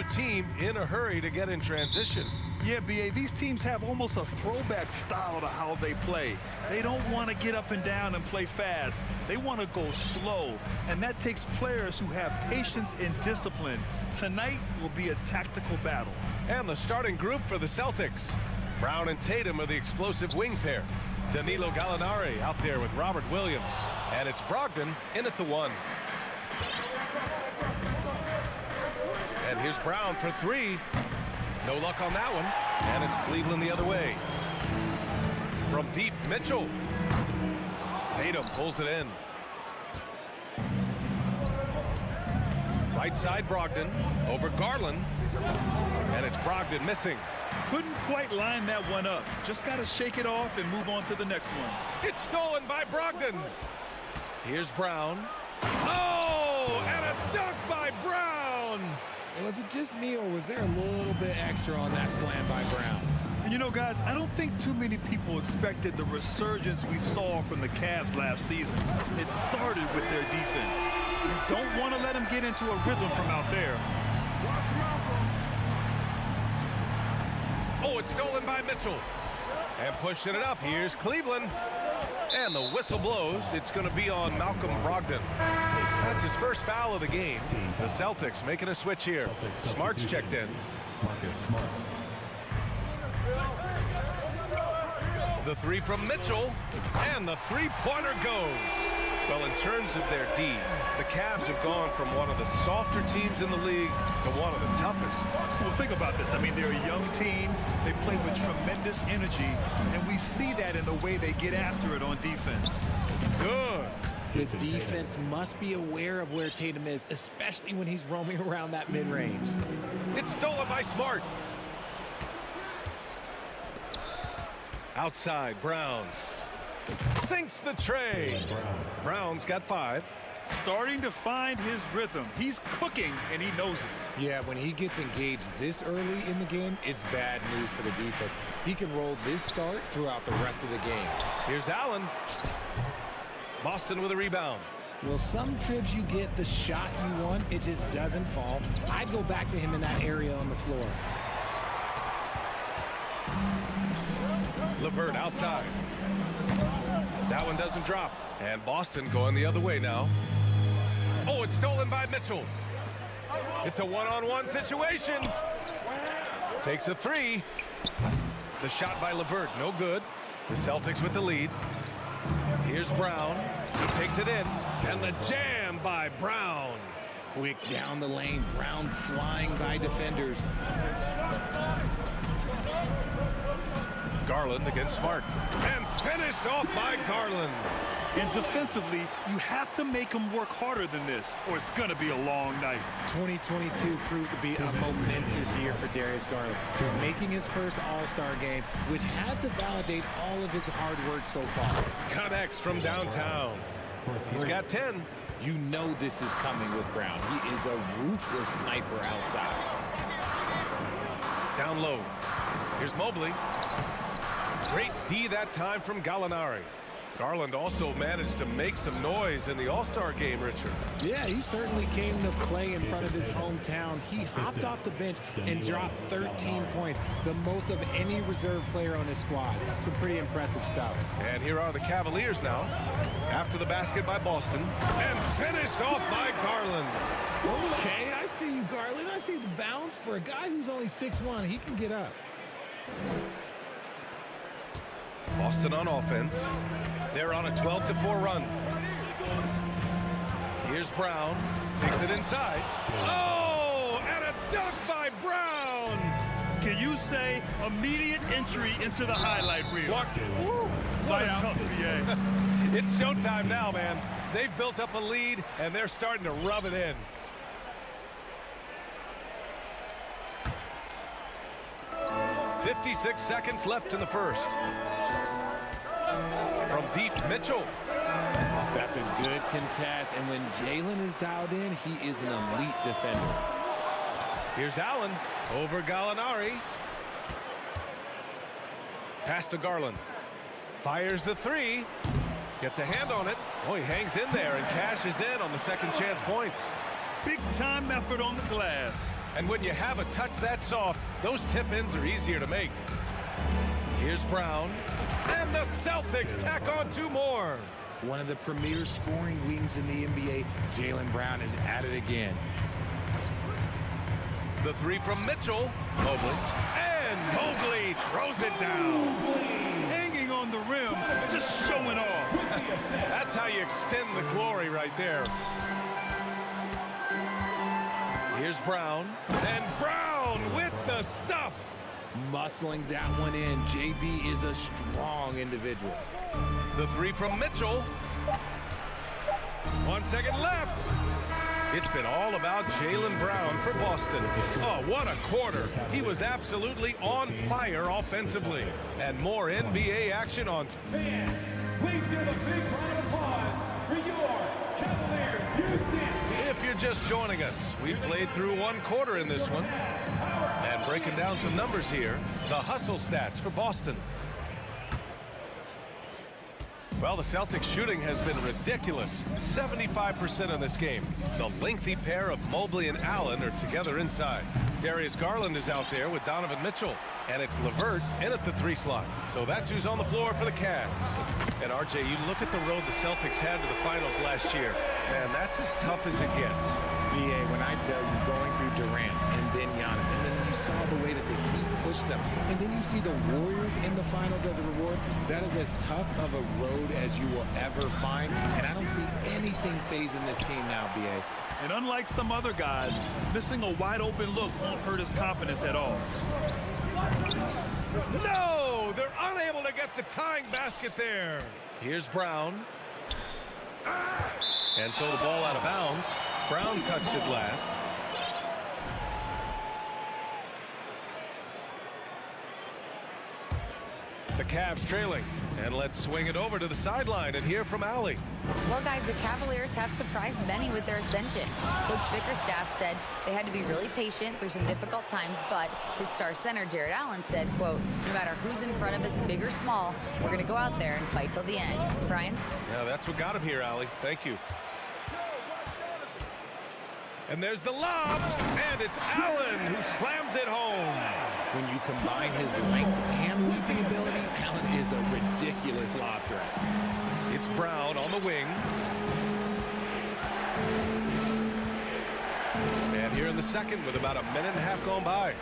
team in a hurry to get in transition. Yeah, B.A., these teams have almost a throwback style to how they play. They don't want to get up and down and play fast. They want to go slow, and that takes players who have patience and discipline. Tonight will be a tactical battle. And the starting group for the Celtics. Brown and Tatum are the explosive wing pair. Danilo Gallinari out there with Robert Williams. And it's Brogdon in at the 1. And here's Brown for 3. No luck on that one. And it's Cleveland the other way. From deep, Mitchell. Tatum pulls it in. Right side, Brogdon. Over Garland. And it's Brogdon missing. Couldn't quite line that one up. Just got to shake it off and move on to the next one. It's stolen by Brogdon. Here's Brown. Oh, and a dunk by Brown. Was it just me, or was there a little bit extra on that slam by Brown? And you know, guys, I don't think too many people expected the resurgence we saw from the Cavs last season. It started with their defense. You don't want to let them get into a rhythm from out there. Oh, it's stolen by Mitchell. And pushing it up, here's Cleveland. And the whistle blows. It's going to be on Malcolm Brogdon. That's his first foul of the game. The Celtics making a switch here. Smart's checked in. The 3 from Mitchell. And the three-pointer goes. Well, in terms of their D, the Cavs have gone from one of the softer teams in the league to one of the toughest. Well, think about this. I mean, they're a young team. They play with tremendous energy, and we see that in the way they get after it on defense. Good. The defense must be aware of where Tatum is, especially when he's roaming around that mid-range. It's stolen by Smart. Outside, Brown. Sinks the tray. Brown's got 5. Starting to find his rhythm. He's cooking, and he knows it. Yeah, when he gets engaged this early in the game, it's bad news for the defense. He can roll this start throughout the rest of the game. Here's Allen. Boston with a rebound. Well, some trips you get the shot you want, it just doesn't fall. I'd go back to him in that area on the floor. LeVert outside. That one doesn't drop. And Boston going the other way now. Oh, it's stolen by Mitchell. It's a one-on-one situation. Takes a 3. The shot by LeVert, no good. The Celtics with the lead. Here's Brown. He takes it in. And the jam by Brown. Quick down the lane. Brown flying by defenders. Garland against Smart. And finished off by Garland. And defensively, you have to make them work harder than this, or it's going to be a long night. 2022 proved to be a momentous year for Darius Garland, making his first All-Star game, which had to validate all of his hard work so far. Connects from downtown. He's got 10. You know this is coming with Brown. He is a ruthless sniper outside. Down low. Here's Mobley. Great D that time from Gallinari. Garland also managed to make some noise in the All-Star game, Richard. Yeah, he certainly came to play in front of his hometown. He hopped off the bench and dropped 13 points, the most of any reserve player on his squad. Some pretty impressive stuff. And here are the Cavaliers now, after the basket by Boston, and finished off by Garland. Okay, I see you, Garland. I see the bounce. For a guy who's only 6'1", he can get up. Boston on offense. They're on a 12-4 run. Here's Brown. Takes it inside. Oh, and a dunk by Brown. Can you say immediate entry into the highlight reel? What a tough BA. It's showtime now, man. They've built up a lead, and they're starting to rub it in. "56 seconds left in the first. From deep, Mitchell. That's a good contest, and when Jalen is dialed in, he is an elite defender. Here's Allen over Gallinari. Pass to Garland. Fires the 3. Gets a hand on it. Oh, he hangs in there and cashes in on the second chance points. Big time effort on the glass. And when you have a touch that soft, those tip-ins are easier to make. Here's Brown. And the Celtics tack on 2 more. One of the premier scoring wings in the NBA, Jaylen Brown is at it again. The 3 from Mitchell. Mobley. And Mobley throws it down. Hanging on the rim, just showing off. That's how you extend the glory right there. Here's Brown. And Brown with the stuff. Muscling that one in. JB is a strong individual. The 3 from Mitchell. 1 second left. It's been all about Jaylen Brown for Boston. Oh, what a quarter. He was absolutely on fire offensively. And more NBA action on. Fans, please give a big round of applause for your Cavaliers Houston. If you're just joining us, we played through 1 quarter in this one. And breaking down some numbers here, the hustle stats for Boston. Well, the Celtics shooting has been ridiculous. 75% in this game. The lengthy pair of Mobley and Allen are together inside. Darius Garland is out there with Donovan Mitchell. And it's LeVert in at the 3 slot. So that's who's on the floor for the Cavs. And RJ, you look at the road the Celtics had to the finals last year. And that's as tough as it gets. BA, when I tell you going through Durant and then Giannis, and then you saw the way that the Heat pushed them, and then you see the Warriors in the finals as a reward, that is as tough of a road as you will ever find, and I don't see anything phasing this team now, BA. And unlike some other guys, missing a wide open look won't hurt his confidence at all. No! They're unable to get the tying basket there. Here's Brown. And so the ball out of bounds. Brown touched it last. The Cavs trailing. And let's swing it over to the sideline and hear from Allie. Well, guys, the Cavaliers have surprised many with their ascension. Coach Bickerstaff said they had to be really patient through some difficult times, but his star center, Jared Allen, said, quote, no matter who's in front of us, big or small, we're going to go out there and fight till the end. Brian? Yeah, that's what got him here, Allie. Thank you. And there's the lob, and it's Allen who slams it home. When you combine his length and leaping ability, Allen is a ridiculous lob threat. It's Brown on the wing. And here in the second with about a minute and a half gone by.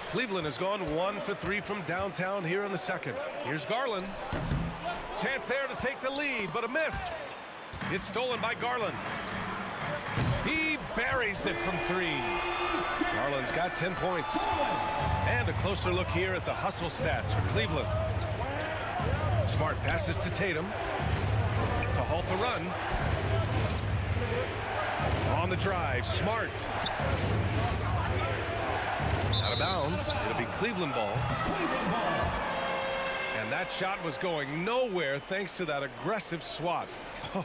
Cleveland has gone 1 for 3 from downtown here in the second. Here's Garland. Chance there to take the lead, but a miss. It's stolen by Garland. He buries it from 3. Garland's got 10 points. And a closer look here at the hustle stats for Cleveland. Smart passes to Tatum to halt the run. On the drive, Smart. Out of bounds. It'll be Cleveland ball. And that shot was going nowhere thanks to that aggressive swat.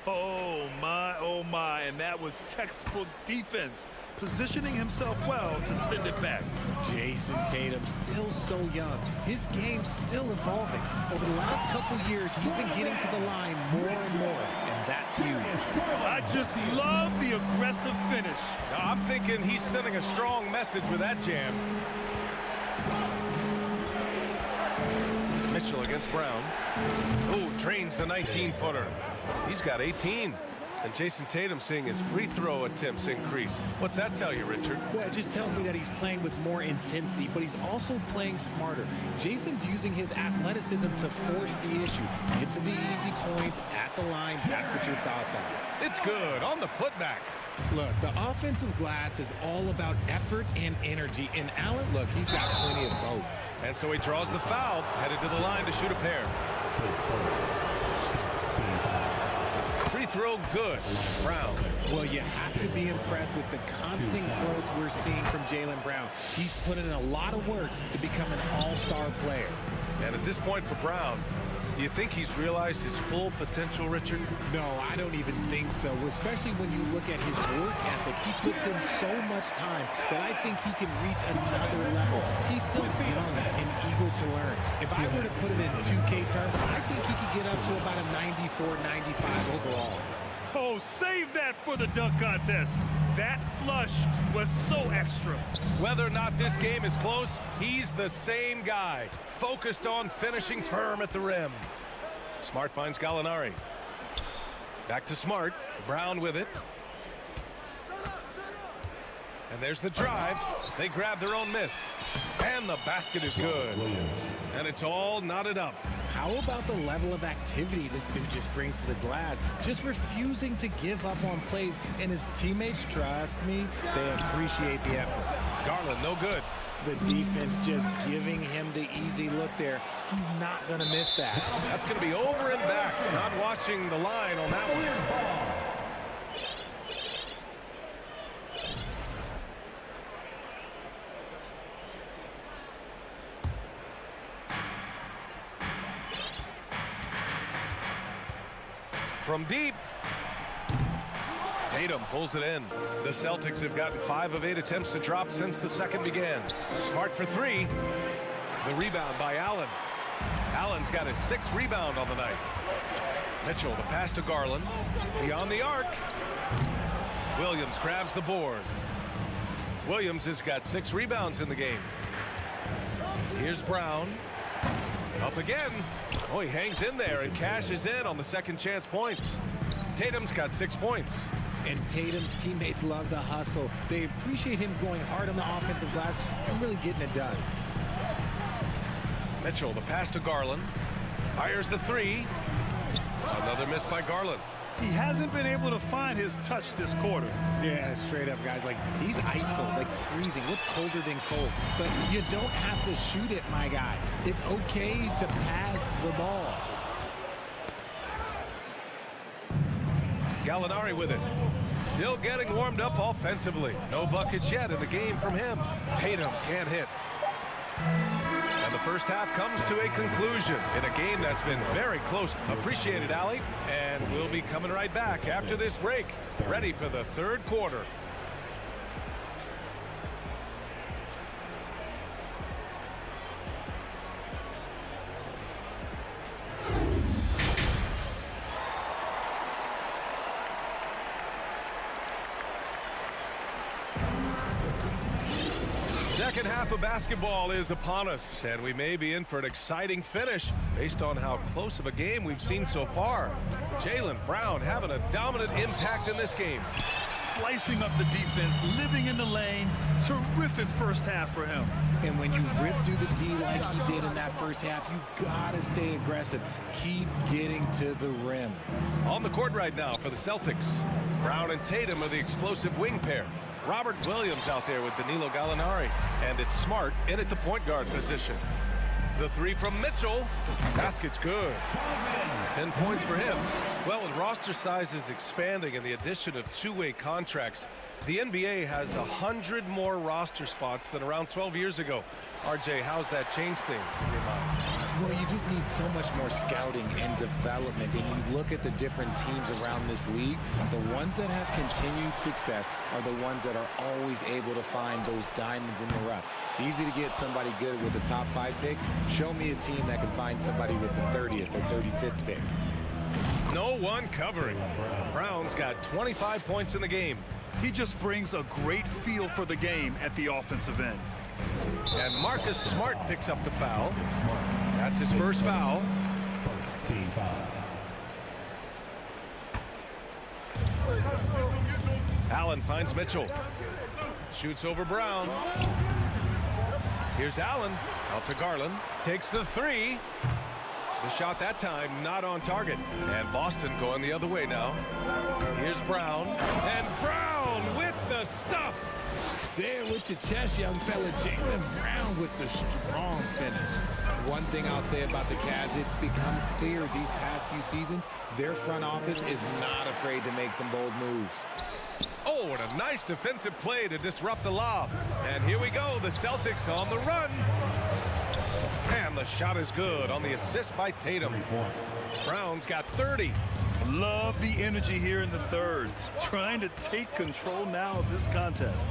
Oh my, and that was textbook defense, positioning himself well to send it back. Jason Tatum still so young. His game's still evolving. Over the last couple years, he's been getting to the line more and more, and that's huge. I just love the aggressive finish. I'm thinking he's sending a strong message with that jam. Mitchell against Brown. Oh, drains the 19-footer. He's got 18. And Jason Tatum seeing his free throw attempts increase. What's that tell you, Richard? Well, it just tells me that he's playing with more intensity, but he's also playing smarter. Jason's using his athleticism to force the issue. Get to the easy points at the line. That's what your thoughts are. It's good on the putback. Look, the offensive glass is all about effort and energy. And Allen, look, he's got plenty of both. And so he draws the foul, headed to the line to shoot a pair. Free throw good. Brown. Well, you have to be impressed with the constant growth we're seeing from Jaylen Brown. He's put in a lot of work to become an all-star player. And at this point for Brown, do you think he's realized his full potential, Richard? No, I don't even think so, especially when you look at his work ethic. He puts in so much time that I think he can reach another level. He's still young and eager to learn. If I were to put it in 2K terms, I think he could get up to about a 94, 95 overall. Oh, save that for the dunk contest. That flush was so extra. Whether or not this game is close, he's the same guy, focused on finishing firm at the rim. Smart finds Gallinari. Back to Smart. Brown with it. And there's the drive. They grab their own miss. And the basket is good. And it's all knotted up. How about the level of activity this dude just brings to the glass? Just refusing to give up on plays. And his teammates, trust me, they appreciate the effort. Garland, no good. The defense just giving him the easy look there. He's not going to miss that. That's going to be over and back. Not watching the line on that one. From deep, Tatum pulls it in. The Celtics have gotten 5 of 8 attempts to drop since the second began. Smart for 3. The rebound by Allen. Allen's got his 6th rebound on the night. Mitchell, the pass to Garland. Beyond the arc. Williams grabs the board. Williams has got 6 rebounds in the game. Here's Brown. Up again. Oh, he hangs in there and cashes in on the second chance points. Tatum's got 6 points. And Tatum's teammates love the hustle. They appreciate him going hard on the offensive glass and really getting it done. Mitchell, the pass to Garland. Fires the 3. Another miss by Garland. He hasn't been able to find his touch this quarter. Yeah, straight up, guys. Like, he's ice cold, like freezing. What's colder than cold? But you don't have to shoot it, my guy. It's okay to pass the ball. Gallinari with it. Still getting warmed up offensively. No buckets yet in the game from him. Tatum can't hit. And the first half comes to a conclusion in a game that's been very close. Appreciate it, Allie. And we'll be coming right back after this break. Ready for the third quarter. Second half of basketball is upon us, and we may be in for an exciting finish based on how close of a game we've seen so far. Jaylen Brown having a dominant impact in this game. Slicing up the defense, living in the lane. Terrific first half for him. And when you rip through the D like he did in that first half, you gotta stay aggressive. Keep getting to the rim. On the court right now for the Celtics, Brown and Tatum are the explosive wing pair. Robert Williams out there with Danilo Gallinari, and it's Smart in at the point guard position. The 3 from Mitchell. Basket's good. 10 points for him. Well, with roster sizes expanding and the addition of two-way contracts, the NBA has 100 more roster spots than around 12 years ago. RJ, how's that changed things in your mind? Well, you just need so much more scouting and development. And you look at the different teams around this league, the ones that have continued success are the ones that are always able to find those diamonds in the rough. It's easy to get somebody good with the top 5 pick. Show me a team that can find somebody with the 30th or 35th pick. No one covering. Brown's got 25 points in the game. He just brings a great feel for the game at the offensive end. And Marcus Smart picks up the foul. That's his first foul. Allen finds Mitchell. Shoots over Brown. Here's Allen. Out to Garland. Takes the 3. The shot that time not on target. And Boston going the other way now. Here's Brown. And Brown with the stuff. Say it with your chest, young fella. Jaylen Brown with the strong finish. One thing I'll say about the Cavs, it's become clear these past few seasons, their front office is not afraid to make some bold moves. Oh, and a nice defensive play to disrupt the lob. And here we go, the Celtics on the run. And the shot is good on the assist by Tatum. Brown's got 30. Love the energy here in the third. Trying to take control now of this contest.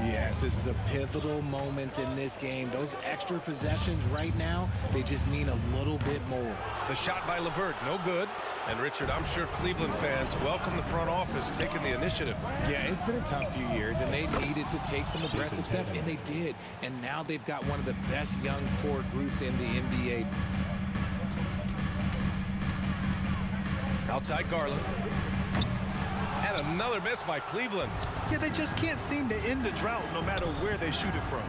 Yes, this is a pivotal moment in this game. Those extra possessions right now, they just mean a little bit more. The shot by LeVert, no good. And Richard, I'm sure Cleveland fans welcome the front office taking the initiative. Yeah, it's been a tough few years, and they needed to take some aggressive steps, and they did. And now they've got one of the best young core groups in the NBA. Outside Garland. And another miss by Cleveland. Yeah, they just can't seem to end the drought no matter where they shoot it from.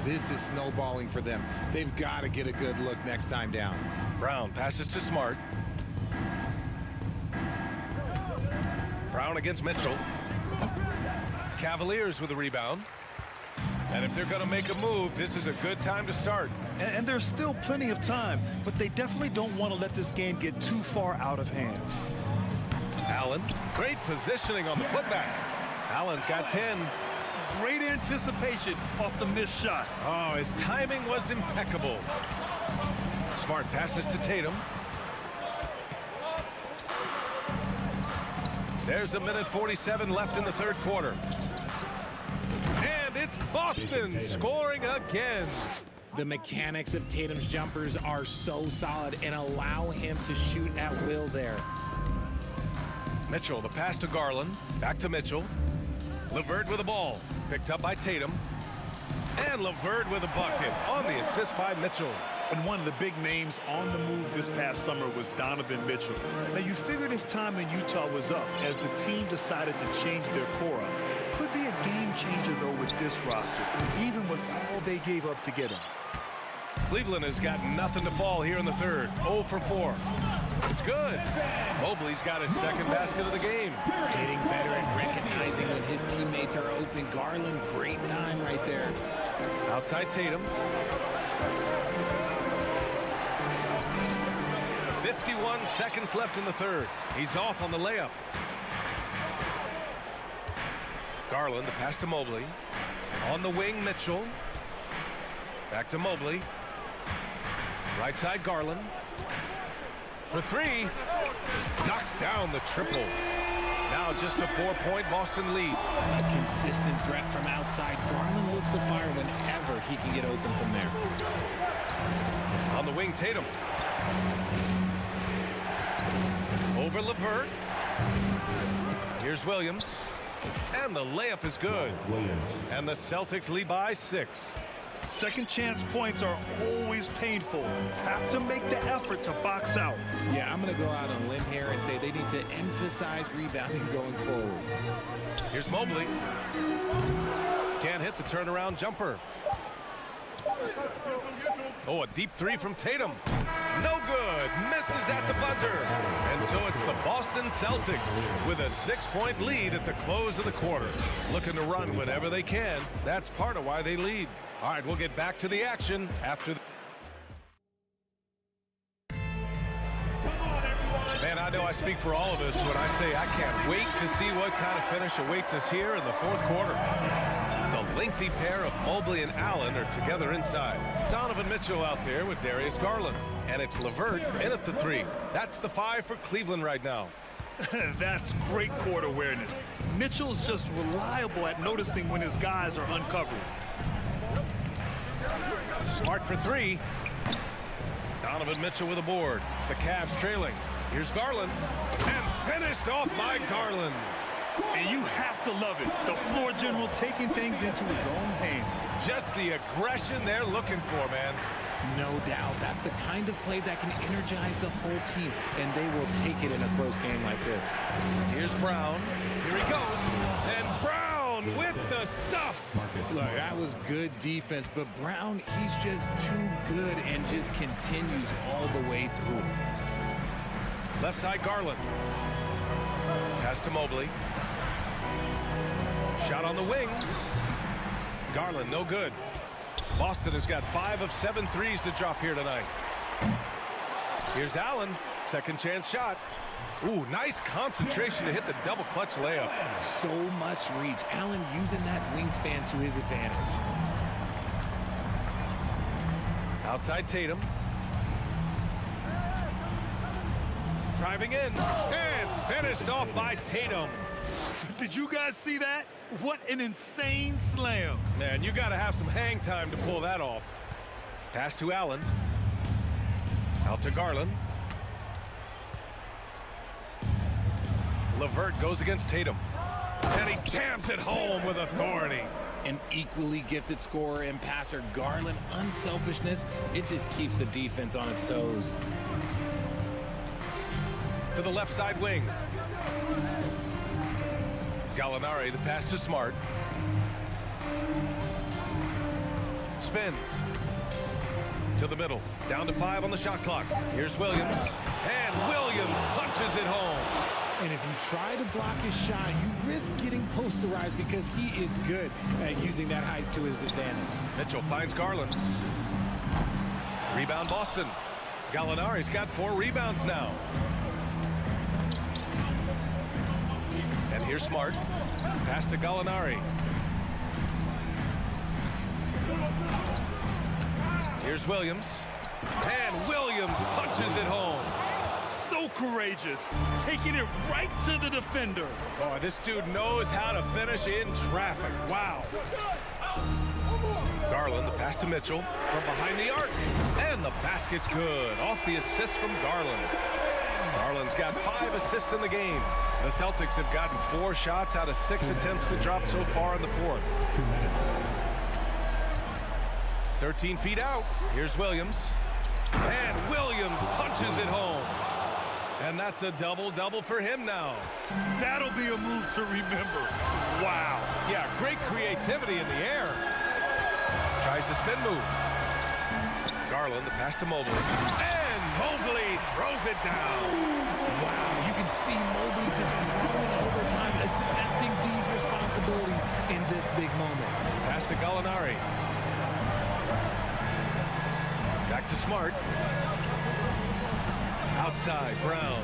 This is snowballing for them. They've got to get a good look next time down. Brown passes to Smart. Brown against Mitchell. Cavaliers with a rebound. And if they're going to make a move, this is a good time to start. And there's still plenty of time, but they definitely don't want to let this game get too far out of hand. Allen, great positioning on the putback. Allen's got 10. Great anticipation off the missed shot. Oh, his timing was impeccable. Smart passes to Tatum. There's a minute 47 left in the third quarter. And it's Boston scoring again. The mechanics of Tatum's jumpers are so solid and allow him to shoot at will there. Mitchell, the pass to Garland. Back to Mitchell. LeVert with the ball. Picked up by Tatum. And LeVert with a bucket on the assist by Mitchell. And one of the big names on the move this past summer was Donovan Mitchell. Now, you figured his time in Utah was up as the team decided to change their core up. Could be a game changer, though, with this roster, even with all they gave up to get him. Cleveland has got nothing to fall here in the third. 0 for 4. It's good. Mobley's got his second basket of the game. Getting better at recognizing when his teammates are open. Garland, great time right there. Outside Tatum. 51 seconds left in the third. He's off on the layup. Garland, the pass to Mobley. On the wing, Mitchell. Back to Mobley. Right side, Garland. For three. Knocks down the triple. Now just a 4-point Boston lead. A consistent threat from outside. Garland looks to fire whenever he can get open from there. On the wing, Tatum. Over LeVert. Here's Williams. And the layup is good. And the Celtics lead by 6. Second chance points are always painful. Have to make the effort to box out. Yeah, I'm going to go out on a limb here and say they need to emphasize rebounding going forward. Here's Mobley. Can't hit the turnaround jumper. Oh, a deep three from Tatum. No good. Misses at the buzzer. And so it's the Boston Celtics with a 6-point lead at the close of the quarter. Looking to run whenever they can. That's part of why they lead. All right, we'll get back to the action after. Man, I know I speak for all of us when I say I can't wait to see what kind of finish awaits us here in the fourth quarter. The lengthy pair of Mobley and Allen are together inside. Donovan Mitchell out there with Darius Garland. And it's LeVert in at the 3. That's the 5 for Cleveland right now. That's great court awareness. Mitchell's just reliable at noticing when his guys are uncovered. Smart for 3. Donovan Mitchell with a board. The Cavs trailing. Here's Garland. And finished off by Garland. And you have to love it. The floor general taking things into his own hands. Just the aggression they're looking for, man. No doubt. That's the kind of play that can energize the whole team, and they will take it in a close game like this. Here's Brown. Here he goes. And Brown with the stuff. Look, that was good defense, but Brown, he's just too good and just continues all the way through. Left side, Garland. Pass to Mobley. Shot on the wing. Garland, no good. Boston has got 5 of 7 threes to drop here tonight. Here's Allen. Second chance shot. Ooh, nice concentration to hit the double clutch layup. So much reach. Allen using that wingspan to his advantage. Outside Tatum. Driving in. And Finished off by Tatum. Did you guys see that? What an insane slam. Man, you got to have some hang time to pull that off. Pass to Allen. Out to Garland. LeVert goes against Tatum. And he jams it home with authority. An equally gifted scorer and passer, Garland, unselfishness, it just keeps the defense on its toes. To the left side wing. Gallinari, the pass to Smart. Spins. To the middle. Down to 5 on the shot clock. Here's Williams. And Williams punches it home. And if you try to block his shot, you risk getting posterized because he is good at using that height to his advantage. Mitchell finds Garland. Rebound Boston. Gallinari's got 4 rebounds now. And here's Smart. Pass to Gallinari. Here's Williams. And Williams punches it home. So courageous, taking it right to the defender. Oh, this dude knows how to finish in traffic. Wow. Garland, the pass to Mitchell from behind the arc. And the basket's good. Off the assist from Garland. Garland's got 5 assists in the game. The Celtics have gotten 4 shots out of 6 attempts to drop so far in the fourth. 13 feet out. Here's Williams. And Williams punches it home. And that's a double-double for him now. That'll be a move to remember. Wow. Yeah, great creativity in the air. Tries the spin move. Garland, the pass to Mobley. And Mobley throws it down. Wow, you can see Mobley just growing over time, accepting these responsibilities in this big moment. Pass to Gallinari. Back to Smart. Outside, Brown.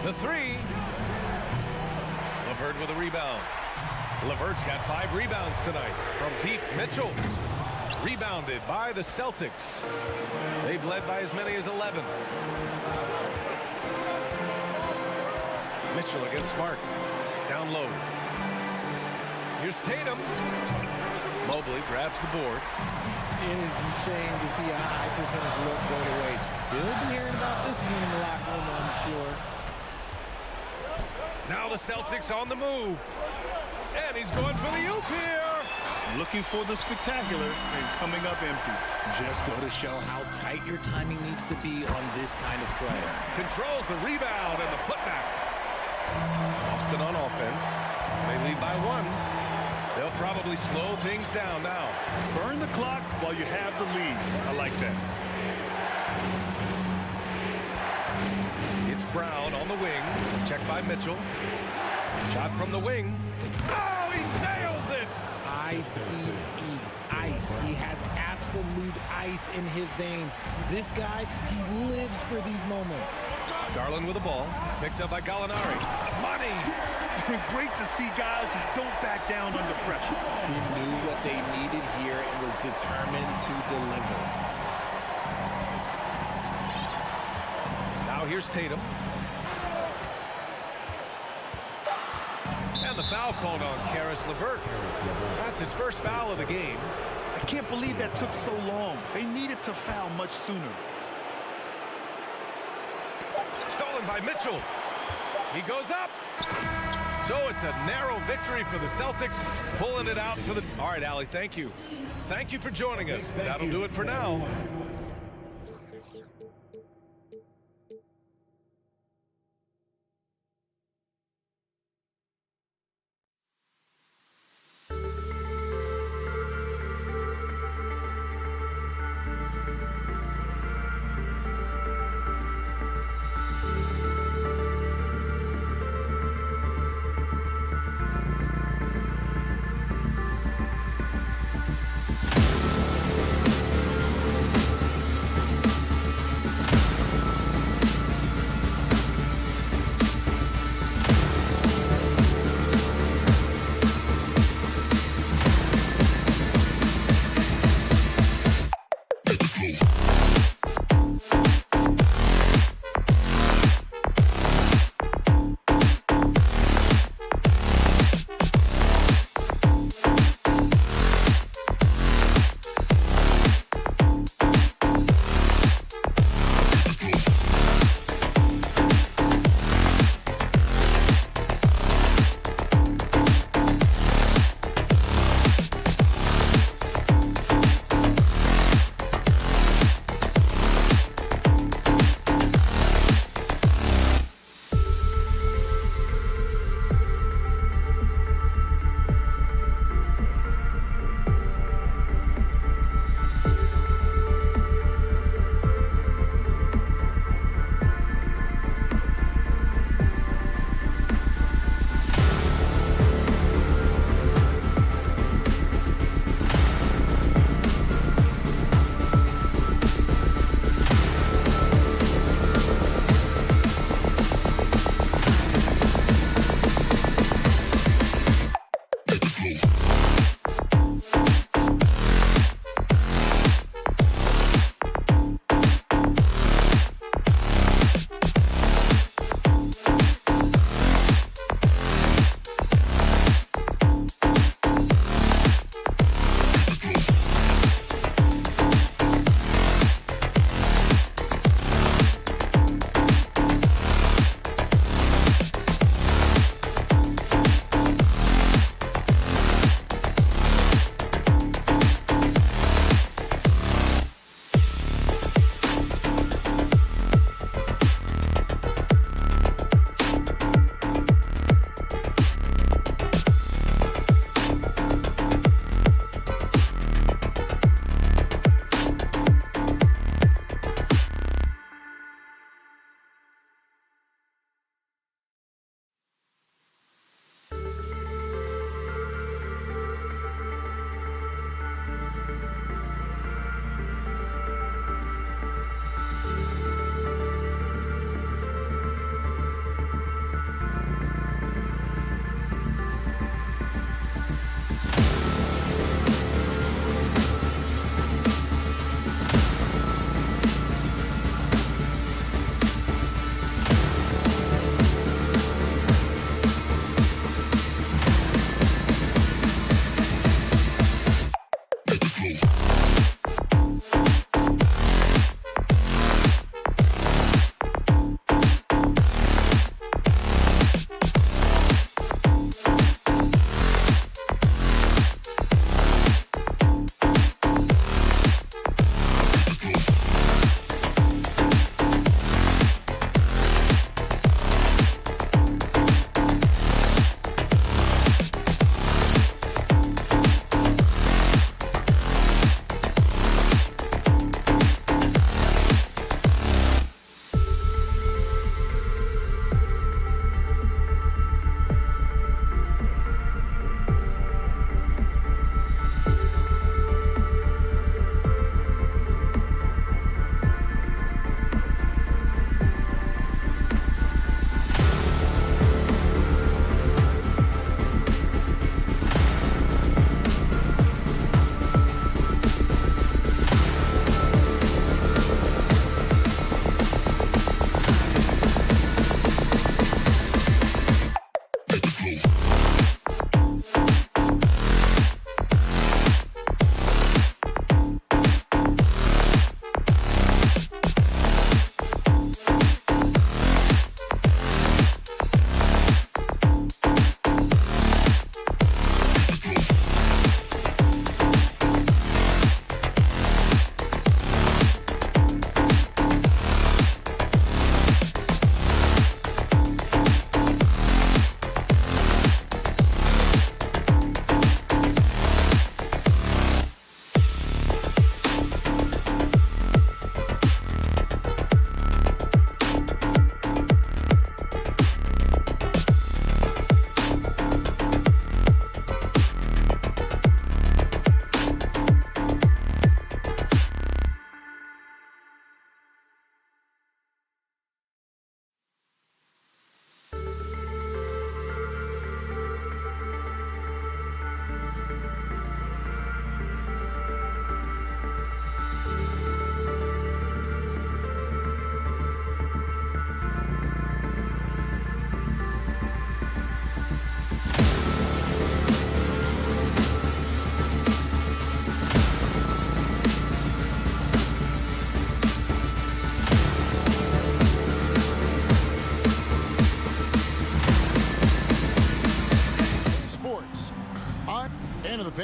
The 3. LeVert with a rebound. LeVert's got 5 rebounds tonight from deep. Mitchell. Rebounded by the Celtics. They've led by as many as 11. Mitchell against Smart. Down low. Here's Tatum. Mobley grabs the board. It is a shame to see a high percentage look go to waste. We'll be hearing about this one in the locker room on the floor. Now the Celtics on the move. And he's going for the oop here. Looking for the spectacular and coming up empty. Just go to show how tight your timing needs to be on this kind of play. Controls the rebound and the putback. Boston on offense. They lead by 1. They'll probably slow things down now. Burn the clock while you have the lead. I like that. It's Brown on the wing. Checked by Mitchell. Shot from the wing. Oh, he nails it! ICE. Ice. He has absolute ice in his veins. This guy, he lives for these moments. Garland with the ball. Picked up by Gallinari. Money! Great to see guys who don't back down under pressure. He knew what they needed here and was determined to deliver. Now here's Tatum. And the foul called on Karis LeVert. That's his first foul of the game. I can't believe that took so long. They needed to foul much sooner. Stolen by Mitchell. He goes up. So it's a narrow victory for the Celtics, pulling it out to the... All right, Allie, thank you. Thank you for joining us. That'll do it for now.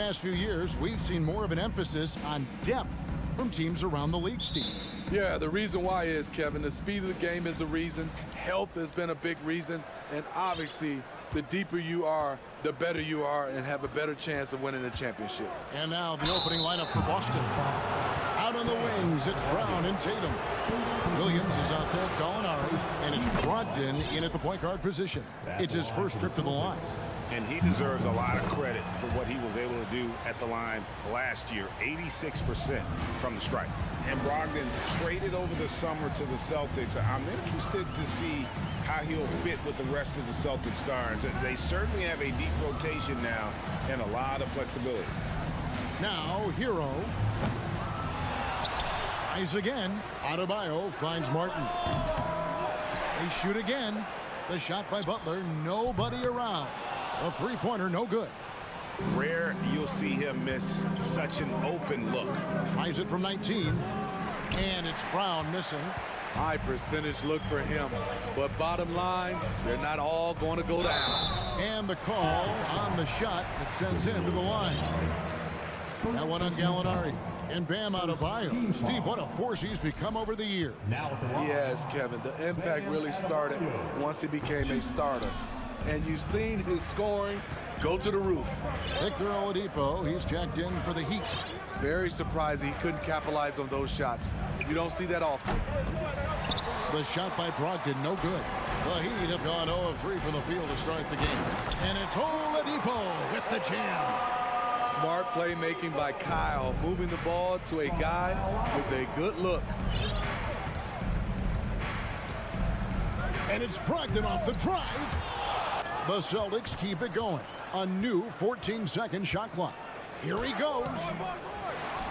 past few years, we've seen more of an emphasis on depth from teams around the league, Steve. Yeah, the reason why is, Kevin, the speed of the game is the reason. Health has been a big reason. And obviously, the deeper you are, the better you are and have a better chance of winning a championship. And now the opening lineup for Boston. Out on the wings, it's Brown and Tatum. Williams is out there, Gallinari, and it's Brogdon in at the point guard position. It's his first trip to the line. And he deserves a lot of credit for what he was able to do at the line last year. 86% from the stripe. And Brogdon traded over the summer to the Celtics. I'm interested to see how he'll fit with the rest of the Celtics stars. They certainly have a deep rotation now and a lot of flexibility. Now, Hero tries again. Adebayo finds Martin. They shoot again. The shot by Butler, nobody around. A three-pointer, no good. Rare you'll see him miss such an open look. Tries it from 19. And it's Brown missing. High percentage look for him. But bottom line, they're not all going to go down. And the call on the shot that sends him to the line. That one on Gallinari. And Bam Adebayo. Steve, what a force he's become over the years. Yes, Kevin, the impact really started once he became a starter. And you've seen his scoring go to the roof. Victor Oladipo, he's checked in for the Heat. Very surprising he couldn't capitalize on those shots. You don't see that often. The shot by Brogdon, no good. The Heat have gone 0 of 3 from the field to start the game. And it's Oladipo with the jam. Smart playmaking by Kyle, moving the ball to a guy with a good look. And it's Brogdon off the drive. The Celtics keep it going. A new 14-second shot clock. Here he goes.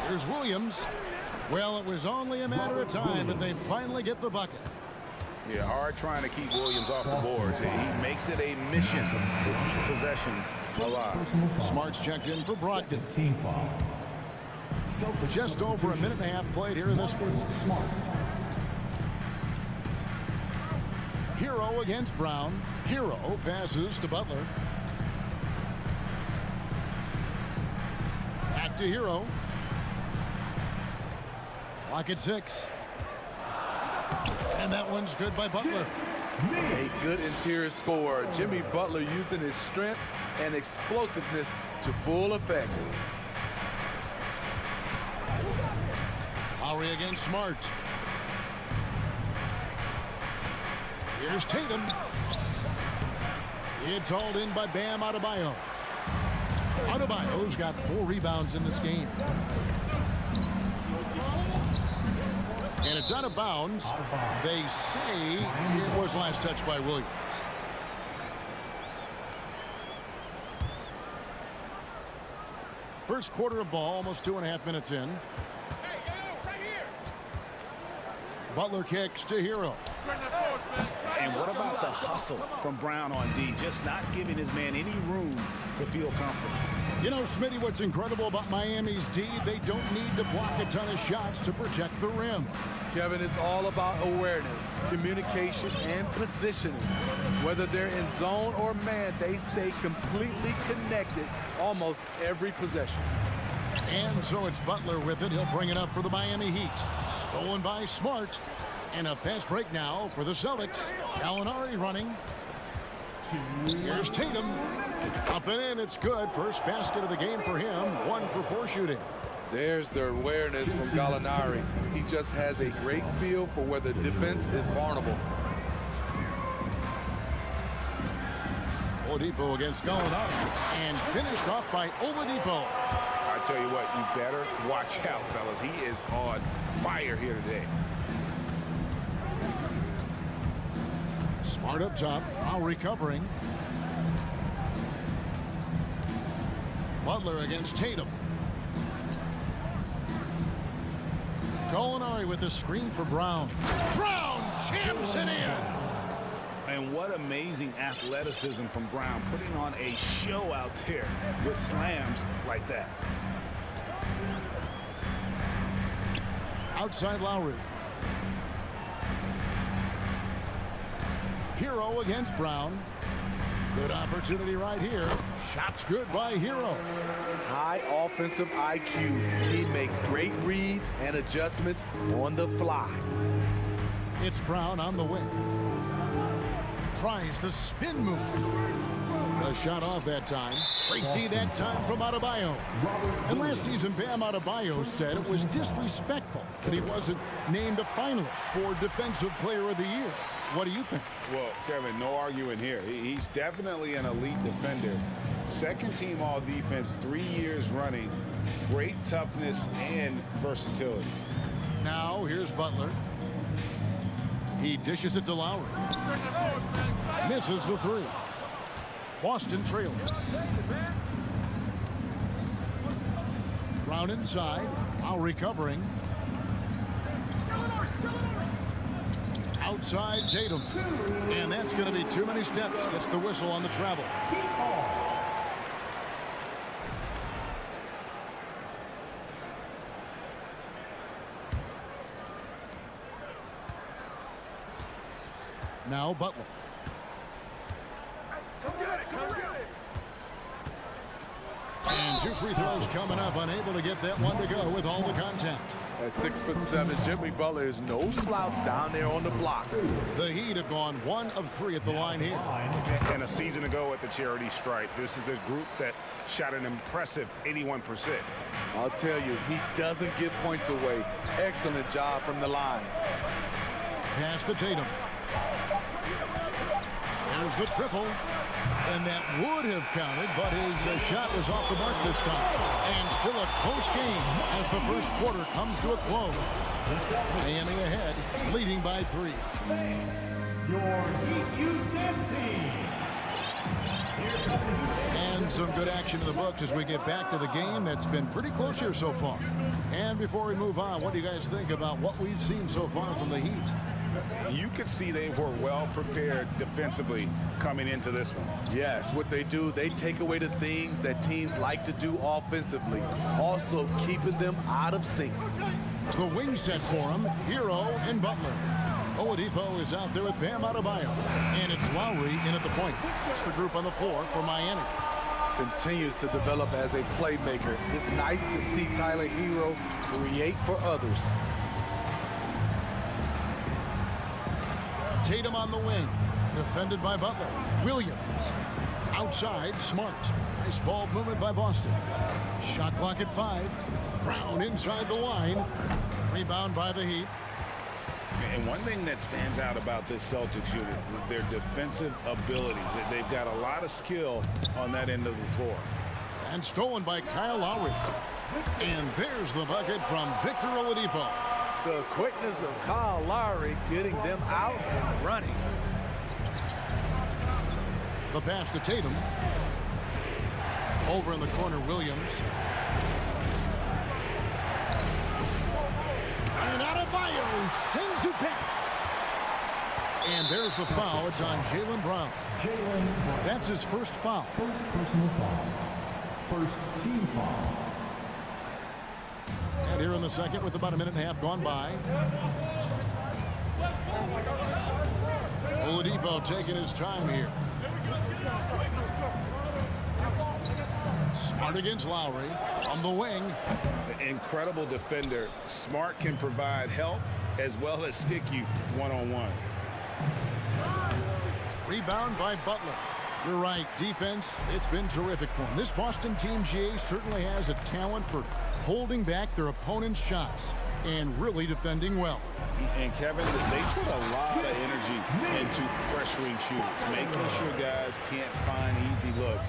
Here's Williams. Well, it was only a matter of time, but they finally get the bucket. Yeah, hard trying to keep Williams off the boards. He makes it a mission to keep possessions alive. Smart's checked in for Brogdon. Just over a minute and a half played here in this one. Hero against Brown. Hero passes to Butler. Back to Hero. Clock at 6. And that one's good by Butler. A good interior scorer. Jimmy Butler using his strength and explosiveness to full effect. Lowry against Smart. Here's Tatum. It's hauled in by Bam Adebayo. Adebayo's got 4 rebounds in this game. And it's out of bounds. They say it was last touched by Williams. First quarter of ball, almost 2.5 minutes in. Butler kicks to Hero. And what about the hustle from Brown on D? Just not giving his man any room to feel comfortable. You know, Smitty, what's incredible about Miami's D, they don't need to block a ton of shots to protect the rim. Kevin, it's all about awareness, communication, and positioning. Whether they're in zone or man, they stay completely connected almost every possession. And so it's Butler with it. He'll bring it up for the Miami Heat. Stolen by Smart. And a fast break now for the Celtics. Gallinari running. Here's Tatum. Up and in, it's good. First basket of the game for him. 1 for 4 shooting. There's the awareness from Gallinari. He just has a great feel for where the defense is vulnerable. Oladipo against Gallinari. And finished off by Oladipo. I tell you what, you better watch out, fellas. He is on fire here today. Smart up top, now recovering. Butler against Tatum. Gallinari with the screen for Brown. Brown jams it in. And what amazing athleticism from Brown, putting on a show out there with slams like that. Outside Lowry. Hero against Brown. Good opportunity right here. Shots good by Hero. High offensive IQ. He makes great reads and adjustments on the fly. It's Brown on the wing. Tries the spin move. A shot off that time. Great D that time from Adebayo. And last season, Bam Adebayo said it was disrespectful that he wasn't named a finalist for Defensive Player of the Year. What do you think? Well, Kevin, no arguing here. He's definitely an elite defender. Second team all defense, 3 years running. Great toughness and versatility. Now, here's Butler. He dishes it to Lowry. Misses the three. Boston trailing. Brown inside. Lowry covering. Outside Tatum. And that's going to be too many steps. Gets the whistle on the travel. Now Butler. And 2 free throws coming up. Unable to get that one to go with all the contact. At 6'7", Jimmy Butler is no slouch down there on the block. The Heat have gone 1 of 3 at the line here. And a season ago at the charity stripe, this is a group that shot an impressive 81%. I'll tell you, he doesn't give points away. Excellent job from the line. Pass to Tatum. There's the triple. And that would have counted, but his shot was off the mark this time. And still a close game as the first quarter comes to a close. Miami ahead, leading by 3. Your Heat team. And some good action in the books as we get back to the game that's been pretty close here so far. And before we move on, what do you guys think about what we've seen so far from the Heat? You could see they were well prepared defensively coming into this one. Yes, what they do, they take away the things that teams like to do offensively, also keeping them out of sync. The wing set for him, Hero and Butler. Oladipo is out there with Bam Adebayo. And it's Lowry in at the point. It's the group on the floor for Miami. Continues to develop as a playmaker. It's nice to see Tyler Hero create for others. Tatum on the wing, defended by Butler. Williams, outside, Smart. Nice ball movement by Boston. Shot clock at 5. Brown inside the line. Rebound by the Heat. And one thing that stands out about this Celtics unit, their defensive abilities. They've got a lot of skill on that end of the floor. And stolen by Kyle Lowry. And there's the bucket from Victor Oladipo. The quickness of Kyle Lowry getting them out and running. The pass to Tatum. Over in the corner, Williams. And Adebayo sends it back. And there's the foul. It's on Jaylen Brown. That's his first foul. First personal foul. First team foul. And here in the second with about a minute and a half gone by. Oladipo taking his time here. Smart against Lowry from the wing. Incredible defender. Smart can provide help as well as stick you one-on-one. Rebound by Butler. You're right, defense, it's been terrific for him. This Boston team, GA, certainly has a talent for holding back their opponent's shots and really defending well. And Kevin, they put a lot of energy into pressuring shooters, making sure guys can't find easy looks.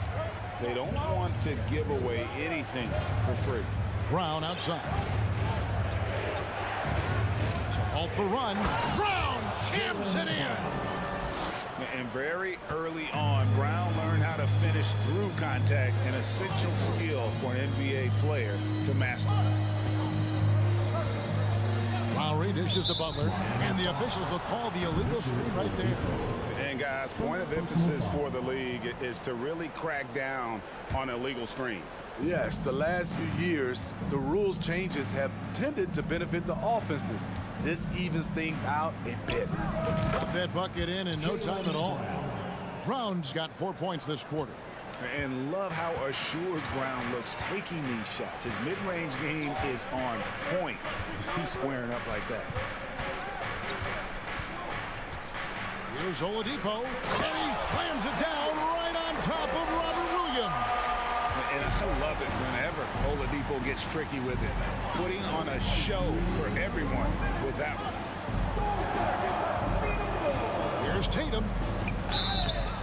They don't want to give away anything for free. Brown outside. To halt the run, Brown jams it in. And very early on, Brown learned how to finish through contact, an essential skill for an NBA player to master. Lowry dishes to Butler, and the officials will call the illegal screen right there. And guys, point of emphasis for the league is to really crack down on illegal screens. Yes, the last few years, the rules changes have tended to benefit the offenses. This evens things out a bit. Got that bucket in no time at all. Brown's got 4 points this quarter. And love how assured Brown looks taking these shots. His mid-range game is on point. He's squaring up like that. Here's Oladipo, and he slams it down right on top of Robert Williams. And I love it whenever Oladipo gets tricky with it. Putting on a show for everyone with that one. Here's Tatum.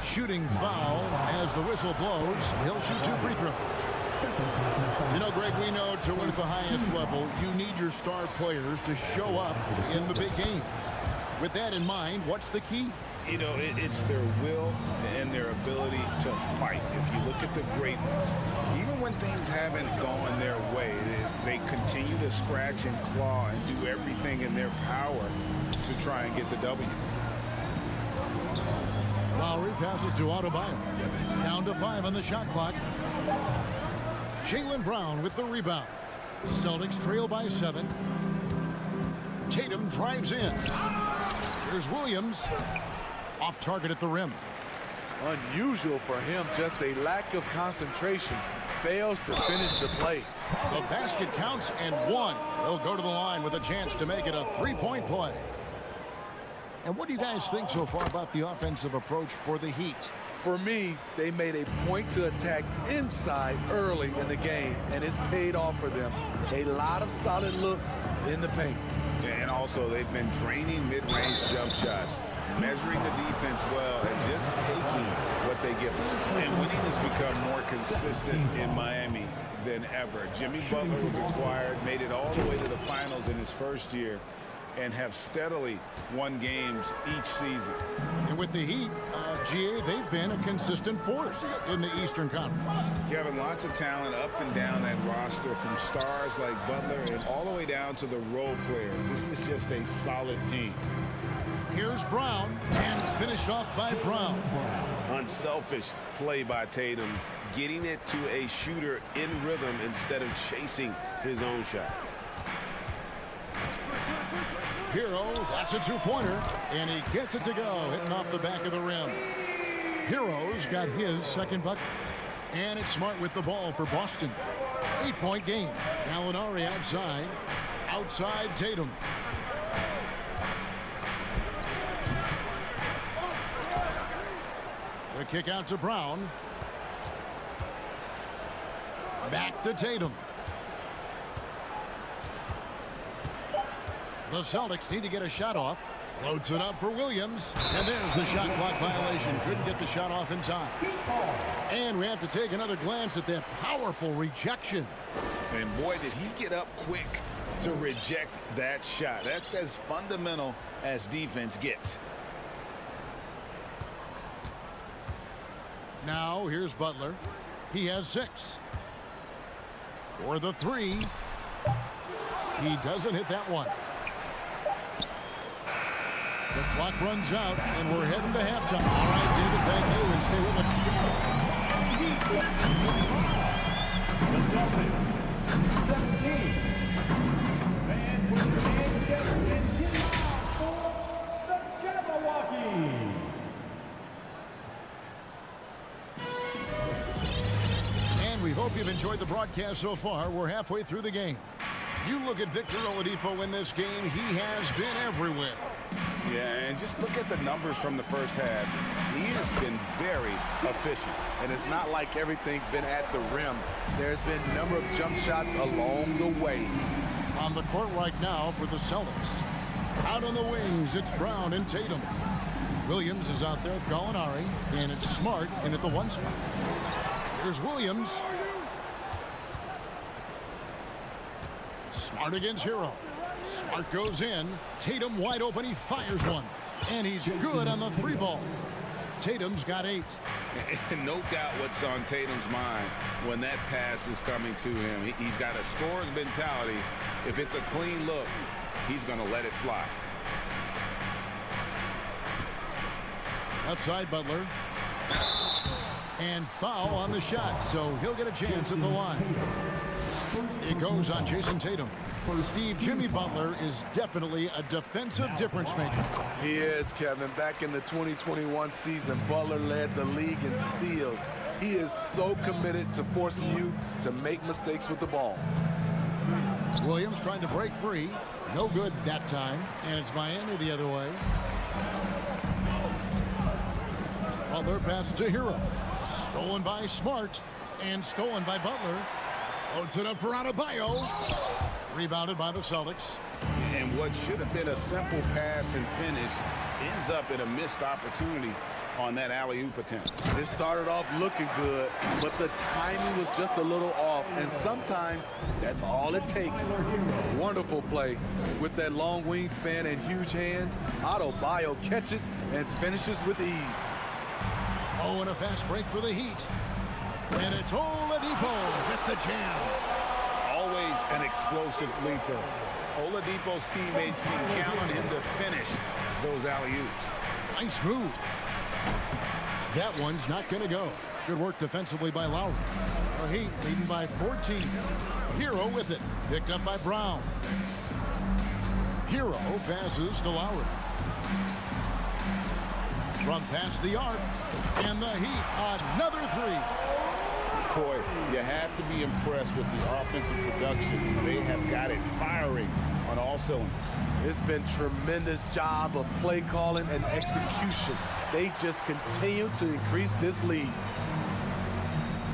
Shooting foul as the whistle blows. He'll shoot 2 free throws. You know, Greg, we know to win at the highest level, you need your star players to show up in the big games. With that in mind, what's the key? You know, it's their will and their ability to fight. If you look at the great ones, even when things haven't gone their way, they continue to scratch and claw and do everything in their power to try and get the W. Lowry passes to Adebayo. Down to 5 on the shot clock. Jaylen Brown with the rebound. Celtics trail by 7. Tatum drives in. Here's Williams. Off target at the rim. Unusual for him, just a lack of concentration. Fails to finish the play. The basket counts and 1. He'll go to the line with a chance to make it a 3-point play. And what do you guys think so far about the offensive approach for the Heat? For me, they made a point to attack inside early in the game, and it's paid off for them. A lot of solid looks in the paint. And also, they've been draining mid-range jump shots, measuring the defense well, and just taking what they give them. And winning has become more consistent in Miami than ever. Jimmy Butler was acquired, made it all the way to the finals in his first year, and have steadily won games each season. And with the Heat, GA, they've been a consistent force in the Eastern Conference. Kevin, lots of talent up and down that roster, from stars like Butler and all the way down to the role players. This is just a solid team. Here's Brown, and finished off by Brown. Unselfish play by Tatum, getting it to a shooter in rhythm instead of chasing his own shot. Hero, that's a 2-pointer, and he gets it to go, hitting off the back of the rim. Hero's got his second bucket. And it's Smart with the ball for Boston. 8-point game. Gallinari outside. Outside Tatum. The kick out to Brown. Back to Tatum. The Celtics need to get a shot off. Floats it up for Williams. And there's the shot clock violation. Couldn't get the shot off in time. And we have to take another glance at that powerful rejection. And boy, did he get up quick to reject that shot. That's as fundamental as defense gets. Now here's Butler. He has 6. For the 3. He doesn't hit that one. The clock runs out, and we're heading to halftime. All right, David, thank you, and stay with us. The Celtics, 17. And put your hands together and get out for the Jabberwockies. And we hope you've enjoyed the broadcast so far. We're halfway through the game. You look at Victor Oladipo in this game, he has been everywhere. Yeah, and just look at the numbers from the first half. He has been very efficient. And it's not like everything's been at the rim. There's been a number of jump shots along the way. On the court right now for the Celtics. Out on the wings, it's Brown and Tatum. Williams is out there with Gallinari, and it's Smart in at the 1 spot. Here's Williams. Smart against Hero. Smart goes in. Tatum wide open. He fires one. And he's good on the 3 ball. Tatum's got 8. And no doubt what's on Tatum's mind when that pass is coming to him. He's got a scorer's mentality. If it's a clean look, he's going to let it fly. Outside Butler. And foul on the shot, so he'll get a chance at the line. It goes on Jason Tatum. Steve, Jimmy Butler is definitely a defensive difference maker. He is, Kevin. Back in the 2021 season, Butler led the league in steals. He is so committed to forcing you to make mistakes with the ball. Williams trying to break free. No good that time. And it's Miami the other way. Butler passes to Hero. Stolen by Smart. And stolen by Butler. Loads it up for Adebayo. Rebounded by the Celtics. And what should have been a simple pass and finish ends up in a missed opportunity on that alley-oop attempt. It started off looking good, but the timing was just a little off, and sometimes that's all it takes. Wonderful play. With that long wingspan and huge hands, Adebayo catches and finishes with ease. Oh, and a fast break for the Heat. And it's Oladipo with the jam. Always an explosive leaper. Oladipo's teammates can count on him to finish those alley-oops. Nice move. That one's not going to go. Good work defensively by Lowry. The Heat leading by 14. Hero with it. Picked up by Brown. Hero passes to Lowry. From past the arc. And the Heat, another three. Boy, you have to be impressed with the offensive production. They have got it firing on all cylinders. It's been tremendous job of play calling and execution. They just continue to increase this lead.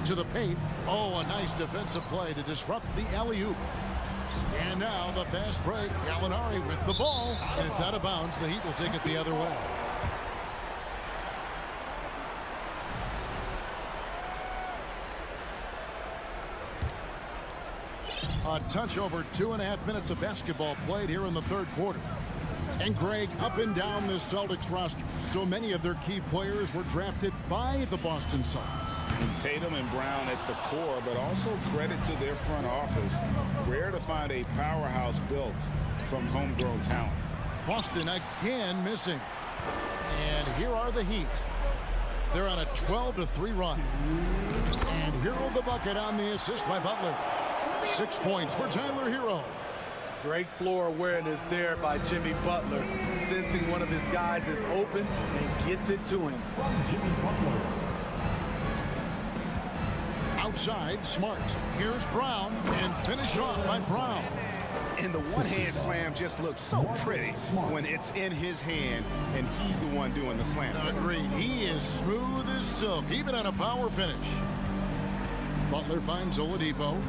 To the paint. Oh, a nice defensive play to disrupt the alley-oop. And now the fast break. Gallinari with the ball. And it's out of bounds. The Heat will take it the other way. A touch over 2.5 minutes of basketball played here in the third quarter. And Greg, up and down this Celtics roster, so many of their key players were drafted by the Boston Celtics. And Tatum and Brown at the core, but also credit to their front office. Rare to find a powerhouse built from homegrown talent. Boston again missing. And here are the Heat. They're on a 12-3 run. And Hero the bucket on the assist by Butler. 6 points for Tyler Hero. Great floor awareness there by Jimmy Butler, sensing one of his guys is open and gets it to him. Jimmy Butler. Outside, Smart. Here's Brown, and finish off by Brown. And the one-hand slam just looks so pretty when it's in his hand and he's the one doing the slam. Agreed. He is smooth as silk, even on a power finish. Butler finds Oladipo.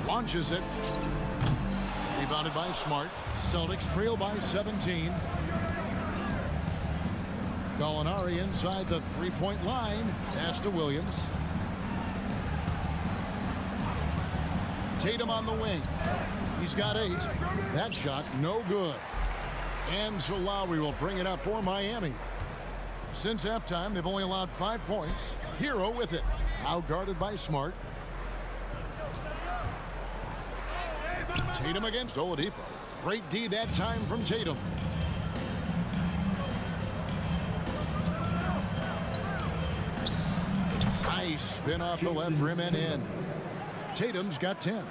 Launches it. Rebounded by Smart. Celtics trail by 17. Gallinari inside the three-point line. Pass to Williams. Tatum on the wing. He's got 8. That shot no good. And so Lowry will bring it up for Miami. Since halftime, they've only allowed 5 points. Hero with it. Outguarded by Smart. Tatum against Oladipo. Great D that time from Tatum. Nice spin off the left rim and in. Tatum's got 10.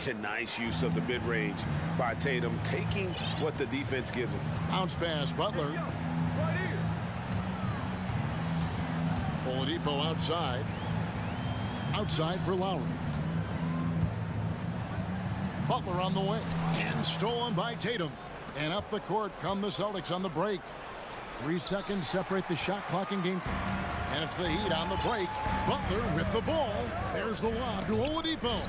Yeah, nice use of the mid-range by Tatum, taking what the defense gives him. Bounce pass, Butler. Oladipo outside. Outside for Lowry. Butler on the wing. And stolen by Tatum. And up the court come the Celtics on the break. 3 seconds separate the shot clock and game. And it's the Heat on the break. Butler with the ball. There's the lob to Oladipo.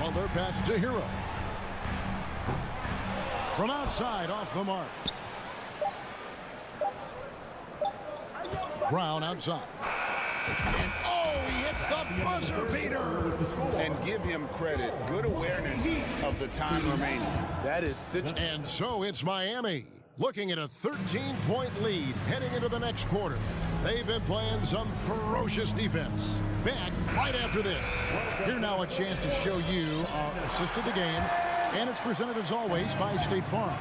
Butler passes to Hero. From outside, off the mark. Brown outside. And he hits the buzzer beater. And give him credit. Good awareness of the time remaining. That is and so it's Miami looking at a 13-point lead heading into the next quarter. They've been playing some ferocious defense. Back right after this. Here now a chance to show you our assist of the game. And it's presented as always by State Farm.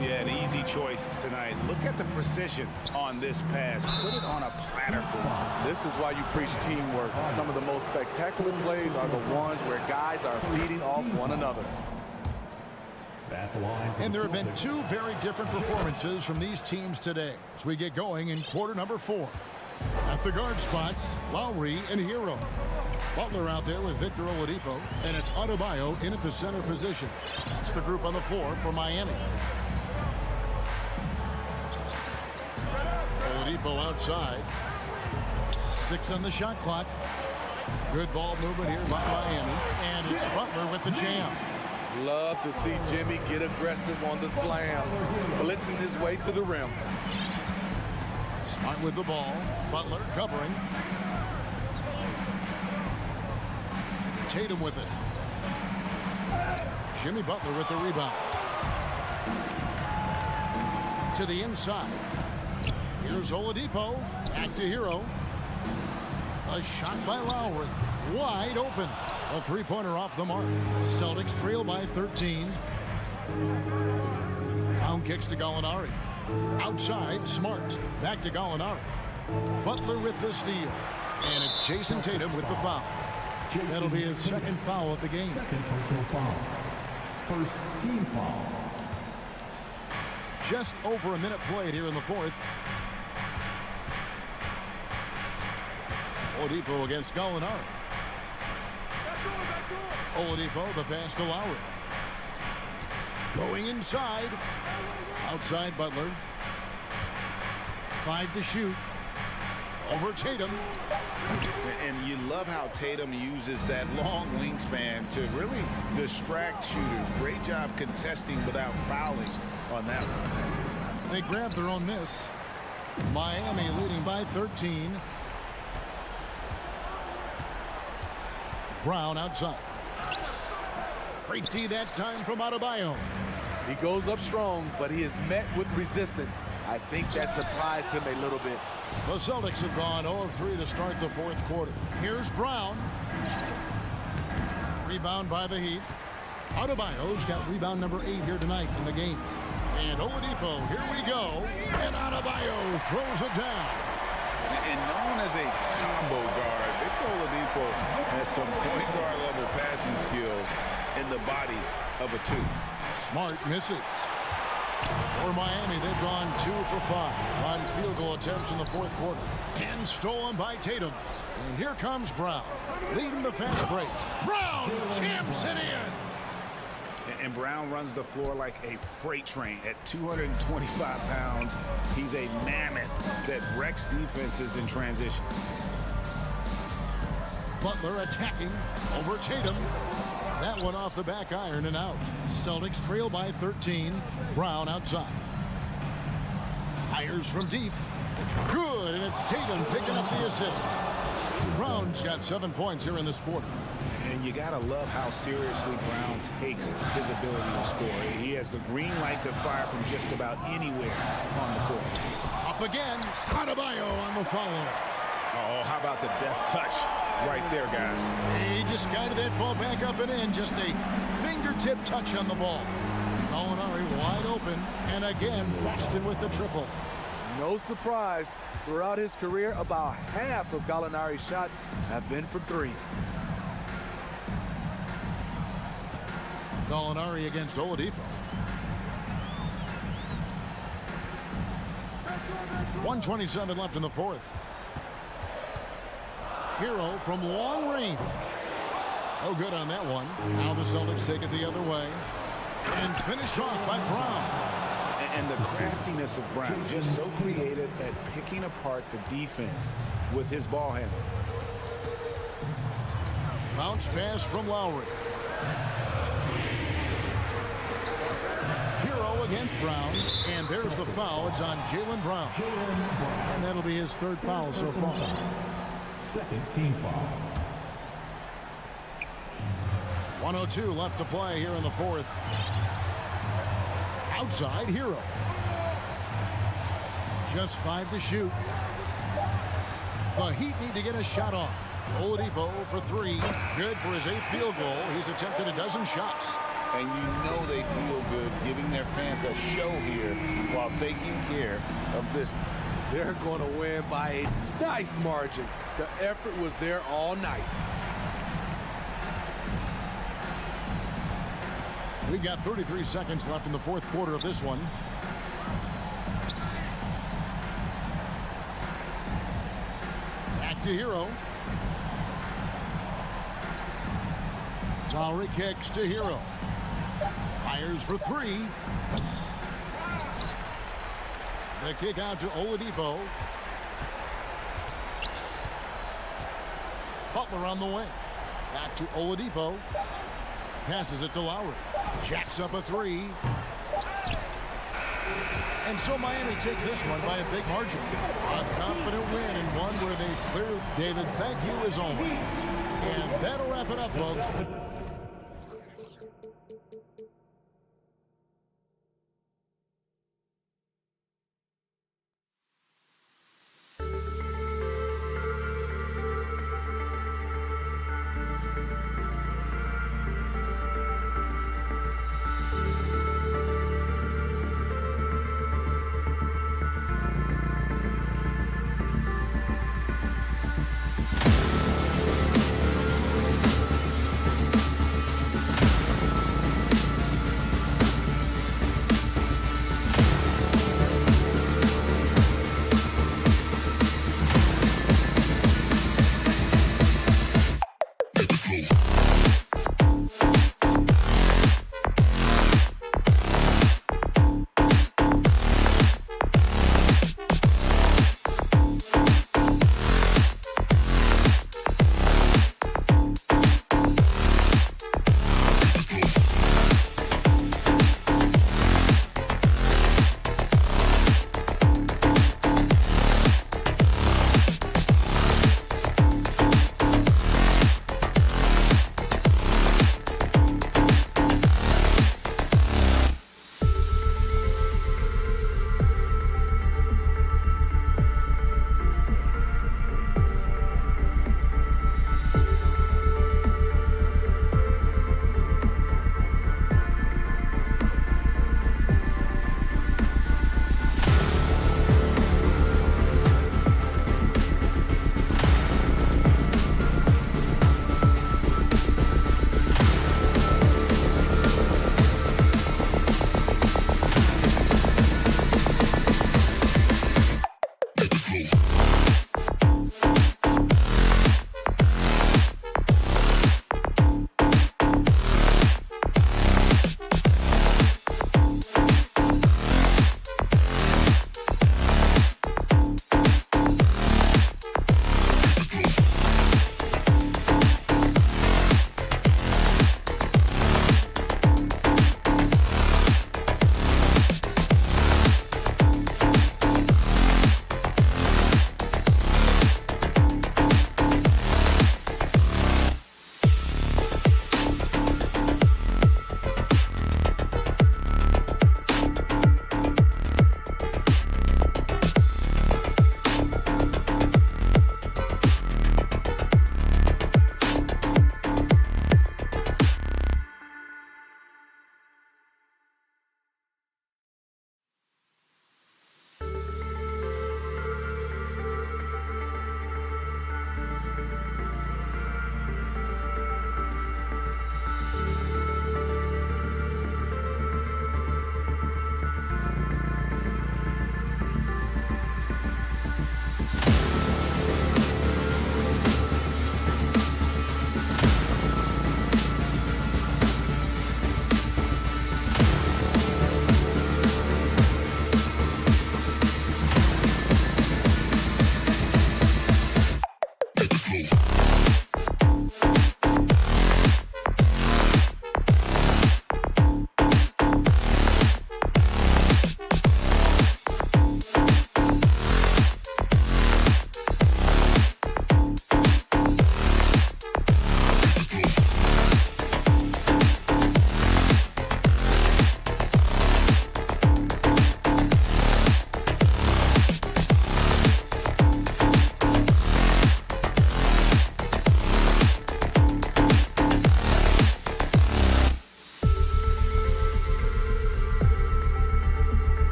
Yeah, an easy choice tonight. Look at the precision on this pass. Put it on a platter for him. This is why you preach teamwork. Some of the most spectacular plays are the ones where guys are feeding off one another. At the line for And the there have been Celtics. two very different performances from these teams today as we get going in quarter number 4. At the guard spots, Lowry and Hero. Butler out there with Victor Oladipo, and it's Adebayo in at the center position. It's the group on the floor for Miami. Oladipo outside. 6 on the shot clock. Good ball movement here by Miami, and it's Butler with the jam. Love to see Jimmy get aggressive on the slam, blitzing his way to the rim. Smart with the ball. Butler covering. Tatum with it. Jimmy Butler with the rebound. To the inside. Here's Oladipo. Back to Hero. A shot by Lowry. Wide open. A three-pointer off the mark. Celtics trail by 13. Brown kicks to Gallinari. Outside, Smart. Back to Gallinari. Butler with the steal. And it's Jason Tatum with the foul. That'll be his second foul of the game. Second personal foul. First team foul. Just over a minute played here in the fourth. Oladipo against Gallinari. Oladipo, the pass to Lowry. Going inside. Outside Butler. 5 to shoot. Over Tatum. And you love how Tatum uses that long wingspan to really distract shooters. Great job contesting without fouling on that one. They grab their own miss. Miami leading by 13. Brown outside. Great D that time from Adebayo. He goes up strong, but he is met with resistance. I think that surprised him a little bit. The Celtics have gone 0 of 3 to start the fourth quarter. Here's Brown. Rebound by the Heat. Adebayo's got rebound number 8 here tonight in the game. And Oladipo, here we go. And Adebayo throws it down. And known as a combo guard, Victor Oladipo has some point guard level passing skills in the body of a 2. Smart misses. For Miami, they've gone 2 for 5 on field goal attempts in the fourth quarter. And stolen by Tatum. And here comes Brown, leading the fast break. Brown jams it in. And Brown runs the floor like a freight train. At 225 pounds, he's a mammoth that wrecks defenses in transition. Butler attacking over Tatum. That one off the back iron and out. Celtics trail by 13. Brown outside. Fires from deep. Good, and it's Tatum picking up the assist. Brown's got 7 points here in this quarter. And you gotta love how seriously Brown takes his ability to score. He has the green light to fire from just about anywhere on the court. Up again. Adebayo on the follow. Oh, how about the deft touch right there, guys? He just guided that ball back up and in. Just a fingertip touch on the ball. Gallinari wide open. And again, Boston with the triple. No surprise, throughout his career, about half of Gallinari's shots have been from 3. Gallinari against Oladipo. 1:27 left in the fourth. Hero from long range. Oh, good on that one. Now the Celtics take it the other way. And finish off by Brown. And the craftiness of Brown, just so creative at picking apart the defense with his ball handle. Bounce pass from Lowry. Hero against Brown. And there's the foul. It's on Jaylen Brown. And that'll be his 3rd foul so far. Second team foul. 1:02 left to play here in the fourth. Outside, Hero. Just 5 to shoot. The Heat need to get a shot off. Oladipo for 3. Good for his 8th field goal. He's attempted a dozen shots. And you know they feel good giving their fans a show here while taking care of business. They're going to win by a nice margin. The effort was there all night. We've got 33 seconds left in the fourth quarter of this one. Back to Hero. Lowry kicks to Hero. Fires for three. The kick out to Oladipo. Butler on the way. Back to Oladipo. Passes it to Lowry. Jacks up a three. And so Miami takes this one by a big margin. A confident win and one where they cleared David. Thank you as always. And that'll wrap it up, folks.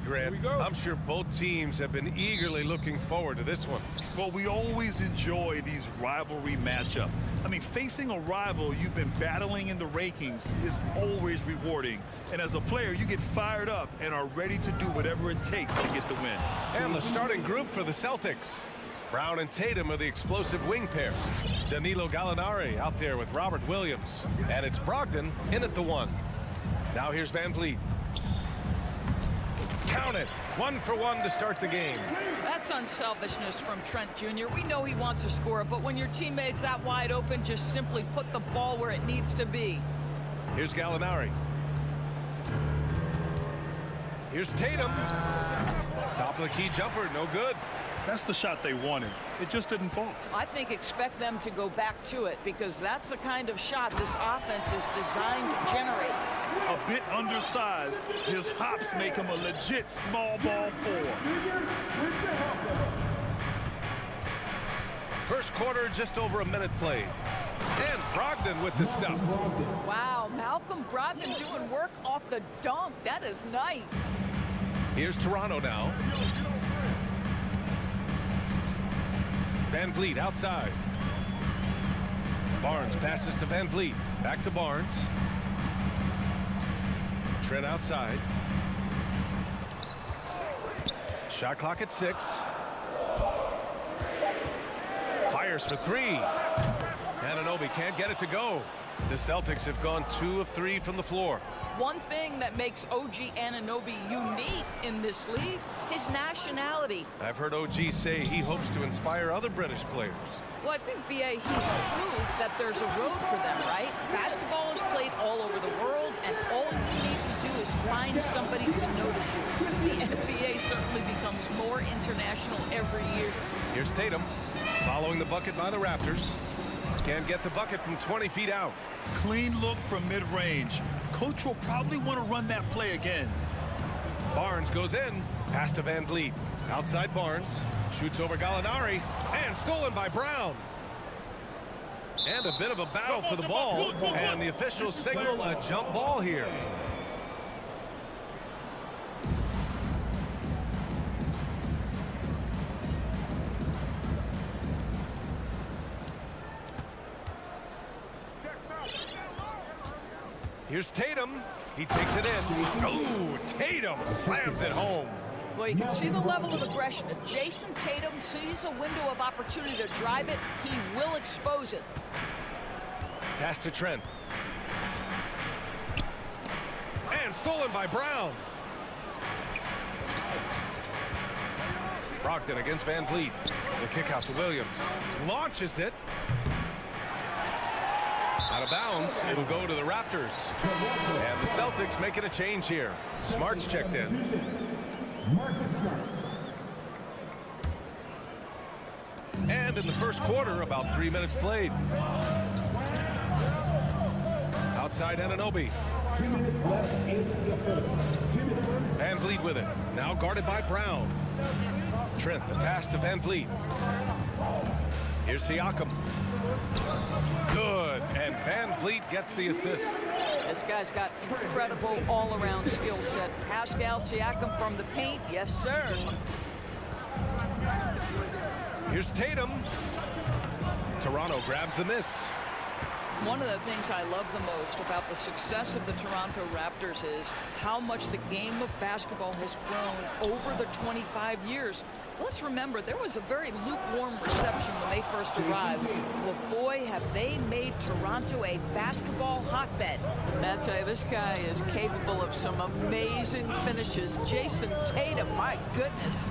right, Grant. I'm sure both teams have been eagerly looking forward to this one. Well, we always enjoy these rivalry matchups. I mean, facing a rival you've been battling in the rankings is always rewarding. And as a player, you get fired up and are ready to do whatever it takes to get the win. And the starting group for the Celtics. Brown and Tatum are the explosive wing pair. Danilo Gallinari out there with Robert Williams. And it's Brogdon in at the 1. Now here's Van Vliet. Count it. 1 for 1 to start the game. That's unselfishness from Trent Jr. We know he wants to score, but when your teammate's that wide open, just simply put the ball where it needs to be. Here's Gallinari. Here's Tatum. Top of the key jumper, no good. That's the shot they wanted. It just didn't fall. I think expect them to go back to it because that's the kind of shot this offense is designed to generate. A bit undersized, his hops make him a legit small ball 4. First quarter, just over a minute played. And Brogdon with the stuff. Wow, Malcolm Brogdon doing work off the dunk. That is nice. Here's Toronto now. Van Vliet outside. Barnes passes to Van Vliet. Back to Barnes. Trent outside. Shot clock at 6. Fires for 3. Anunoby can't get it to go. The Celtics have gone 2 of 3 from the floor. One thing that makes OG Anunoby unique in this league, his nationality. I've heard OG say he hopes to inspire other British players. Well, I think, B.A., he's proved that there's a road for them, right? Basketball is played all over the world, and all you need to do is find somebody to notice you. The NBA certainly becomes more international every year. Here's Tatum, following the bucket by the Raptors. Can't get the bucket from 20 feet out. Clean look from mid-range. Coach will probably want to run that play again. Barnes goes in. Pass to Van Vliet. Outside Barnes. Shoots over Gallinari. And stolen by Brown. And a bit of a battle for the ball. And the officials signal a jump ball here. Here's Tatum. He takes it in. Oh, Tatum slams it home. Well, you can see the level of aggression. If Jason Tatum sees a window of opportunity to drive it, he will expose it. Pass to Trent. And stolen by Brown. Brogdon against Van Vliet. The kick out to Williams. Launches it. Out of bounds. It'll go to the Raptors. And the Celtics making a change here. Smart's checked in. And in the first quarter, about 3 minutes played. Outside Anunoby. Van Vliet with it. Now guarded by Brown. Trent, the pass to Van Vliet. Here's Siakam. Good. And Van Vliet gets the assist. This guy's got incredible all-around skill set. Pascal Siakam from the paint. Yes, sir. Here's Tatum. Toronto grabs the miss. One of the things I love the most about the success of the Toronto Raptors is how much the game of basketball has grown over the 25 years. Let's remember, there was a very lukewarm reception when they first arrived. Well, boy, have they made Toronto a basketball hotbed. And I tell you, this guy is capable of some amazing finishes. Jason Tatum, my goodness.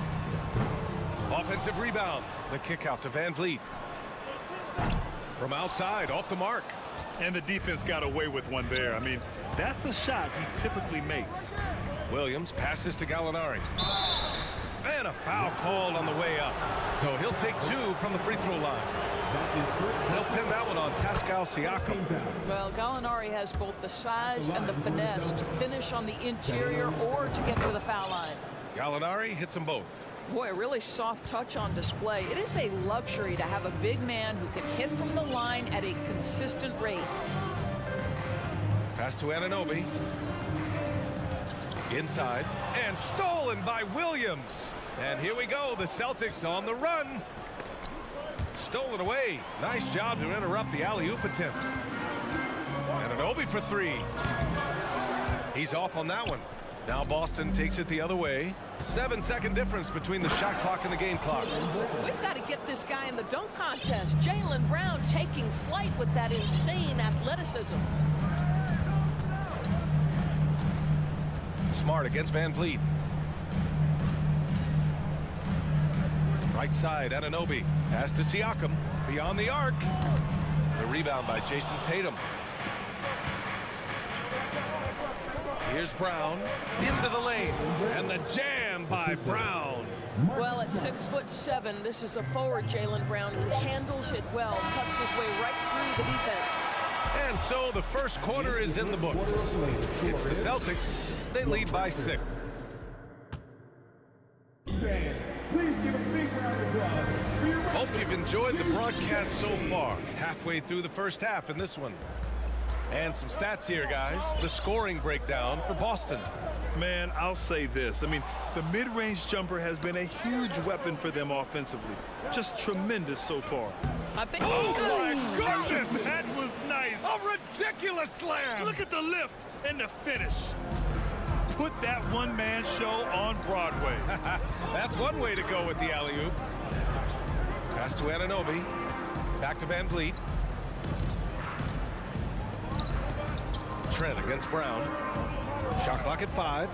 Offensive rebound. The kick out to Van Vliet. From outside, off the mark. And the defense got away with one there. I mean, that's a shot he typically makes. Williams passes to Gallinari. And a foul called on the way up. So he'll take 2 from the free throw line. They'll pin that one on Pascal Siakam. Well, Gallinari has both the size and the finesse to finish on the interior or to get to the foul line. Gallinari hits them both. Boy, a really soft touch on display. It is a luxury to have a big man who can hit from the line at a consistent rate. Pass to Anunoby. Inside, and stolen by Williams. And here we go, the Celtics on the run. Stolen away. Nice job to interrupt the alley-oop attempt. And Anunoby for three. He's off on that one. Now Boston takes it the other way. 7-second difference between the shot clock and the game clock. We've got to get this guy in the dunk contest. Jaylen Brown taking flight with that insane athleticism. Smart against Van Vliet. Right side, Anunoby. Pass to Siakam. Beyond the arc. The rebound by Jason Tatum. Here's Brown. Into the lane. And the jam by Brown. Well, at 6'7", this is a forward Jaylen Brown who handles it well, cuts his way right through the defense. And so the first quarter is in the books. It's the Celtics. They lead by 6. Please give a big round of applause for your Hope you've enjoyed the broadcast so far. Halfway through the first half in this one. And some stats here, guys. The scoring breakdown for Boston. Man, I'll say this. I mean, the mid-range jumper has been a huge weapon for them offensively. Just tremendous so far. I think. Oh, my goodness! That was nice. A ridiculous slam! Look at the lift and the finish. Put that one-man show on Broadway. That's one way to go with the alley-oop. Pass to Anunoby. Back to Van Vliet. Trent against Brown. Shot clock at 5.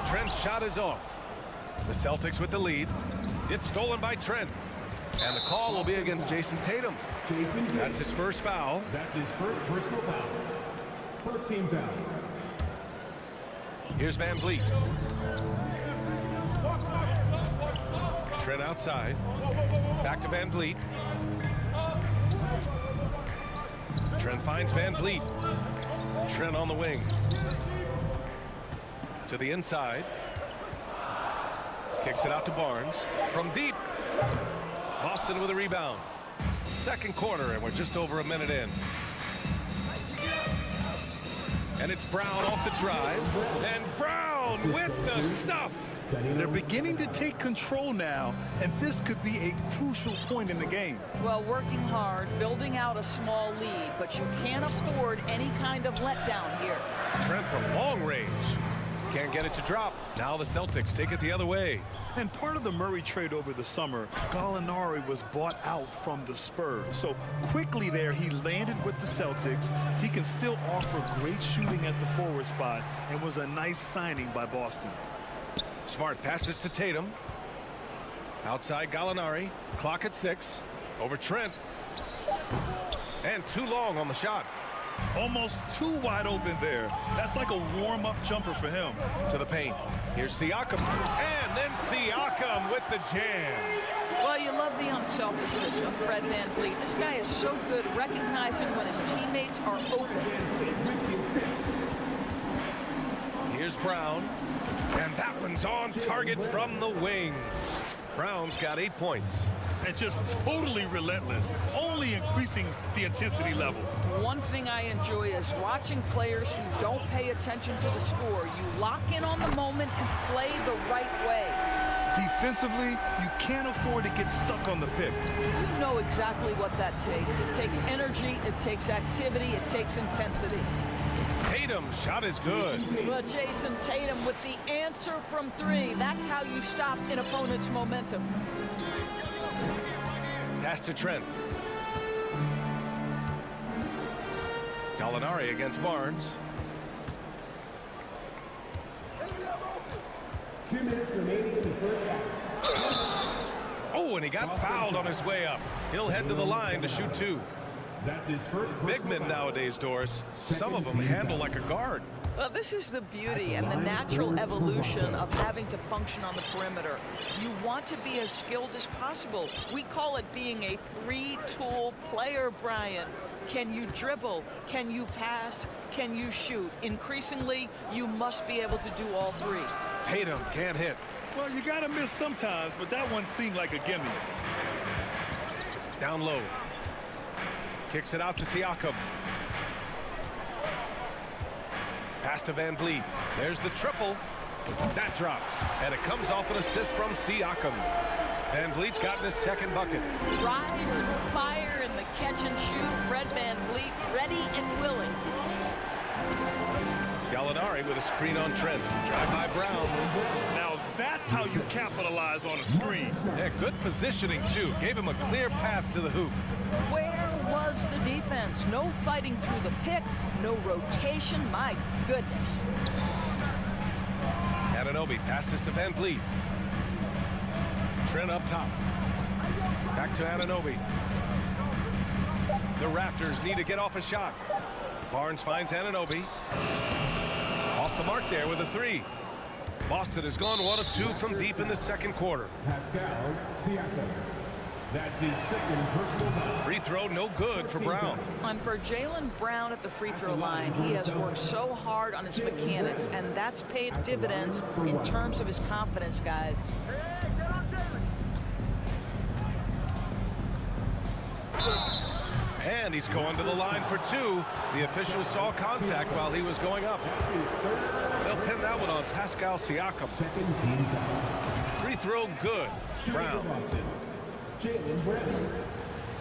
Trent's shot is off. The Celtics with the lead. It's stolen by Trent. And the call will be against Jason Tatum. That's his first foul. That's his first personal foul. First team foul. Here's Van Vliet. Trent outside. Back to Van Vliet. Trent finds Van Vliet. Trent on the wing. To the inside. Kicks it out to Barnes. From deep. Boston with a rebound. Second quarter, and we're just over a minute in. And it's Brown off the drive. And Brown with the stuff. They're beginning to take control now, and this could be a crucial point in the game. Well, working hard, building out a small lead, but you can't afford any kind of letdown here. Trent from long range. Can't get it to drop. Now the Celtics take it the other way. And part of the Murray trade over the summer, Gallinari was bought out from the Spurs. So quickly there, he landed with the Celtics. He can still offer great shooting at the forward spot, and was a nice signing by Boston. Smart passes to Tatum. Outside Gallinari. Clock at 6. Over Trent. And too long on the shot. Almost too wide open there. That's like a warm-up jumper for him. To the paint. Here's Siakam. And then Siakam with the jam. Well, you love the unselfishness of Fred VanVleet. This guy is so good recognizing when his teammates are open. Here's Brown. And that one's on target from the wing. Brown's got 8 points. And just totally relentless, only increasing the intensity level. One thing I enjoy is watching players who don't pay attention to the score. You lock in on the moment and play the right way. Defensively, you can't afford to get stuck on the pick. You know exactly what that takes. It takes energy, it takes activity, it takes intensity. Tatum's shot is good. But Jason Tatum with the answer from 3. That's how you stop an opponent's momentum. Pass to Trent. Gallinari against Barnes. 2 minutes remaining in the first half. Oh, and he got fouled on his way up. He'll head to the line to shoot 2. That's his first. Big men nowadays, Doris. Some of them handle like a guard. Well, this is the beauty and the natural evolution of having to function on the perimeter. You want to be as skilled as possible. We call it being a 3-tool player, Brian. Can you dribble? Can you pass? Can you shoot? Increasingly, you must be able to do all 3. Tatum can't hit. Well, you got to miss sometimes, but that one seemed like a gimme. Down low. Kicks it out to Siakam. Pass to Van Vliet. There's the triple. That drops. And it comes off an assist from Siakam. Van Vliet's gotten his second bucket. Rise and fire in the catch and shoot. Fred Van Vliet ready and willing. Gallinari with a screen on Trent. Drive by Brown. Now that's how you capitalize on a screen. Yeah, good positioning, too. Gave him a clear path to the hoop. Where was the defense? No fighting through the pick, no rotation. My goodness. Anunoby passes to Van Vliet. Trent up top. Back to Anunoby. The Raptors need to get off a shot. Barnes finds Anunoby. Off the mark there with a three. Boston has gone 1 of 2 from deep in the second quarter. Pascal Siakam. That's his second personal foul. Free throw no good for Brown. And for Jaylen Brown at the free throw line, he has worked so hard on his mechanics, and that's paid dividends in terms of his confidence, guys. And he's going to the line for 2. The officials saw contact while he was going up. They'll pin that one on Pascal Siakam. Free throw good. Brown. Jaylen Brown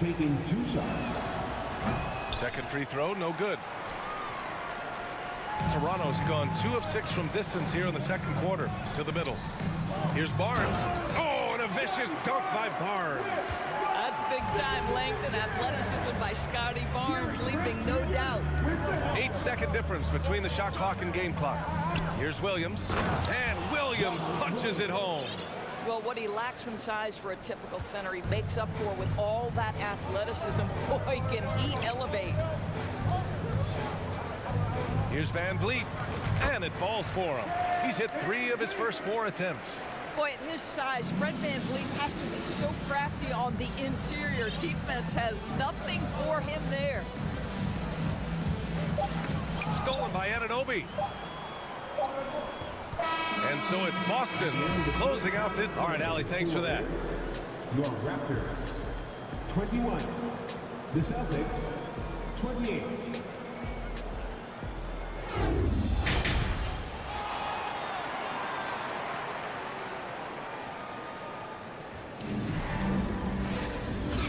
taking 2 shots. Second free throw, no good. Toronto's gone 2 of 6 from distance here in the second quarter. To the middle. Here's Barnes. Oh, and a vicious dunk by Barnes. That's big-time length and athleticism by Scotty Barnes, leaving no doubt. 8-second difference between the shot clock and game clock. Here's Williams. And Williams punches it home. Well, what he lacks in size for a typical center, he makes up for with all that athleticism. Boy, can he elevate. Here's Van Vliet. And it falls for him. He's hit 3 of his first 4 attempts. Boy, at his size, Fred Van Vliet has to be so crafty on the interior. Defense has nothing for him there. Stolen by Anunoby. And so it's Boston closing out this. All right, Allie, thanks for that. Your Raptors 21. The Celtics 28.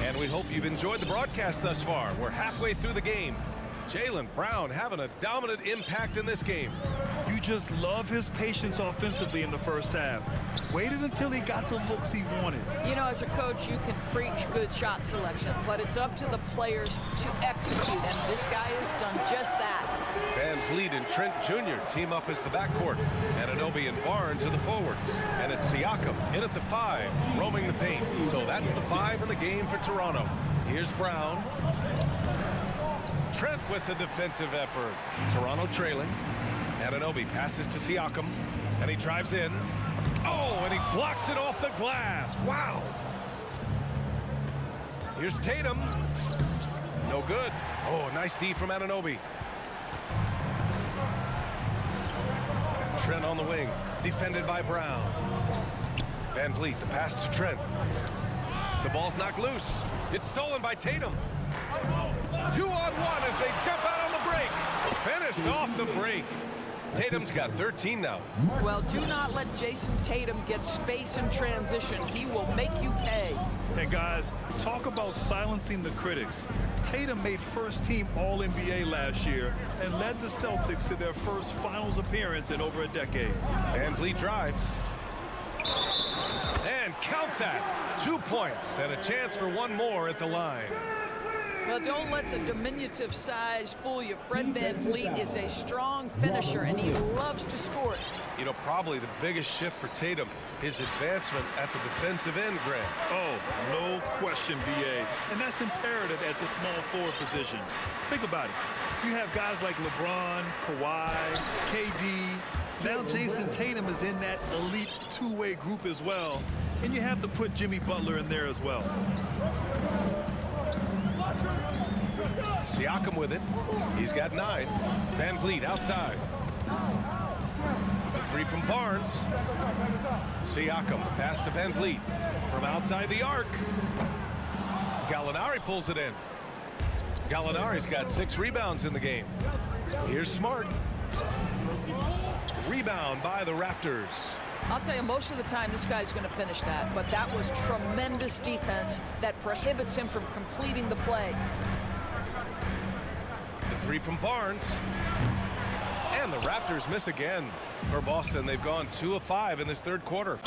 And we hope you've enjoyed the broadcast thus far. We're halfway through the game. Jaylen Brown having a dominant impact in this game. You just love his patience offensively in the first half. Waited until he got the looks he wanted. You know, as a coach, you can preach good shot selection, but it's up to the players to execute, and this guy has done just that. Van Vliet and Trent Jr. team up as the backcourt. Anunoby and Barnes are the forwards. And it's Siakam in at the 5, roaming the paint. So that's the 5 in the game for Toronto. Here's Brown. Trent with the defensive effort. Toronto trailing. Anunoby passes to Siakam, and he drives in. Oh, and he blocks it off the glass. Wow. Here's Tatum. No good. Oh, nice D from Anunoby. Trent on the wing, defended by Brown. Van Vliet, the pass to Trent. The ball's knocked loose. It's stolen by Tatum. 2-on-1 as they jump out on the break. Finished off the break. Tatum's got 13 now. Well, do not let Jason Tatum get space in transition. He will make you pay. Hey, guys, talk about silencing the critics. Tatum made first-team All-NBA last year and led the Celtics to their first finals appearance in over a decade. Van Vliet drives. And count that. 2 points and a chance for one more at the line. Well, don't let the diminutive size fool you. Fred Van Vliet is a strong finisher, and he loves to score it. You know, probably the biggest shift for Tatum, his advancement at the defensive end, Grant. Oh, no question, B.A. And that's imperative at the small forward position. Think about it. You have guys like LeBron, Kawhi, KD. Now Jason Tatum is in that elite two-way group as well. And you have to put Jimmy Butler in there as well. Siakam with it. He's got 9. Van Vliet outside. The 3 from Barnes. Siakam, pass to Van Vliet. From outside the arc. Gallinari pulls it in. Gallinari's got 6 rebounds in the game. Here's Smart. Rebound by the Raptors. I'll tell you, most of the time this guy's going to finish that, but that was tremendous defense that prohibits him from completing the play. The three from Barnes. And the Raptors miss again. For Boston, they've gone 2 of 5 in this third quarter.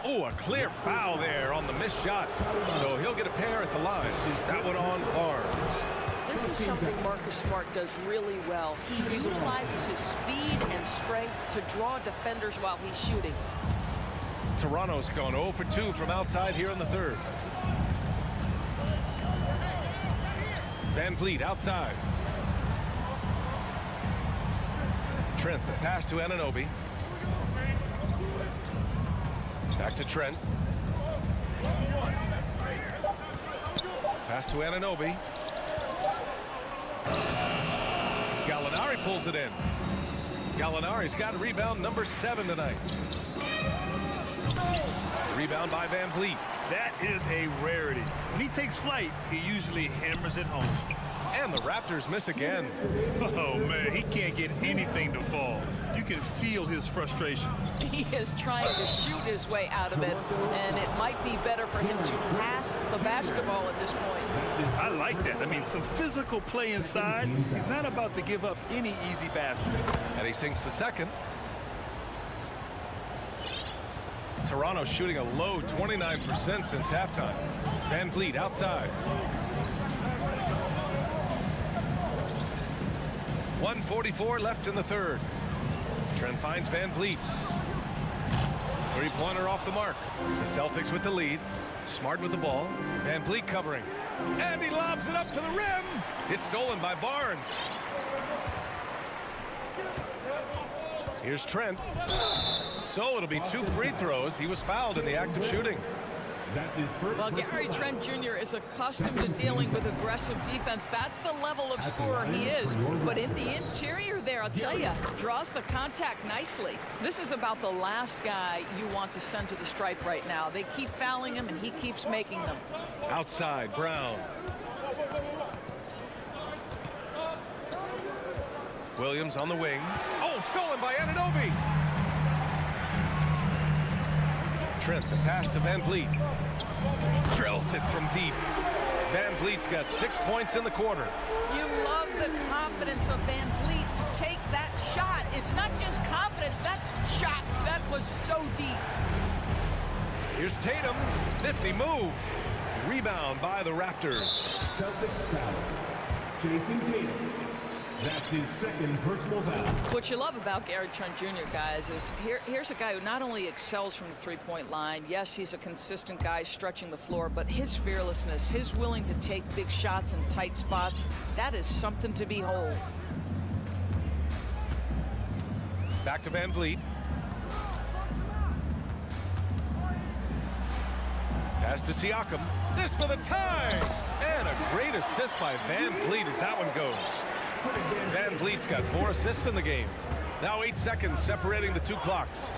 Oh, a clear foul there on the missed shot. So he'll get a pair at the line. That one on Barnes. This is something Marcus Smart does really well. He utilizes his speed and strength to draw defenders while he's shooting. Toronto's gone 0 for 2 from outside here in the third. Van Vliet outside. Trent, the pass to Anunoby. Back to Trent. Pass to Anunoby. Gallinari pulls it in. Gallinari's got rebound number 7 tonight. Rebound by Van Vliet. That is a rarity. When he takes flight, he usually hammers it home. And the Raptors miss again. Oh, man, he can't get anything to fall. You can feel his frustration. He is trying to shoot his way out of it, and it might be better for him to pass the basketball at this point. I like that. I mean, some physical play inside. He's not about to give up any easy baskets. And he sinks the second. Toronto shooting a low 29% since halftime. Van Vliet outside. 1:44 left in the third. Trent finds Van Vliet. Three-pointer off the mark. The Celtics with the lead. Smart with the ball. Van Vliet covering. And he lobs it up to the rim. It's stolen by Barnes. Here's Trent. So it'll be 2 free throws. He was fouled in the act of shooting. Well, Gary Trent Jr. is accustomed to dealing with aggressive defense. That's the level of scorer he is. But in the interior there, I'll tell you, draws the contact nicely. This is about the last guy you want to send to the stripe right now. They keep fouling him, and he keeps making them. Outside, Brown. Williams on the wing. Oh, stolen by Anunoby. Trent, the pass to Van Vliet. Drills it from deep. Van Vliet's got 6 points in the quarter. You love the confidence of Van Vliet to take that shot. It's not just confidence, that's shots. That was so deep. Here's Tatum. Nifty move. Rebound by the Raptors. Celtics foul. Jason Tatum. That's his second personal foul. What you love about Gary Trent Jr., guys, is here's a guy who not only excels from the three-point line. Yes, he's a consistent guy stretching the floor, but his fearlessness, his willing to take big shots in tight spots, that is something to behold. Back to Van Vliet. Pass to Siakam. This for the tie! And a great assist by Van Vliet as that one goes. Van Vliet's got 4 assists in the game. Now 8 seconds separating the 2 clocks.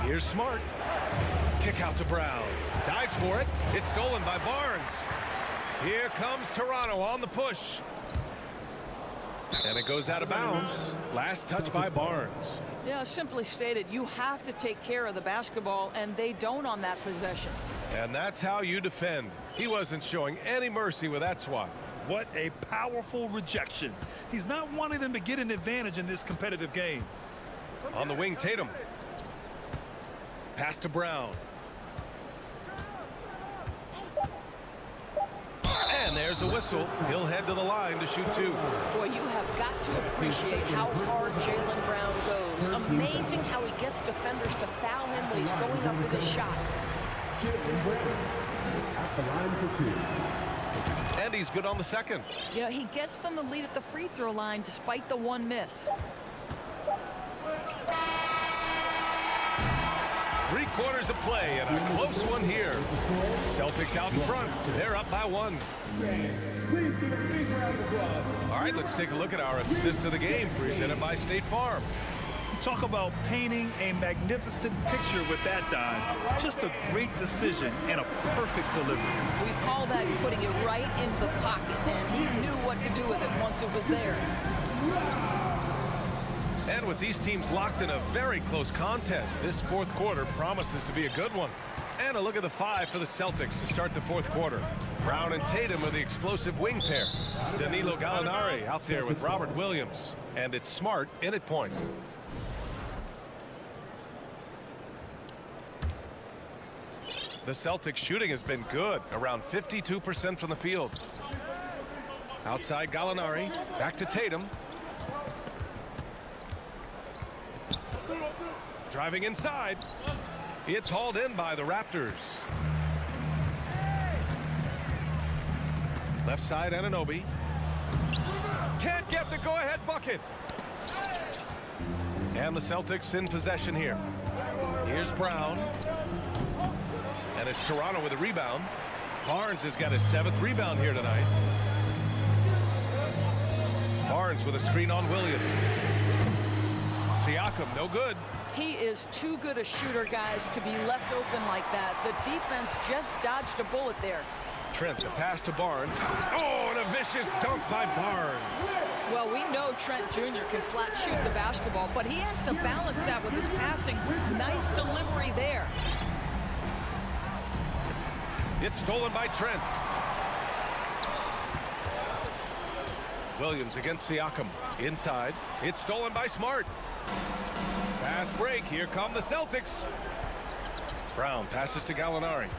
Here's Smart. Kick out to Brown. Dives for it. It's stolen by Barnes. Here comes Toronto on the push. And it goes out of bounds. Last touch by Barnes. Yeah, simply stated, you have to take care of the basketball, and they don't on that possession. And that's how you defend. He wasn't showing any mercy with that swat. What a powerful rejection. He's not wanting them to get an advantage in this competitive game. On the wing, Tatum. Pass to Brown. And there's a whistle. He'll head to the line to shoot 2. Boy, you have got to appreciate how hard Jaylen Brown goes. Amazing how he gets defenders to foul him when he's going up with a shot. Jaylen Brown at the line for 2. And he's good on the second. Yeah, he gets them the lead at the free throw line despite the 1 miss. 3 quarters of play and a close one here. Celtics out in front. They're up by 1. Please give a big round of applause. All right, let's take a look at our assist of the game presented by State Farm. Talk about painting a magnificent picture with that, Don. Just a great decision and a perfect delivery. We call that putting it right in the pocket, and he knew what to do with it once it was there. And with these teams locked in a very close contest, this fourth quarter promises to be a good one. And a look at the 5 for the Celtics to start the fourth quarter. Brown and Tatum are the explosive wing pair. Danilo Gallinari out there with Robert Williams. And it's Smart in at point. The Celtics shooting has been good, around 52% from the field. Outside Gallinari, back to Tatum. Driving inside. It's hauled in by the Raptors. Left side, Anunoby. Can't get the go-ahead bucket. And the Celtics in possession here. Here's Brown. And it's Toronto with a rebound. Barnes has got his 7th rebound here tonight. Barnes with a screen on Williams. Siakam, no good. He is too good a shooter, guys, to be left open like that. The defense just dodged a bullet there. Trent, the pass to Barnes. Oh, and a vicious dunk by Barnes. Well, we know Trent Jr. can flat shoot the basketball, but he has to balance that with his passing. Nice delivery there. It's stolen by Trent. Williams against Siakam. Inside. It's stolen by Smart. Pass break. Here come the Celtics. Brown passes to Gallinari.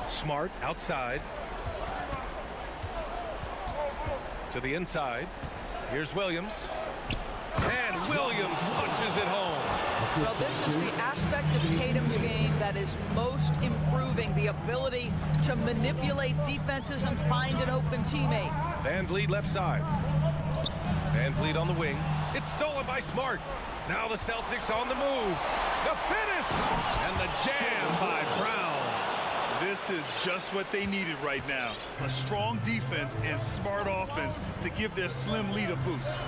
Smart outside. To the inside. Here's Williams. And Williams punches it home. Well, this is the aspect of Tatum's game that is most improving, the ability to manipulate defenses and find an open teammate. Van Vliet left side. Van Vliet on the wing. It's stolen by Smart. Now the Celtics on the move. The finish! And the jam by Brown. This is just what they needed right now. A strong defense and smart offense to give their slim lead a boost.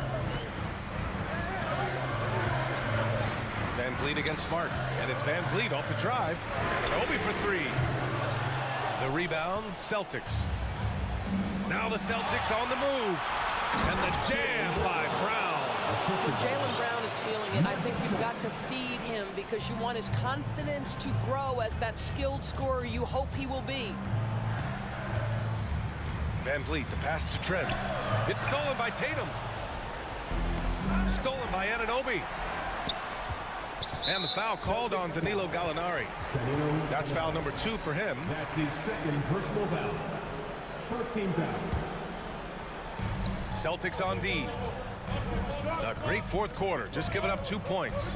Van Vliet against Smart. And it's Van Vliet off the drive. Anunoby for 3. The rebound, Celtics. Now the Celtics on the move. And the jam by Brown. When Jaylen Brown is feeling it, I think you've got to feed him because you want his confidence to grow as that skilled scorer you hope he will be. Van Vliet, the pass to Trent. It's stolen by Tatum. Stolen by Anunoby. And the foul called on Danilo Gallinari. That's foul number 2 for him. That's his 2nd personal foul. First team foul. Celtics on D. A great fourth quarter, just giving up 2 points.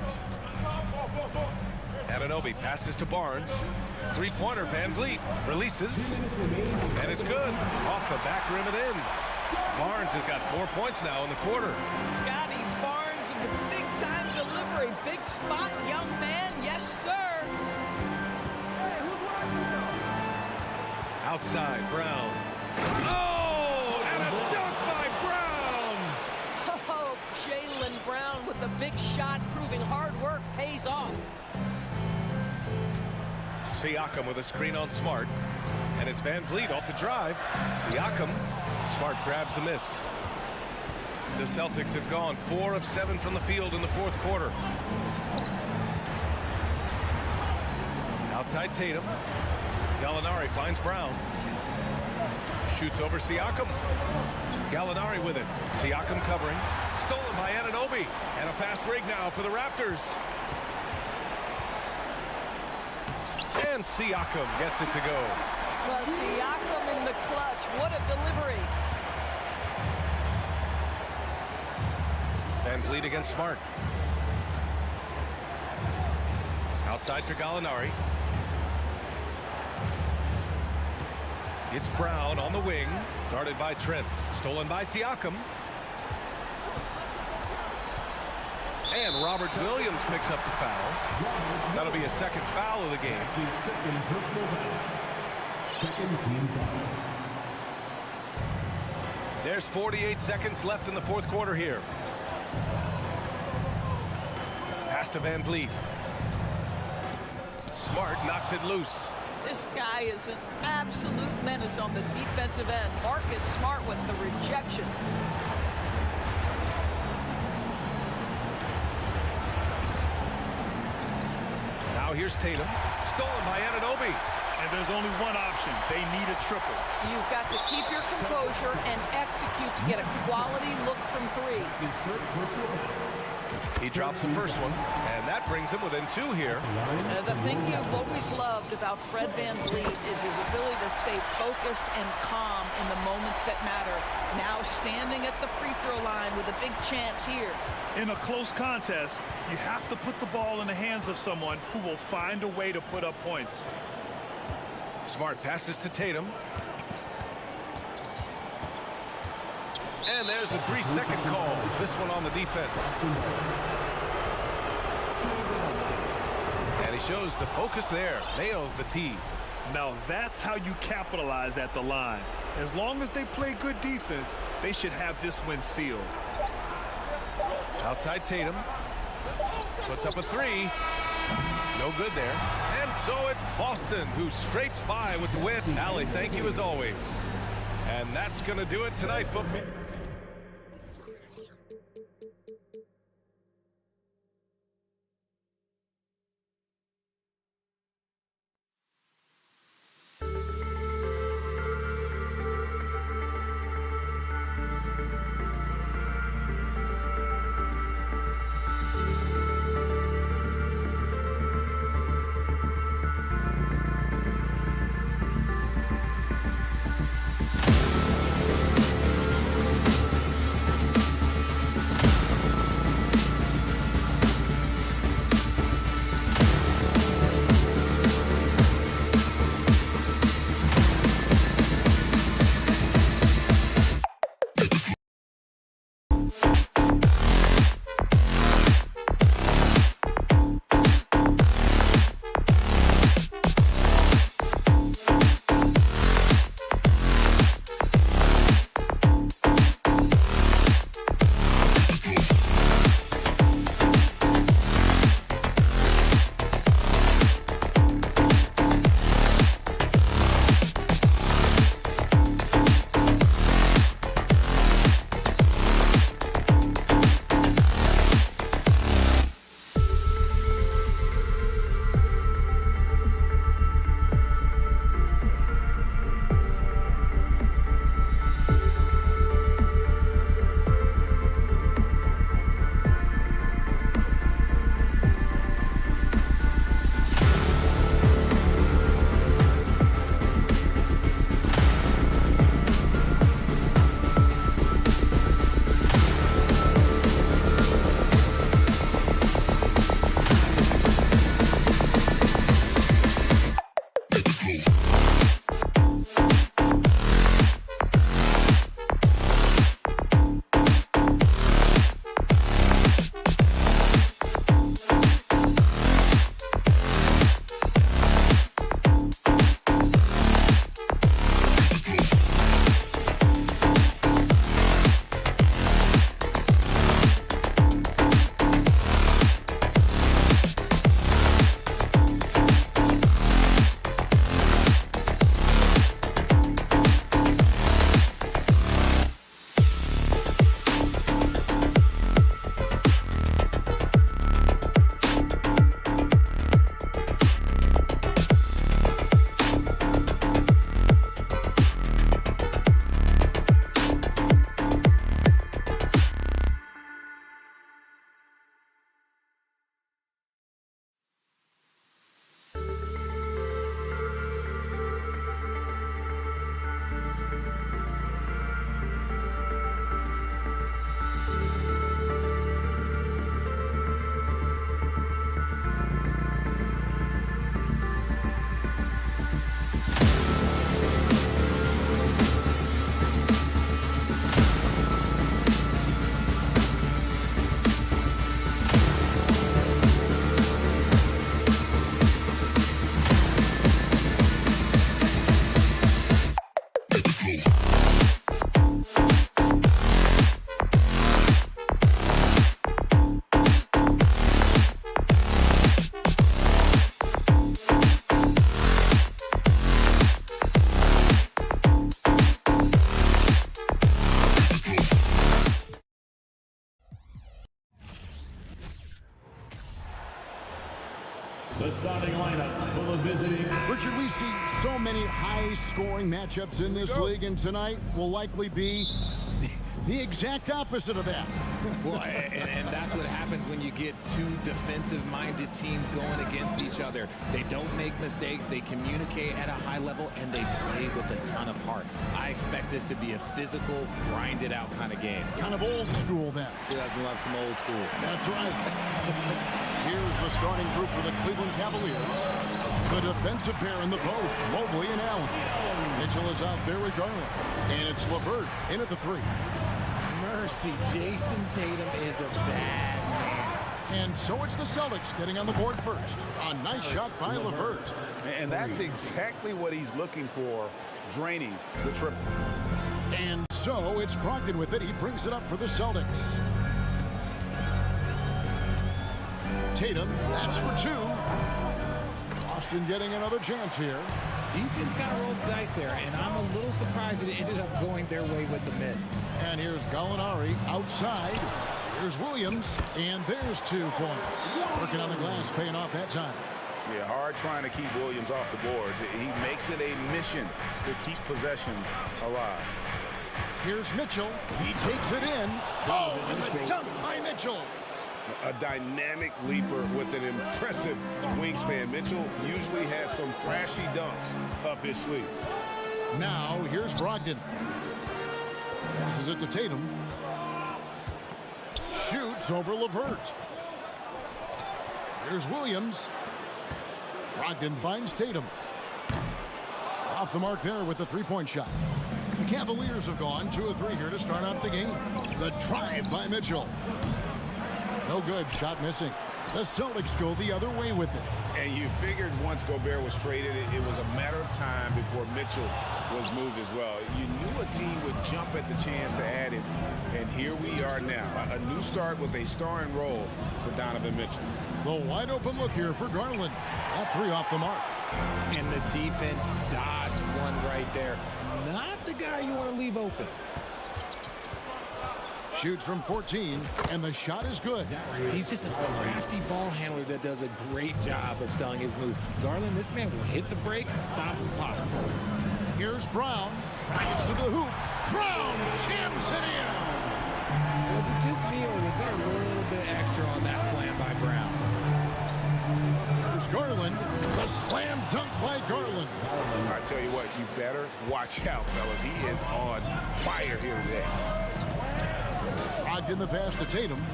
Anunoby passes to Barnes. 3-pointer, Van Vliet releases. And it's good. Off the back rim and in. Barnes has got 4 points now in the quarter. Scotty Barnes with the big-time delivery. Big spot, young man. Yes, sir. Outside, Brown. Oh, and a dunk by Brown! Oh, Jaylen Brown with the big shot, proving hard work pays off. Siakam with a screen on Smart. And it's Van Vliet off the drive. Siakam. Smart grabs the miss. The Celtics have gone 4 of 7 from the field in the fourth quarter. Outside Tatum. Gallinari finds Brown. Shoots over Siakam. Gallinari with it. Siakam covering. Stolen by Anunoby. And a fast break now for the Raptors. And Siakam gets it to go. Well, Siakam in the clutch. What a delivery. Van Vliet against Smart. Outside to Gallinari. It's Brown on the wing. Guarded by Trent. Stolen by Siakam. And Robert Williams picks up the foul. That'll be a 2nd foul of the game. His 2nd personal foul. 2nd team foul. There's 48 seconds left in the fourth quarter here. Pass to Van Vliet. Smart knocks it loose. This guy is an absolute menace on the defensive end. Marcus Smart with the rejection. Now here's Tatum. Stolen by Anunoby. And there's only one option. They need a triple. You've got to keep your composure and execute to get a quality look from three. He drops the first one, and that brings him within two here. The thing you've always loved about Fred VanVleet is his ability to stay focused and calm in the moments that matter. Now standing at the free throw line with a big chance here. In a close contest, you have to put the ball in the hands of someone who will find a way to put up points. Smart passes to Tatum. And there's a 3-second call. This one on the defense. And he shows the focus there. Nails the tee. Now that's how you capitalize at the line. As long as they play good defense, they should have this win sealed. Outside Tatum. Puts up a three. No good there. And so it's Boston who scrapes by with the win. Allie, thank you as always. And that's going to do it tonight for me. The starting lineup for the visiting. Richard, we see so many high-scoring matchups in this league, and tonight will likely be the exact opposite of that. Well, and that's what happens when you get two defensive-minded teams going against each other. They don't make mistakes, they communicate at a high level, and they play with a ton of heart. I expect this to be a physical, grinded-out kind of game. Kind of old school, then. Who doesn't love some old school? That's right. Here's the starting group for the Cleveland Cavaliers. The defensive pair in the post, Mobley and Allen. Mitchell is out there with Garland. And it's LeVert in at the 3. Mercy, Jason Tatum is a bad man. And so it's the Celtics getting on the board first. A nice shot by LeVert. And that's exactly what he's looking for, draining the triple. And so it's Brogdon with it. He brings it up for the Celtics. Tatum, that's for 2. Boston getting another chance here. Defense got to roll the dice there, and I'm a little surprised that it ended up going their way with the miss. And here's Gallinari outside. Here's Williams, and there's 2 points. Working on the glass, paying off that time. Yeah, hard trying to keep Williams off the boards. He makes it a mission to keep possessions alive. Here's Mitchell. He takes it in. Oh, and the dunk by Mitchell. A dynamic leaper with an impressive wingspan. Mitchell usually has some flashy dunks up his sleeve. Now, here's Brogdon. Passes it to Tatum. Shoots over LeVert. Here's Williams. Brogdon finds Tatum. Off the mark there with the 3-point shot. The Cavaliers have gone 2 of 3 here to start out the game. The drive by Mitchell. No good. Shot missing. The Celtics go the other way with it. And you figured once Gobert was traded, it was a matter of time before Mitchell was moved as well. You knew a team would jump at the chance to add him. And here we are now. A new start with a starring role for Donovan Mitchell. The wide open look here for Garland. That 3 off the mark. And the defense dodged one right there. Not the guy you want to leave open. Shoots from 14, and the shot is good. He's just a crafty ball handler that does a great job of selling his move. Garland, this man will hit the break, stop, and pop. Here's Brown. Gets to the hoop. Brown jams it in. Was it just me, or was there a little bit extra on that slam by Brown? Here's Garland. The slam dunk by Garland. I tell you what, you better watch out, fellas. He is on fire here today. In the pass to Tatum.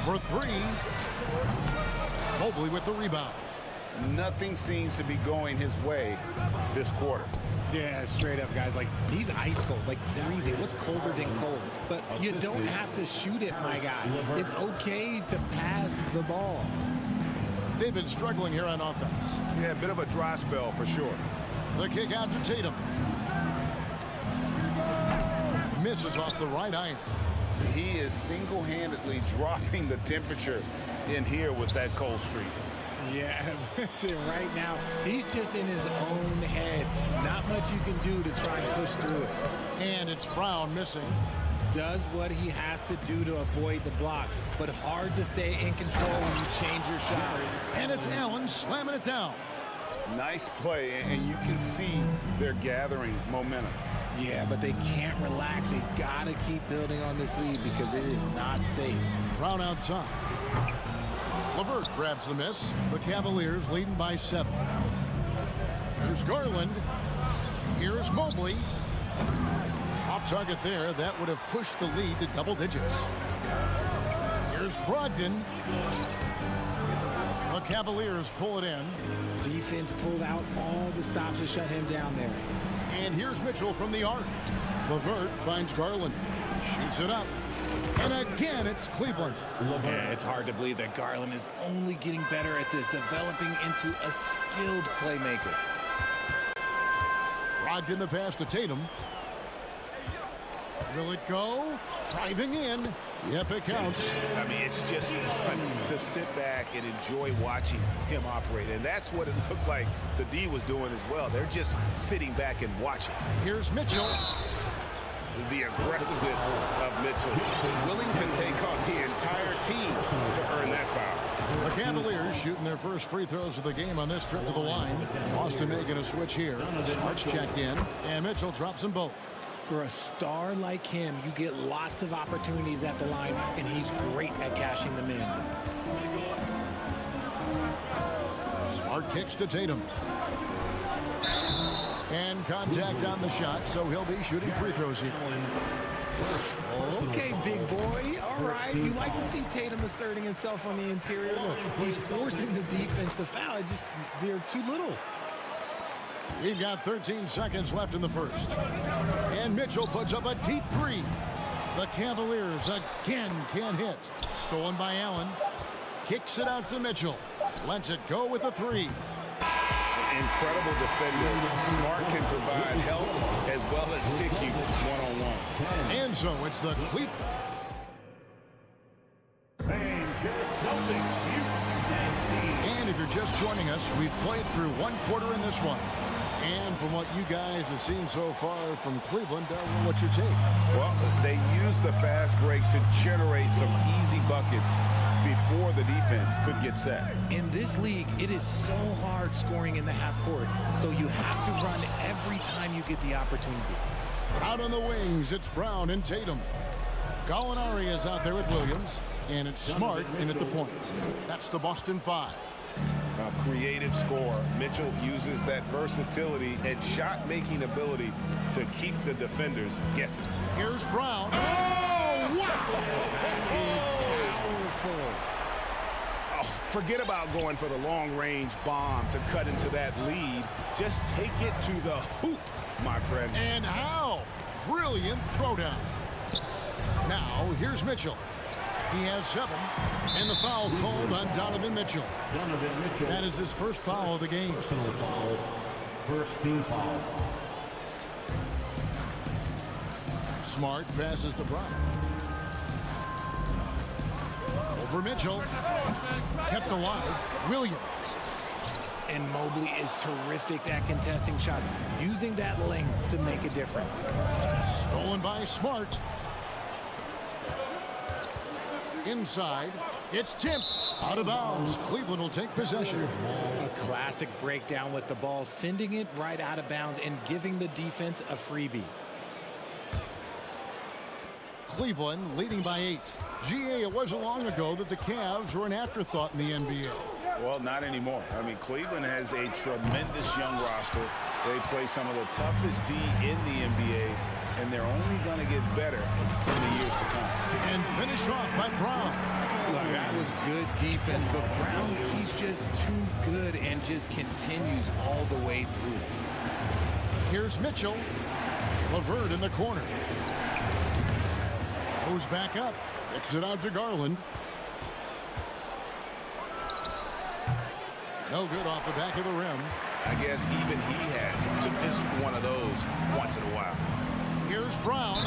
For 3. Mobley with the rebound. Nothing seems to be going his way this quarter. Yeah, straight up, guys. Like, he's ice cold, like freezing. What's colder than cold? But you don't have to shoot it, my guy. It's okay to pass the ball. They've been struggling here on offense. Yeah, a bit of a dry spell for sure. The kick out to Tatum. Misses off the right iron. He is single-handedly dropping the temperature in here with that cold streak. Yeah, right now, he's just in his own head. Not much you can do to try and push through it. And it's Brown missing. Does what he has to do to avoid the block, but hard to stay in control when you change your shot. And it's Allen slamming it down. Nice play, and you can see they're gathering momentum. Yeah, but they can't relax. They've got to keep building on this lead because it is not safe. Brown outside. LeVert grabs the miss. The Cavaliers leading by 7. Here's Garland. Here's Mobley. Off target there. That would have pushed the lead to double digits. Here's Brogdon. The Cavaliers pull it in. Defense pulled out all the stops to shut him down there. And here's Mitchell from the arc. LeVert finds Garland. Shoots it up. And again, it's Cleveland. Yeah, it's hard to believe that Garland is only getting better at this, developing into a skilled playmaker. Brogdon the pass to Tatum. Will it go? Driving in. Yep, it counts. I mean, it's just fun to sit back and enjoy watching him operate. And that's what it looked like the D was doing as well. They're just sitting back and watching. Here's Mitchell. The aggressiveness of Mitchell, willing to take on the entire team to earn that foul. The Cavaliers shooting their first free throws of the game on this trip to the line. Boston making a switch here. Smart's checked in, and Mitchell drops them both. For a star like him, you get lots of opportunities at the line, and he's great at cashing them in. Smart kicks to Tatum. And contact on the shot, so he'll be shooting free throws here. Okay, big boy. All right. You like to see Tatum asserting himself on the interior. Look, he's forcing the defense to foul. Just they're too little. We've got 13 seconds left in the first. And Mitchell puts up a deep three. The Cavaliers again can't hit. Stolen by Allen. Kicks it out to Mitchell. Lets it go with a three. Incredible defender. Smart can provide help as well as stick you one-on-one. And so it's the Cleveland. And if you're just joining us, we've played through one quarter in this one. And from what you guys have seen so far from Cleveland, what's your take? Well, they used the fast break to generate some easy buckets before the defense could get set. In this league, it is so hard scoring in the half court, so you have to run every time you get the opportunity. Out on the wings, it's Brown and Tatum. Gallinari is out there with Williams, and it's Smart in at the point. That's the Boston 5. A creative scorer. Mitchell uses that versatility and shot-making ability to keep the defenders guessing. Here's Brown. Oh, wow! That is powerful. Oh, forget about going for the long-range bomb to cut into that lead. Just take it to the hoop, my friend. And how? Brilliant throwdown. Now, here's Mitchell. He has 7, and the foul called on Donovan Mitchell. That is his first foul of the game. Personal foul. First team foul. Smart passes to Brown. Over Mitchell. Kept alive. Williams. And Mobley is terrific at contesting shots, using that length to make a difference. Stolen by Smart. Inside, it's tipped out of bounds. Cleveland will take possession. A classic breakdown with the ball, sending it right out of bounds and giving the defense a freebie. Cleveland leading by 8. GA, it wasn't long ago that the Cavs were an afterthought in the NBA. Well, not anymore. I mean, Cleveland has a tremendous young roster. They play some of the toughest D in the NBA, and they're only going to get better in the years to come. And finished off by Brown. Look, that was good defense, but Brown, he's just too good and just continues all the way through. Here's Mitchell. LeVert in the corner. Goes back up. Kicks it out to Garland. No good off the back of the rim. I guess even he has to miss one of those once in a while. Here's Brown.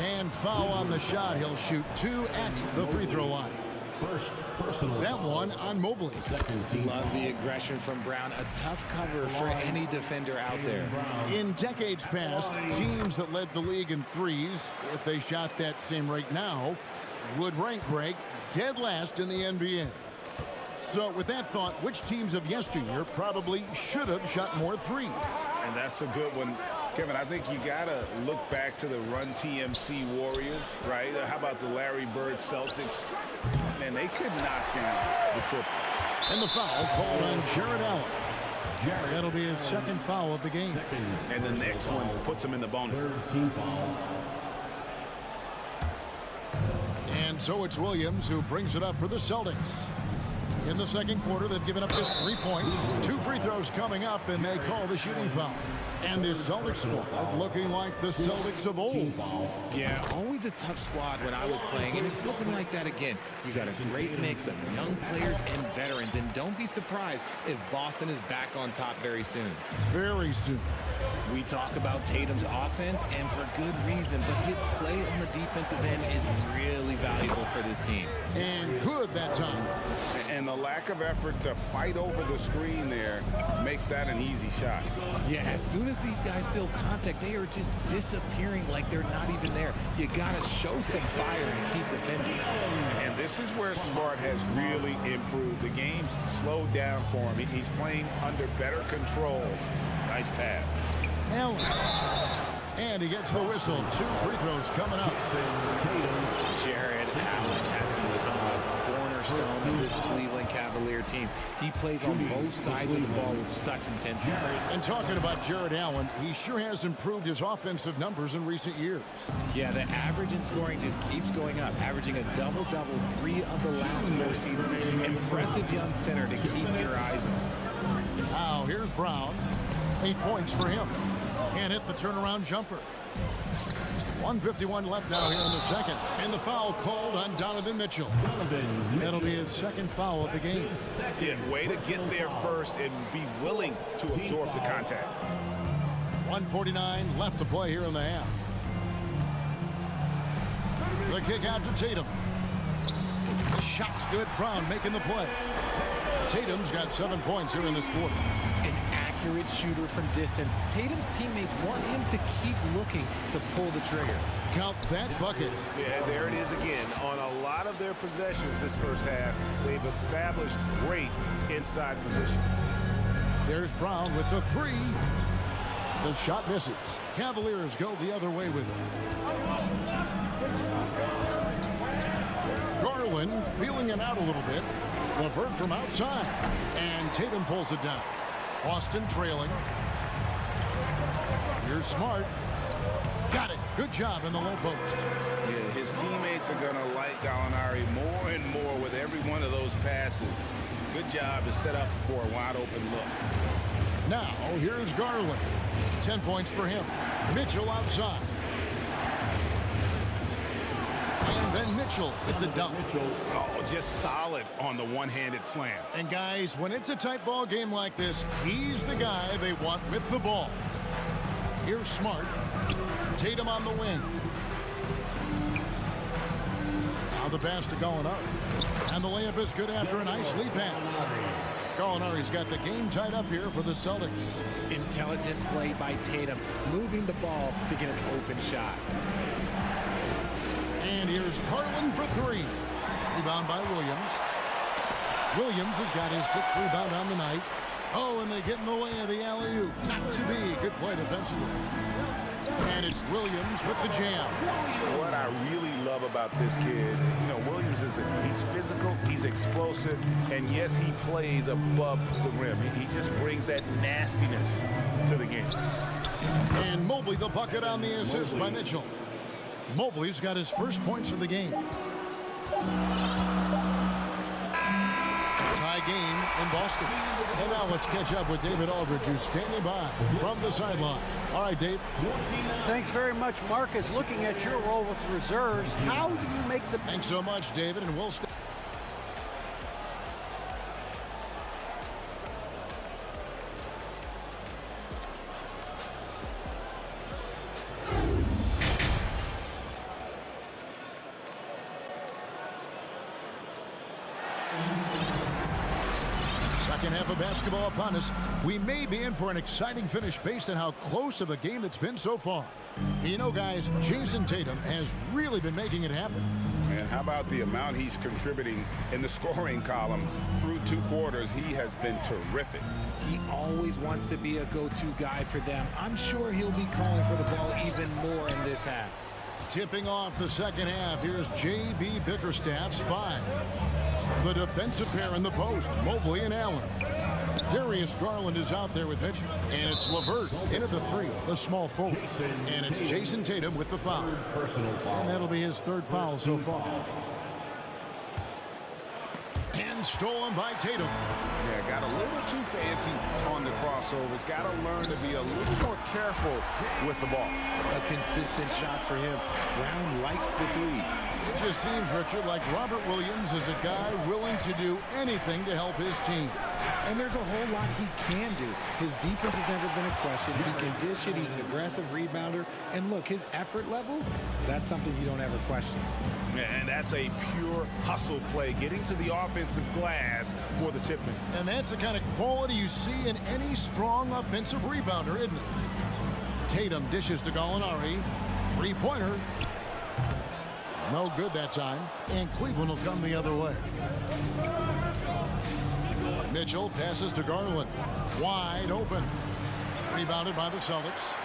And foul on the shot. He'll shoot 2 at the free throw line. That one on Mobley. Love the aggression from Brown. A tough cover for any defender out there. In decades past, teams that led the league in threes, if they shot that same rate now, would rank Greg dead last in the NBA. So with that thought, which teams of yesteryear probably should have shot more threes? And that's a good one. Kevin, I think you got to look back to the Run TMC Warriors, right? How about the Larry Bird Celtics? Man, they could knock down the triple. And the foul called on Jared Allen. That'll be his second foul of the game. And the next one puts him in the bonus. Third team foul. And so it's Williams who brings it up for the Celtics. In the second quarter, they've given up just 3 points. 2 free throws coming up, and they call the shooting foul. And this Celtics squad looking like the Celtics of old. Yeah, always a tough squad when I was playing, and it's looking like that again. You got a great mix of young players and veterans, and don't be surprised if Boston is back on top very soon. Very soon. We talk about Tatum's offense, and for good reason, but his play on the defensive end is really valuable for this team. And good that time. And the lack of effort to fight over the screen there makes that an easy shot. Yeah, as soon as these guys feel contact, they are just disappearing like they're not even there. You got to show some fire and keep defending. And this This is where Smart has really improved. The game's slowed down for him. He's playing under better control. Nice pass. Allen. And he gets the whistle. 2 free throws coming up. Jared Allen has become a cornerstone of this Cleveland Cavalier team. He plays on both sides of the ball with such intensity. And talking about Jared Allen, he sure has improved his offensive numbers in recent years. Yeah, the average in scoring just keeps going up, averaging a double-double 3 of the last 4 seasons. Impressive young center to keep your eyes on. Now here's Brown. 8 points for him. Can't hit the turnaround jumper. 1:51 left now here in the second. And the foul called on Donovan Mitchell. That'll be his second foul of the game. Yeah, way to get there first and be willing to absorb the contact. 1:49 left to play here in the half. The kick out to Tatum. The shot's good. Brown making the play. Tatum's got 7 points here in this quarter. An accurate shooter from distance. Tatum's teammates want him to keep looking to pull the trigger. Count that bucket. Yeah, there it is again. On a lot of their possessions this first half, they've established great inside position. There's Brown with the 3. The shot misses. Cavaliers go the other way with it. Garland feeling it out a little bit. LeVert from outside. And Tatum pulls it down. Boston trailing. Here's Smart. Got it. Good job in the low post. Yeah, his teammates are going to like Gallinari more and more with every one of those passes. Good job to set up for a wide open look. Now, here's Garland. 10 points for him. Mitchell outside. And then Mitchell with the dunk. Oh, just solid on the one-handed slam. And guys, when it's a tight ball game like this, he's the guy they want with the ball. Here's Smart. Tatum on the wing. Now the pass to Gallinari. And the layup is good after a nice lead pass. Gallinari's got the game tied up here for the Celtics. Intelligent play by Tatum, moving the ball to get an open shot. And here's Garland for 3. Rebound by Williams. Williams has got his 6th rebound on the night. Oh, and they get in the way of the alley-oop. Not to be. Good play defensively. And it's Williams with the jam. What I really love about this kid, Williams he's physical, he's explosive, and yes, he plays above the rim. He just brings that nastiness to the game. And Mobley the bucket on the assist by Mitchell. Mobley's got his first points of the game. Tie game in Boston. And now let's catch up with David Aldridge, who's standing by from the sideline. All right, Dave. Thanks very much, Marcus. Looking at your role with reserves, how do you make the... Thanks so much, David, and we'll stay. Second half of basketball upon us. We may be in for an exciting finish based on how close of a game it's been so far. You know, guys, Jason Tatum has really been making it happen. And how about the amount he's contributing in the scoring column through 2 quarters? He has been terrific. He always wants to be a go-to guy for them. I'm sure he'll be calling for the ball even more in this half. Tipping off the second half, here's J.B. Bickerstaff's 5. The defensive pair in the post, Mobley and Allen. Darius Garland is out there with Mitchell. And it's LeVert into the 3, the small forward. And it's Jason Tatum with the foul. And that'll be his 3rd foul so far. And stolen by Tatum. Yeah, got a little too fancy on the crossovers. Got to learn to be a little more careful with the ball. A consistent shot for him. Brown likes the 3. It just seems, Richard, like Robert Williams is a guy willing to do anything to help his team. And there's a whole lot he can do. His defense has never been a question. He can dish it. He's an aggressive rebounder. And look, his effort level, that's something you don't ever question. And that's a pure hustle play, getting to the offensive glass for the tipman. And that's the kind of quality you see in any strong offensive rebounder, isn't it? Tatum dishes to Gallinari. 3-pointer. No good that time, and Cleveland will come the other way. Mitchell passes to Garland. Wide open. Rebounded by the Celtics.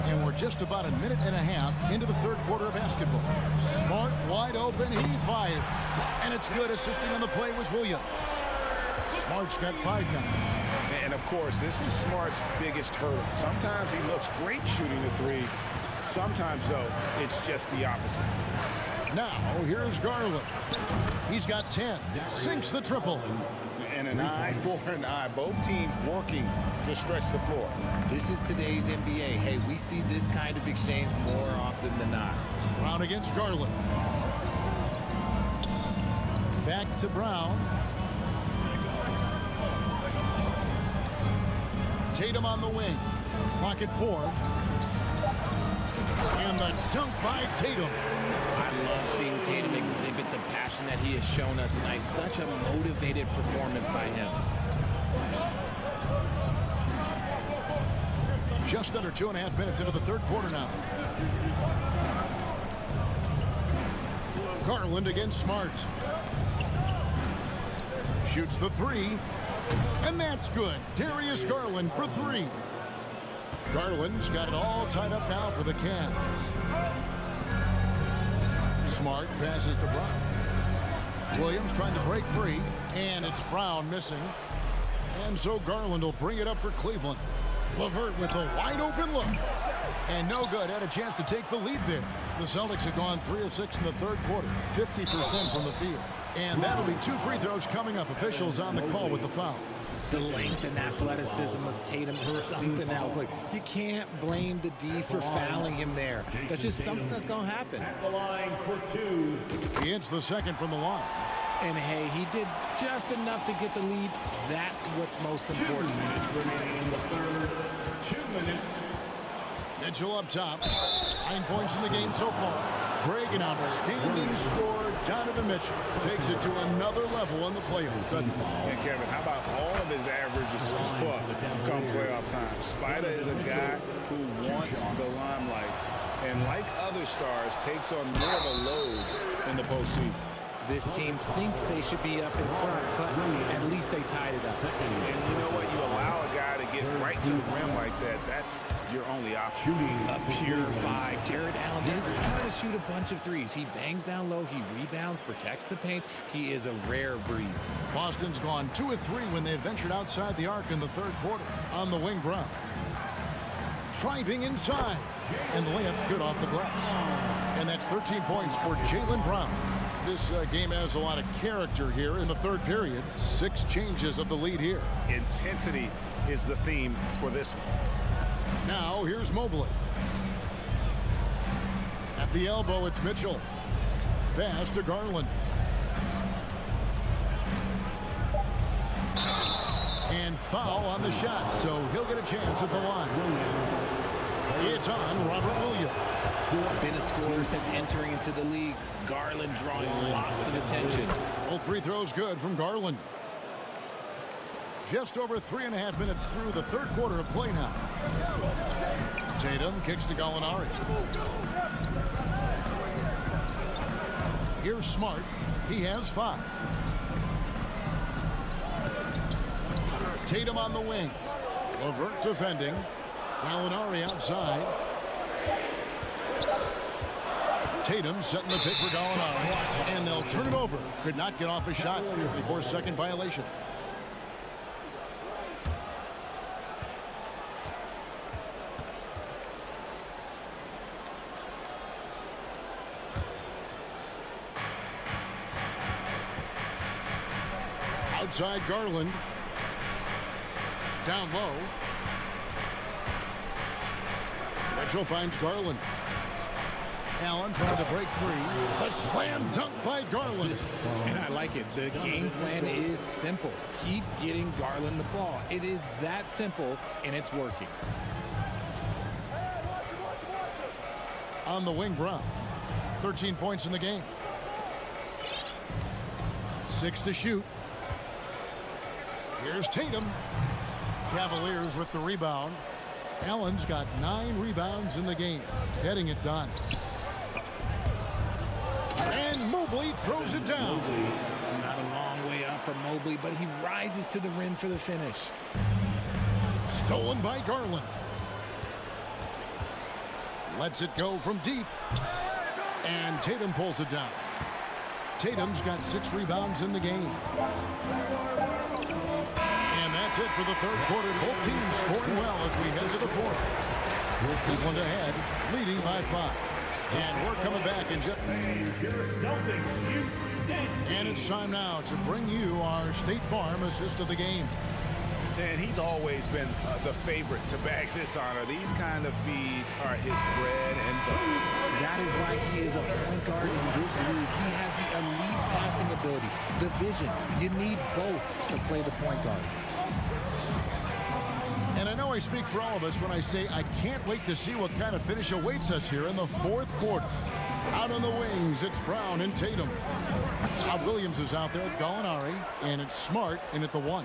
And we're just about a minute and a half into the third quarter of basketball. Smart, wide open, he fired. And it's good. Assisting on the play was Williams. Smart's got 5 now. And of course, this is Smart's biggest hurdle. Sometimes he looks great shooting the three. Sometimes, though, it's just the opposite. Now, here's Garland. He's got 10. Sinks the triple. And an eye for an eye. Both teams working to stretch the floor. This is today's NBA. Hey, we see this kind of exchange more often than not. Brown against Garland. Back to Brown. Tatum on the wing. Clock at 4. And the dunk by Tatum. I love seeing Tatum exhibit the passion that he has shown us tonight. Such a motivated performance by him. Just under 2.5 minutes into the third quarter now. Garland against Smart. Shoots the 3. And that's good. Darius Garland for 3. Garland's got it all tied up now for the Cavs. Smart passes to Brown. Williams trying to break free. And it's Brown missing. And so Garland will bring it up for Cleveland. LeVert with a wide open look. And no good. Had a chance to take the lead there. The Celtics have gone 3 of 6 in the third quarter. 50% from the field. And that'll be 2 free throws coming up. Officials on the call with the foul. The length and athleticism of Tatum is something else. Like, you can't blame the D for fouling him there. That's just something that's going to happen. At the line for 2. He hits the second from the line. And hey, he did just enough to get the lead. That's what's most important. 2 minutes remaining in the third. 2 minutes. Mitchell up top. 9 points in the game so far. Greg, an outstanding scorer. Donovan Mitchell takes it to another level in the playoffs. And Kevin, how about all of his averages come playoff time? Spider is a guy who wants the limelight, and like other stars, takes on more of a load in the postseason. This team thinks they should be up in front, but at least they tied it up. And you know what? You allow a guy to get right to the rim like that. That's your only option. A pure 5. Jared Allen isn't trying to shoot a bunch of threes. He bangs down low. He rebounds, protects the paint. He is a rare breed. Boston's gone 2 of 3 when they ventured outside the arc in the third quarter. On the wing, Brown. Driving inside. And the layup's good off the glass. And that's 13 points for Jaylen Brown. This game has a lot of character here in the third period. 6 changes of the lead here. Intensity is the theme for this one. Now here's Mobley. At the elbow, it's Mitchell. Pass to Garland. And foul on the shot, so he'll get a chance at the line. It's on Robert Williams. Been a scorer since entering into the league. Garland drawing lots of attention. Both free throws good from Garland. Just over 3.5 minutes through the third quarter of play now. Tatum kicks to Gallinari. Here's Smart. He has 5. Tatum on the wing. LeVert defending. Gallinari outside. Tatum setting the pick for Gallinari. And they'll turn it over. Could not get off a shot. 24-second violation. Outside Garland. Down low. Mitchell finds Garland. Allen trying to break free. The slam dunk by Garland. And I like it. The game plan is simple. Keep getting Garland the ball. It is that simple, and it's working. On the wing, Brown. 13 points in the game. 6 to shoot. Here's Tatum. Cavaliers with the rebound. Allen's got 9 rebounds in the game, getting it done. And Mobley throws it down. Not a long way up for Mobley, but he rises to the rim for the finish. Stolen by Garland. Lets it go from deep. And Tatum pulls it down. Tatum's got 6 rebounds in the game. And that's it for the third quarter. Both teams scoring well as we head to the fourth. Cleveland ahead, leading by 5. And we're coming back in just... And it's time now to bring you our State Farm assist of the game. And he's always been the favorite to bag this honor. These kind of feeds are his bread and butter. That is why he is a point guard in this league. He has the elite passing ability, the vision. You need both to play the point guard. And I know I speak for all of us when I say I can't wait to see what kind of finish awaits us here in the fourth quarter. Out on the wings, it's Brown and Tatum. Todd Williams is out there with Gallinari, and it's Smart in at the 1.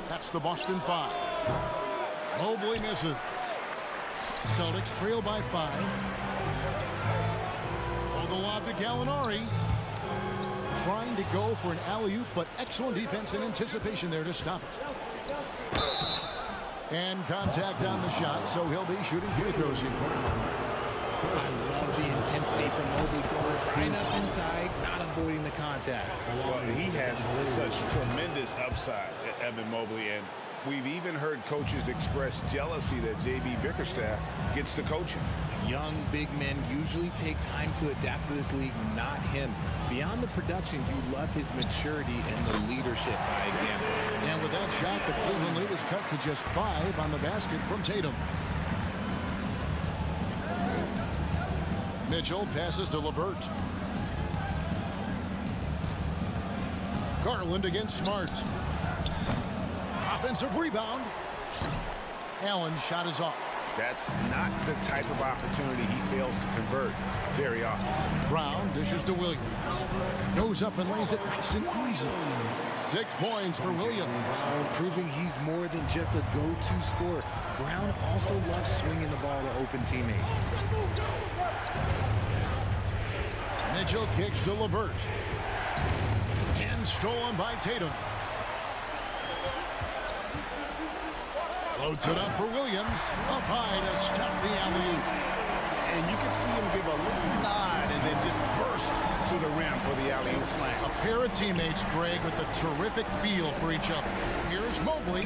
That's the Boston 5. Mobley misses. Celtics trail by 5. Oh, the lob to Gallinari. Trying to go for an alley-oop, but excellent defense and anticipation there to stop it. And contact on the shot, so he'll be shooting free throws here. I love the intensity from Mobley going right up inside, not avoiding the contact. Well, he has such tremendous upside, Evan Mobley, and we've even heard coaches express jealousy that J.B. Bickerstaff gets to coaching. Young big men usually take time to adapt to this league, not him. Beyond the production, you love his maturity and the leadership by example. And with that shot, the Cleveland lead is cut to just 5 on the basket from Tatum. Mitchell passes to LeVert. Garland against Smart. Offensive rebound. Allen's shot is off. That's not the type of opportunity he fails to convert very often. Brown dishes to Williams. Goes up and lays it nice and easy. 6 points for Williams. Proving he's more than just a go-to scorer. Brown also loves swinging the ball to open teammates. Mitchell kicks to LeVert. And stolen by Tatum. Floats it up for Williams. Up high to stuff the alley-oop. And you can see him give a little nod and then just burst to the rim for the alley-oop slam. A pair of teammates, Greg, with a terrific feel for each other. Here's Mobley.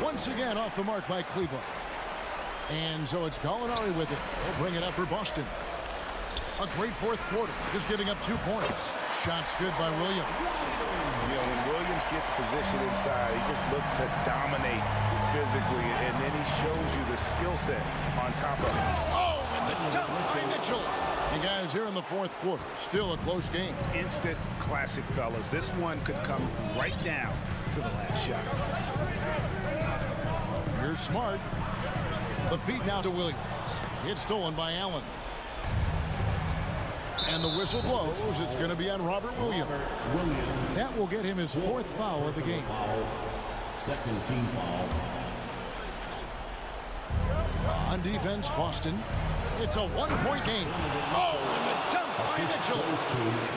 Once again off the mark by Cleveland. And so it's Gallinari with it. He'll bring it up for Boston. A great fourth quarter, just giving up 2 points. Shots good by Williams. You know, when Williams gets positioned inside, he just looks to dominate physically, and then he shows you the skill set on top of it. Oh, and the dunk by Mitchell. And guys, here in the fourth quarter, still a close game. Instant classic, fellas. This one could come right down to the last shot. Here's Smart. The feed now to Williams. It's stolen by Allen. And the whistle blows. It's going to be on Robert Williams. That will get him his 4th foul of the game. Second team foul. On defense, Boston. It's a 1-point game. Oh, and the dunk by Mitchell.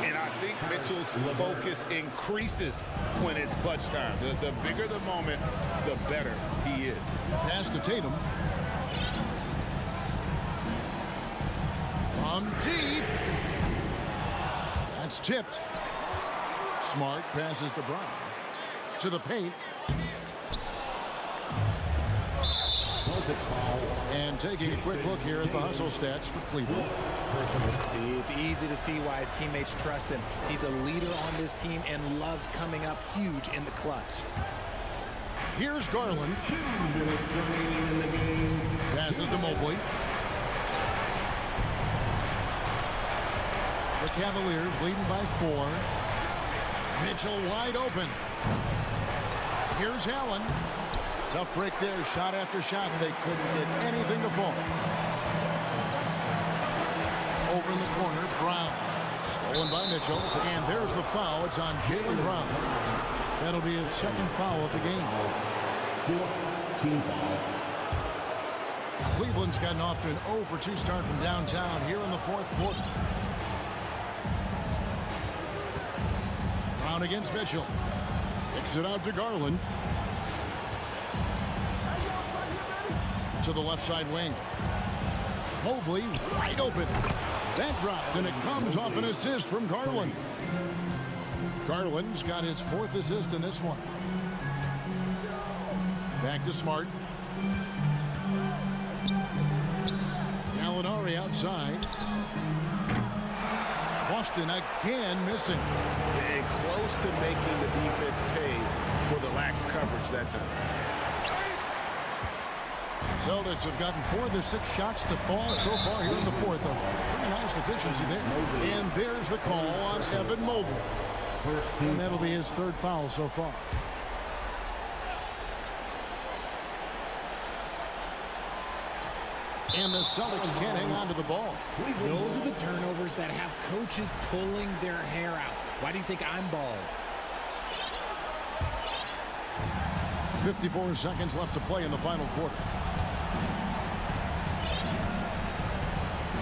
And I think Mitchell's focus increases when it's clutch time. The bigger the moment, the better he is. Pass to Tatum. From deep. That's tipped. Smart passes to Brown. To the paint. And taking a quick look here at the hustle stats for Cleveland. See, it's easy to see why his teammates trust him. He's a leader on this team and loves coming up huge in the clutch. Here's Garland. Passes to Mobley. The Cavaliers leading by 4. Mitchell wide open. Here's Allen. Tough break there, shot after shot. They couldn't get anything to fall. Over in the corner, Brown. Stolen by Mitchell. And there's the foul. It's on Jaylen Brown. That'll be his 2nd foul of the game. 4th team foul. Cleveland's gotten off to an 0-for-2 start from downtown here in the fourth quarter. Brown against Mitchell. Kicks it out to Garland. To the left side wing. Mobley wide open. That drops, and it comes off an assist from Garland. Garland's got his 4th assist in this one. Back to Smart. Gallinari outside. Boston again missing. And close to making the defense pay for the lax coverage that time. Celtics have gotten 4 of their 6 shots to fall so far here in the fourth. Pretty nice efficiency there. And there's the call on Evan Mobley. And that'll be his 3rd foul so far. And the Celtics can't hang on to the ball. Those are the turnovers that have coaches pulling their hair out. Why do you think I'm bald? 54 seconds left to play in the final quarter.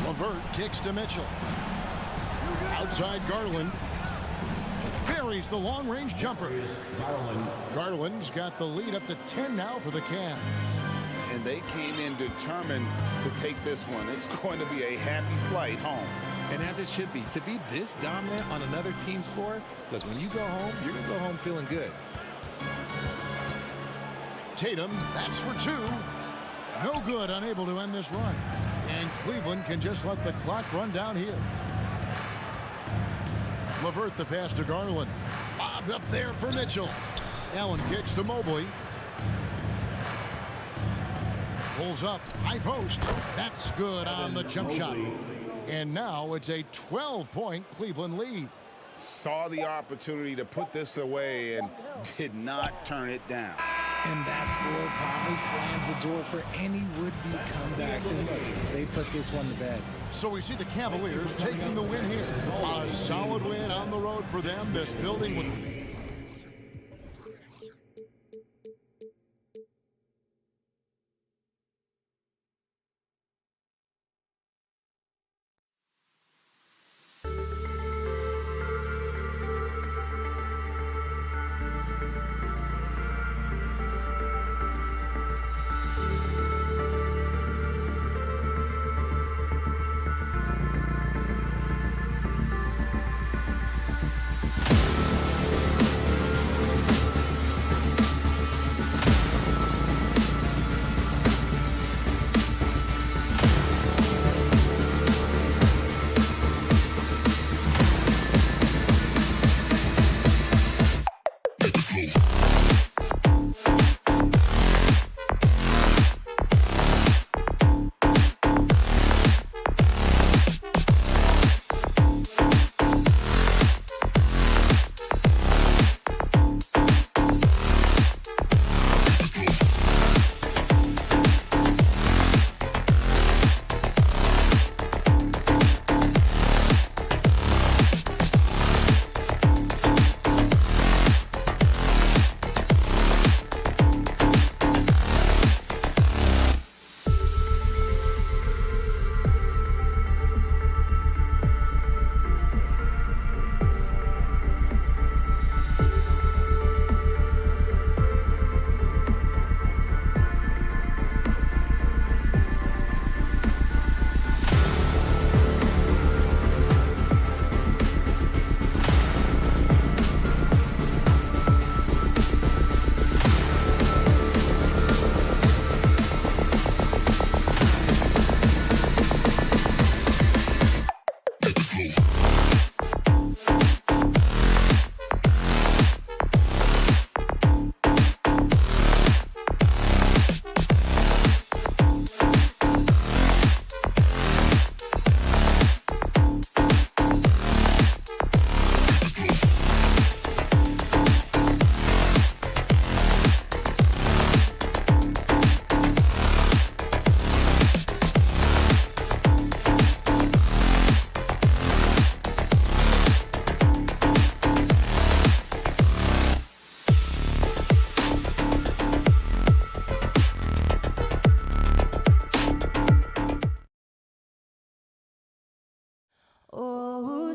LeVert kicks to Mitchell. Outside Garland. Buries the long-range jumper. Garland's got the lead up to 10 now for the Cavs. And they came in determined to take this one. It's going to be a happy flight home. And as it should be. To be this dominant on another team's floor, look, when you go home, you're going to go home feeling good. Tatum, that's for 2. No good, unable to end this run. And Cleveland can just let the clock run down here. LeVert the pass to Garland. Bobbed up there for Mitchell. Allen kicks to Mobley. Pulls up, high post. That's good on the jump shot. And now it's a 12-point Cleveland lead. Saw the opportunity to put this away and did not turn it down. And that score probably slams the door for any would-be comebacks. And look, they put this one to bed. So we see the Cavaliers taking the win here. A solid win on the road for them. This building would...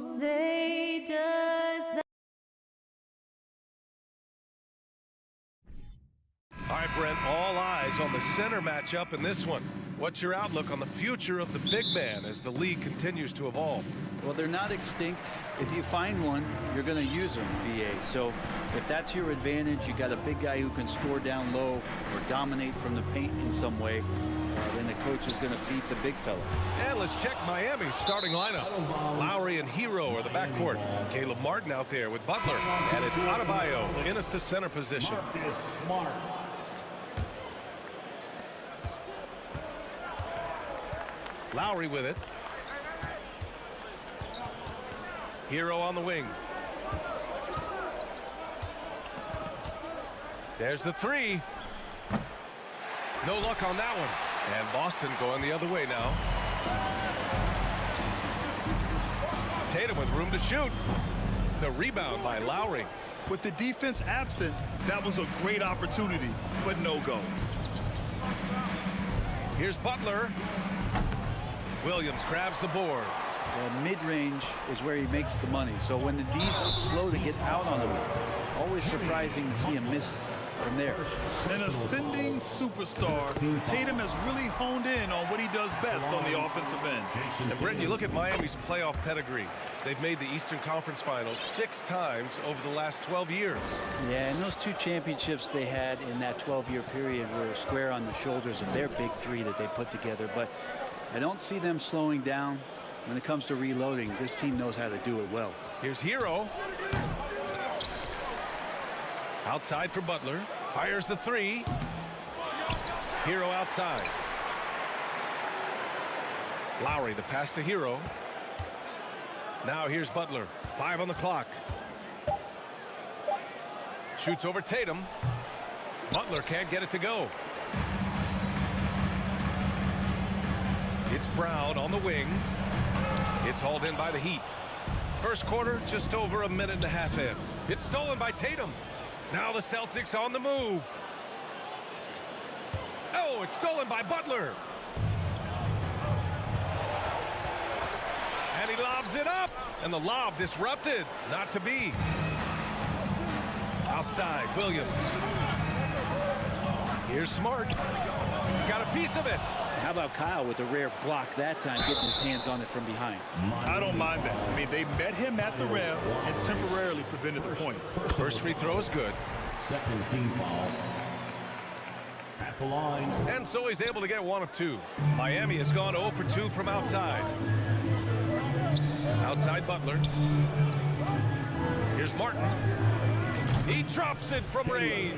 say does that. All right, Brent, all eyes on the center matchup in this one. What's your outlook on the future of the big man as the league continues to evolve? Well, they're not extinct. If you find one, you're going to use them, BA. So if that's your advantage, you got a big guy who can score down low or dominate from the paint in some way, then the coach is going to feed the big fella. And let's check Miami's starting lineup. Lowry and Hero are the backcourt. Caleb Martin out there with Butler. And it's Adebayo in at the center position. Lowry with it. Hero on the wing. There's the three. No luck on that one. And Boston going the other way now. Tatum with room to shoot. The rebound by Lowry. With the defense absent, that was a great opportunity, but no go. Here's Butler. Williams grabs the board. Mid-range is where he makes the money. So when the D's slow to get out on him, always surprising to see him miss from there. An ascending superstar, Tatum has really honed in on what he does best on the offensive end. And Brent, you look at Miami's playoff pedigree. They've made the Eastern Conference Finals 6 times over the last 12 years. Yeah, and those 2 championships they had in that 12-year period were square on the shoulders of their big 3 that they put together. But I don't see them slowing down. When it comes to reloading, this team knows how to do it well. Here's Hero. Outside for Butler. Fires the 3. Hero outside. Lowry, the pass to Hero. Now here's Butler. 5 on the clock. Shoots over Tatum. Butler can't get it to go. It's Brown on the wing. It's hauled in by the Heat. First quarter, just over a minute and a half in. It's stolen by Tatum. Now the Celtics on the move. Oh, it's stolen by Butler. And he lobs it up. And the lob disrupted. Not to be. Outside, Williams. Here's Smart. Got a piece of it. How about Kyle with a rare block that time, getting his hands on it from behind? I don't mind that. I mean, they met him at the rim and temporarily prevented the points. First free throw is good. Second team foul. At the line. And so he's able to get 1 of 2. Miami has gone 0 for 2 from outside. Outside Butler. Here's Martin. He drops it from range.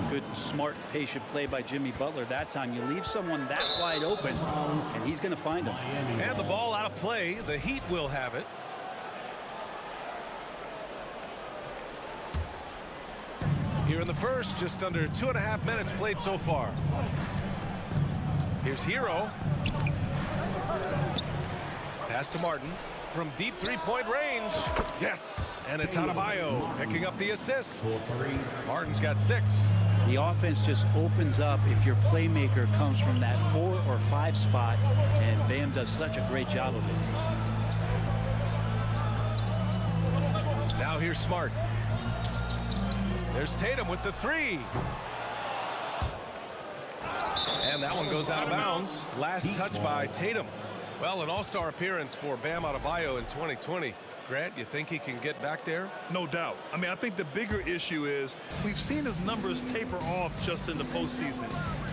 Good, smart, patient play by Jimmy Butler. That time you leave someone that wide open, and he's going to find him. And the ball out of play. The Heat will have it. Here in the first, just under 2.5 minutes played so far. Here's Hero. Pass to Martin. From deep 3-point range. Yes. And it's Adebayo picking up the assist. Martin's got 6. The offense just opens up if your playmaker comes from that 4 or 5 spot, and Bam does such a great job of it. Now here's Smart. There's Tatum with the 3. And that one goes out of bounds. Last touch by Tatum. Well, an all-star appearance for Bam Adebayo in 2020. Grant, you think he can get back there? No doubt. I mean, I think the bigger issue is we've seen his numbers taper off just in the postseason.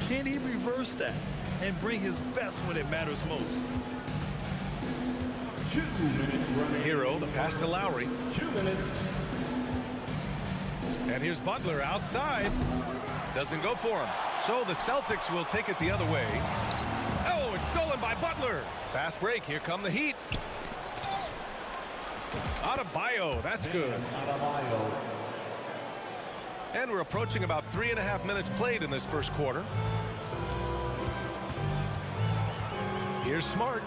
Can he reverse that and bring his best when it matters most? 2 minutes running. Hero, the pass to Lowry. 2 minutes. And here's Butler outside. Doesn't go for him. So the Celtics will take it the other way. Oh, it's stolen by Butler. Fast break. Here come the Heat. Adebayo. That's good. And we're approaching about 3.5 minutes played in this first quarter. Here's Smart.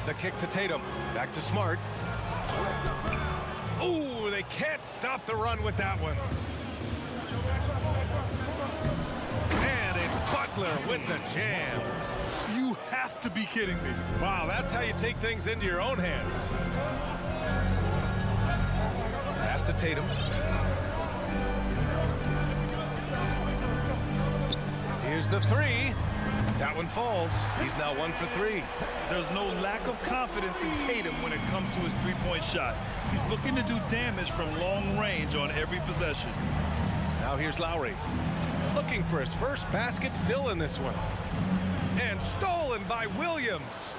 The kick to Tatum. Back to Smart. Ooh, they can't stop the run with that one. And it's Butler with the jam. You have to be kidding me. Wow, that's how you take things into your own hands. to Tatum. Here's the three. That one falls. He's now 1 for 3. There's no lack of confidence in Tatum when it comes to his three-point shot. He's looking to do damage from long range on every possession. Now here's Lowry. Looking for his first basket, still in this one. And stolen by Williams.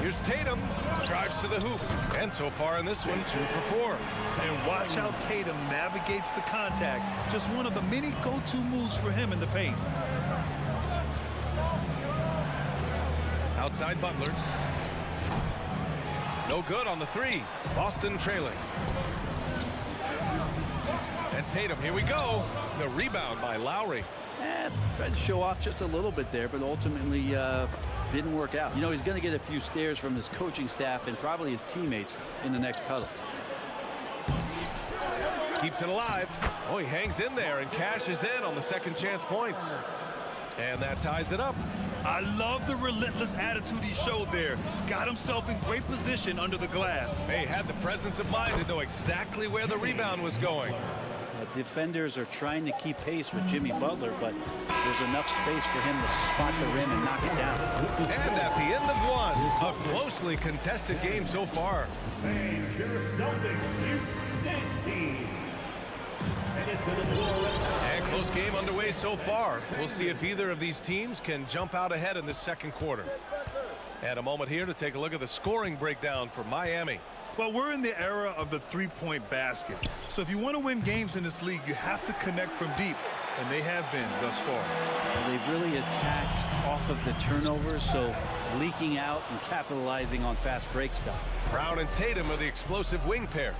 Here's Tatum. Drives to the hoop. And so far in this one, 2 for 4. And watch how Tatum navigates the contact. Just one of the many go-to moves for him in the paint. Outside Butler. No good on the three. Boston trailing. And Tatum, here we go. The rebound by Lowry. Tried to show off just a little bit there, but ultimately didn't work out. You know, he's going to get a few stares from his coaching staff and probably his teammates in the next huddle. Keeps it alive. Oh, he hangs in there and cashes in on the second chance points. And that ties it up. I love the relentless attitude he showed there. Got himself in great position under the glass. He had the presence of mind to know exactly where the rebound was going. Defenders are trying to keep pace with Jimmy Butler, but there's enough space for him to spot the rim and knock it down. And at the end of one, a closely contested game so far. And close game underway so far. We'll see if either of these teams can jump out ahead in this second quarter. And a moment here to take a look at the scoring breakdown for Miami. Well, we're in the era of the three-point basket. So if you want to win games in this league, you have to connect from deep. And they have been thus far. Well, they've really attacked off of the turnovers, so leaking out and capitalizing on fast break stuff. Brown and Tatum are the explosive wing pair.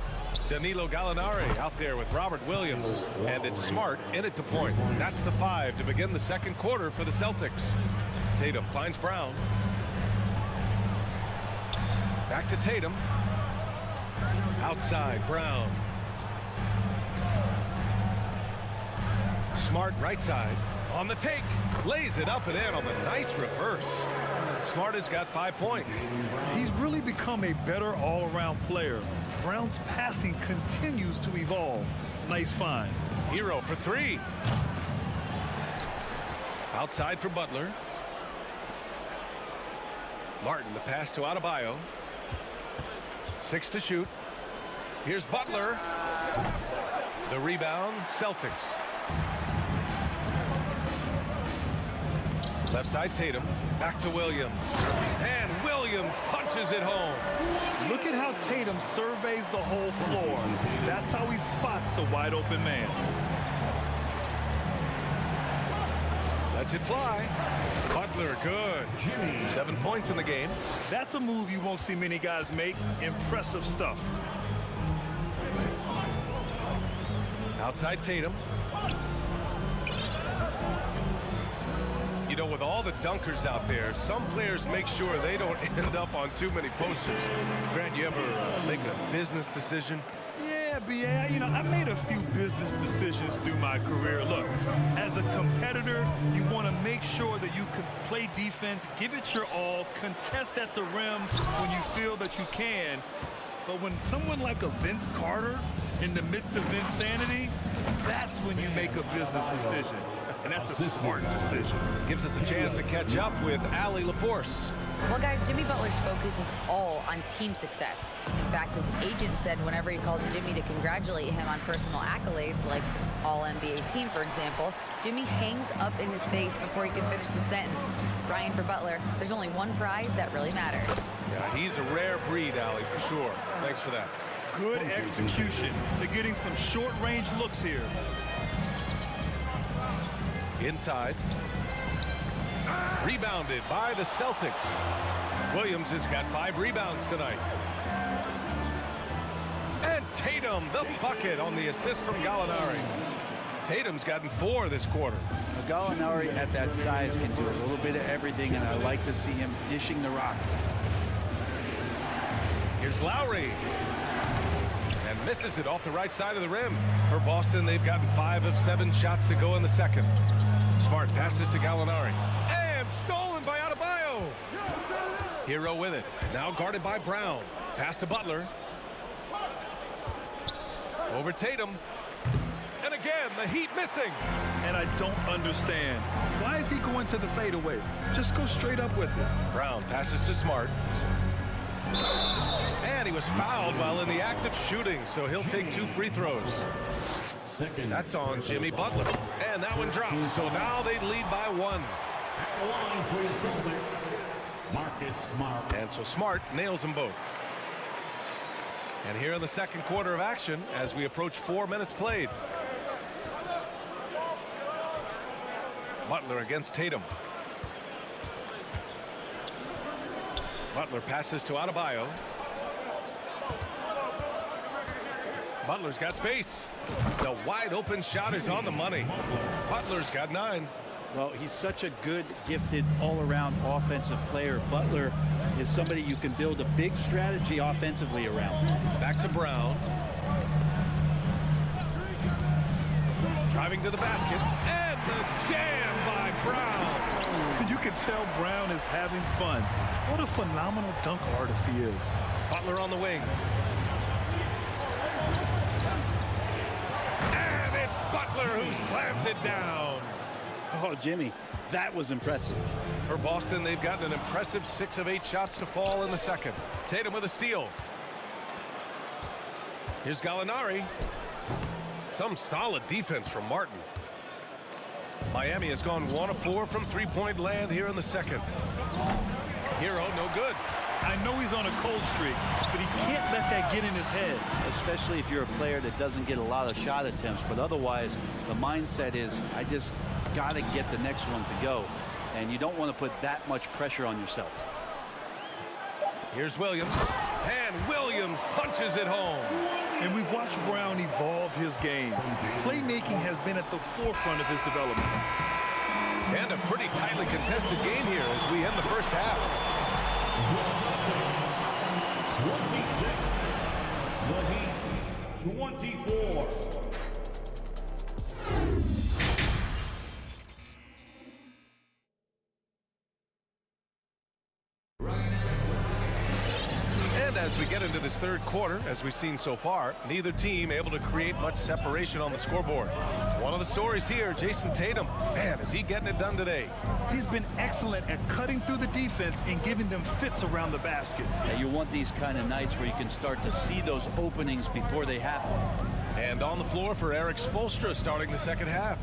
Danilo Gallinari out there with Robert Williams. And it's Smart in at the point. That's the 5 to begin the second quarter for the Celtics. Tatum finds Brown. Back to Tatum. Outside, Brown. Smart right side. On the take. Lays it up and in on the nice reverse. Smart has got 5 points. He's really become a better all-around player. Brown's passing continues to evolve. Nice find. Hero for 3. Outside for Butler. Martin, the pass to Adebayo. 6 to shoot. Here's Butler. The rebound, Celtics. Left side, Tatum. Back to Williams. And Williams punches it home. Look at how Tatum surveys the whole floor. That's how he spots the wide open man. Lets it fly. Butler, good. 7 points in the game. That's a move you won't see many guys make. Impressive stuff. Outside Tatum. You know, with all the dunkers out there, some players make sure they don't end up on too many posters. Grant, you ever make a business decision? Yeah, B.A., you know, I made a few business decisions through my career. Look, as a competitor, you want to make sure that you can play defense, give it your all, contest at the rim when you feel that you can. But when someone like a Vince Carter in the midst of insanity, that's when you make a business decision. And that's a smart decision. Gives us a chance to catch up with Allie LaForce. Well, guys, Jimmy Butler's focus is all on team success. In fact, his agent said whenever he calls Jimmy to congratulate him on personal accolades, like All-NBA team, for example, Jimmy hangs up in his face before he can finish the sentence. Ryan, for Butler, there's only one prize that really matters. Yeah, he's a rare breed, Allie, for sure. Thanks for that. Good execution. They're getting some short-range looks here. Inside. Rebounded by the Celtics. Williams has got 5 rebounds tonight. And Tatum, the bucket on the assist from Gallinari. Tatum's gotten 4 this quarter. Gallinari at that size can do a little bit of everything, and I like to see him dishing the rock. Here's Lowry. And misses it off the right side of the rim. For Boston, they've gotten 5 of 7 shots to go in the second. Smart passes to Gallinari. And stolen by Adebayo. Hero with it. Now guarded by Brown. Pass to Butler. Over Tatum. And again, the Heat missing. And I don't understand. Why is he going to the fadeaway? Just go straight up with it. Brown passes to Smart. And he was fouled while in the act of shooting, so he'll take 2 free throws. That's on Jimmy Butler. And that one drops, so now they lead by 1. At the line for your Celtics, Marcus Smart. And so Smart nails them both. And here in the second quarter of action, as we approach 4 minutes played. Butler against Tatum. Butler passes to Adebayo. Butler's got space. The wide open shot is on the money. Butler's got 9. Well, he's such a good, gifted, all-around offensive player. Butler is somebody you can build a big strategy offensively around. Back to Brown. Driving to the basket. And the jam by Brown. You can tell Brown is having fun. What a phenomenal dunk artist he is. Butler on the wing. And it's Butler who slams it down. Oh, Jimmy, that was impressive. For Boston, they've gotten an impressive 6 of 8 shots to fall in the second. Tatum with a steal. Here's Gallinari. Some solid defense from Martin. Miami has gone 1 of 4 from three-point land here in the second. Hero, no good. I know he's on a cold streak, but he can't let that get in his head. Especially if you're a player that doesn't get a lot of shot attempts, but otherwise the mindset is, I just got to get the next one to go, and you don't want to put that much pressure on yourself. Here's Williams, and Williams punches it home. And we've watched Brown evolve his game. Playmaking has been at the forefront of his development. And a pretty tightly contested game here as we end the first half. 26, the Heat 24. And as we get into this third quarter, as we've seen so far, neither team able to create much separation on the scoreboard. One of the stories here, Jason Tatum. Man, is he getting it done today? He's been excellent at cutting through the defense and giving them fits around the basket. Yeah, you want these kind of nights where you can start to see those openings before they happen. And on the floor for Eric Spoelstra starting the second half.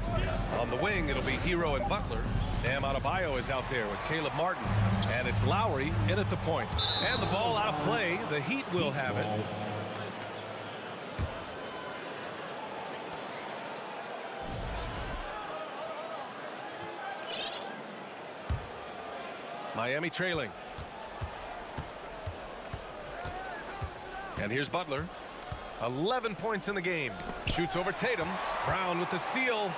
On the wing, it'll be Hero and Butler. Bam Adebayo is out there with Caleb Martin. And it's Lowry in at the point. And the ball out of play. The Heat will have it. Miami trailing. And here's Butler. 11 points in the game. Shoots over Tatum. Brown with the steal.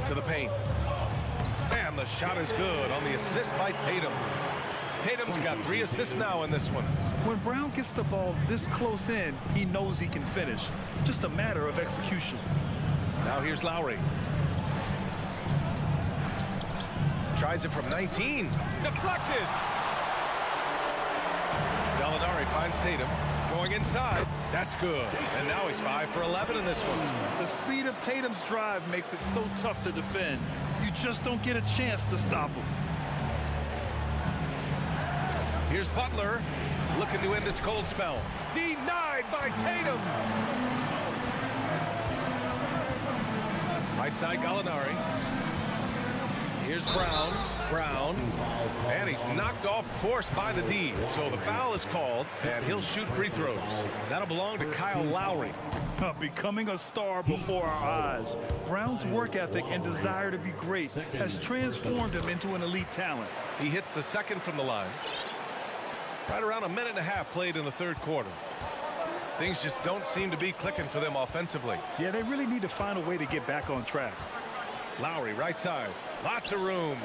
To the paint. And the shot is good on the assist by Tatum. Tatum's got 3 assists now in this one. When Brown gets the ball this close in, he knows he can finish. Just a matter of execution. Now here's Lowry. Tries it from 19. Deflected. Gallinari finds Tatum. Going inside. That's good. And now he's 5 for 11 in this one. The speed of Tatum's drive makes it so tough to defend. You just don't get a chance to stop him. Here's Butler. Looking to end this cold spell. Denied by Tatum. Right side Gallinari. Here's Brown. And he's knocked off course by the D. So the foul is called, and he'll shoot free throws. That'll belong to Kyle Lowry. Becoming a star before our eyes. Brown's work ethic and desire to be great has transformed him into an elite talent. He hits the second from the line. Right around a minute and a half played in the third quarter. Things just don't seem to be clicking for them offensively. Yeah, they really need to find a way to get back on track. Lowry, right side. Lots of room.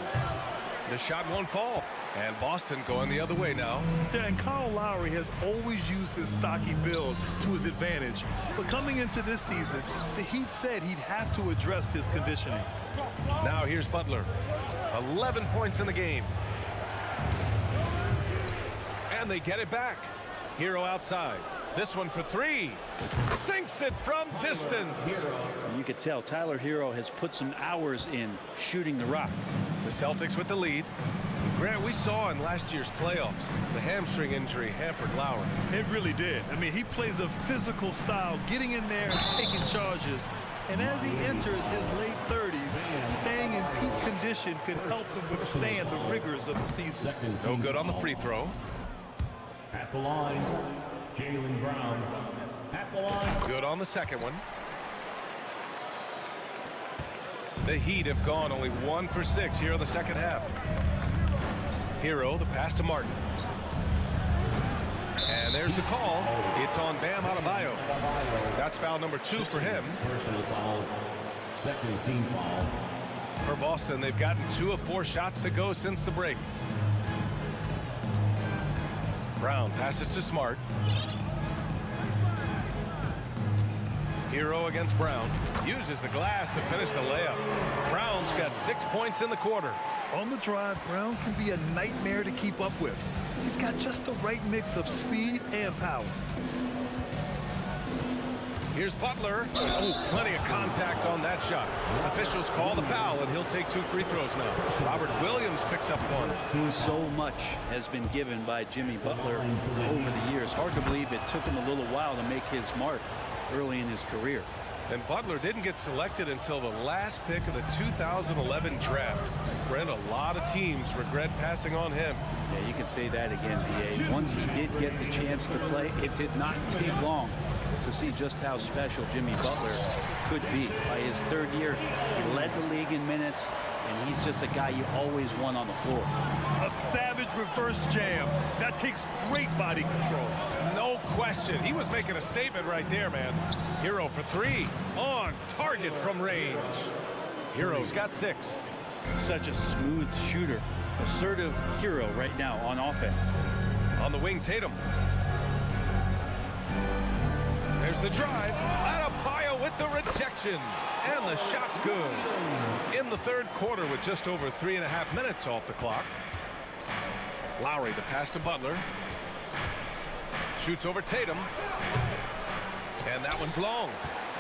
The shot won't fall. And Boston going the other way now. Yeah, and Kyle Lowry has always used his stocky build to his advantage. But coming into this season, the Heat said he'd have to address his conditioning. Now here's Butler. 11 points in the game. And they get it back. Hero outside. This one for three. Sinks it from distance. You could tell Tyler Hero has put some hours in shooting the rock. The Celtics with the lead. Grant, we saw in last year's playoffs, the hamstring injury hampered Lowry. It really did. I mean, he plays a physical style, getting in there and taking charges. And as he enters his late 30s, staying in peak condition could help him withstand the rigors of the season. No good on the free throw. At the line, Jaylen Brown. At the line. Good on the second one. The Heat have gone only 1 for 6 here in the second half. Hero, the pass to Martin. And there's the call. It's on Bam Adebayo. That's foul number 2 for him. Personal foul. Second team foul. For Boston, they've gotten 2 of 4 shots to go since the break. Brown passes to Smart. Hero against Brown. Uses the glass to finish the layup. Brown's got 6 points in the quarter. On the drive, Brown can be a nightmare to keep up with. He's got just the right mix of speed and power. Here's Butler. Oh, plenty of contact on that shot. Officials call the foul, and he'll take 2 free throws now. Robert Williams picks up 1. So much has been given by Jimmy Butler over the years. Hard to believe it took him a little while to make his mark early in his career. And Butler didn't get selected until the last pick of the 2011 draft. Brent, a lot of teams regret passing on him. Yeah, you can say that again, B.A. Once he did get the chance to play, it did not take long to see just how special Jimmy Butler could be. By his 3rd year, he led the league in minutes, and he's just a guy you always want on the floor. A savage reverse jam. That takes great body control. No question. He was making a statement right there, man. Hero for 3. On target from range. Hero's got 6. Such a smooth shooter. Assertive Hero right now on offense. On the wing, Tatum. There's the drive. Adebayo with the rejection. And the shot's good. In the 3rd quarter with just over 3.5 minutes off the clock. Lowry, the pass to Butler. Shoots over Tatum. And that one's long.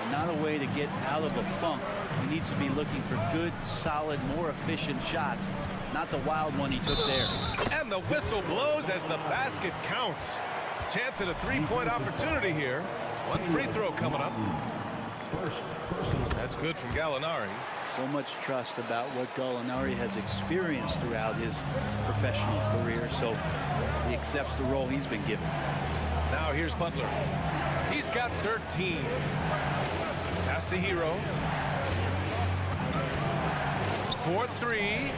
And not a way to get out of a funk. He needs to be looking for good, solid, more efficient shots. Not the wild one he took there. And the whistle blows as the basket counts. Chance at a 3-point opportunity here. 1 free throw coming up. That's good from Gallinari. So much trust about what Gallinari has experienced throughout his professional career, so he accepts the role he's been given. Now here's Butler. He's got 13. Pass to Hero. 4-3.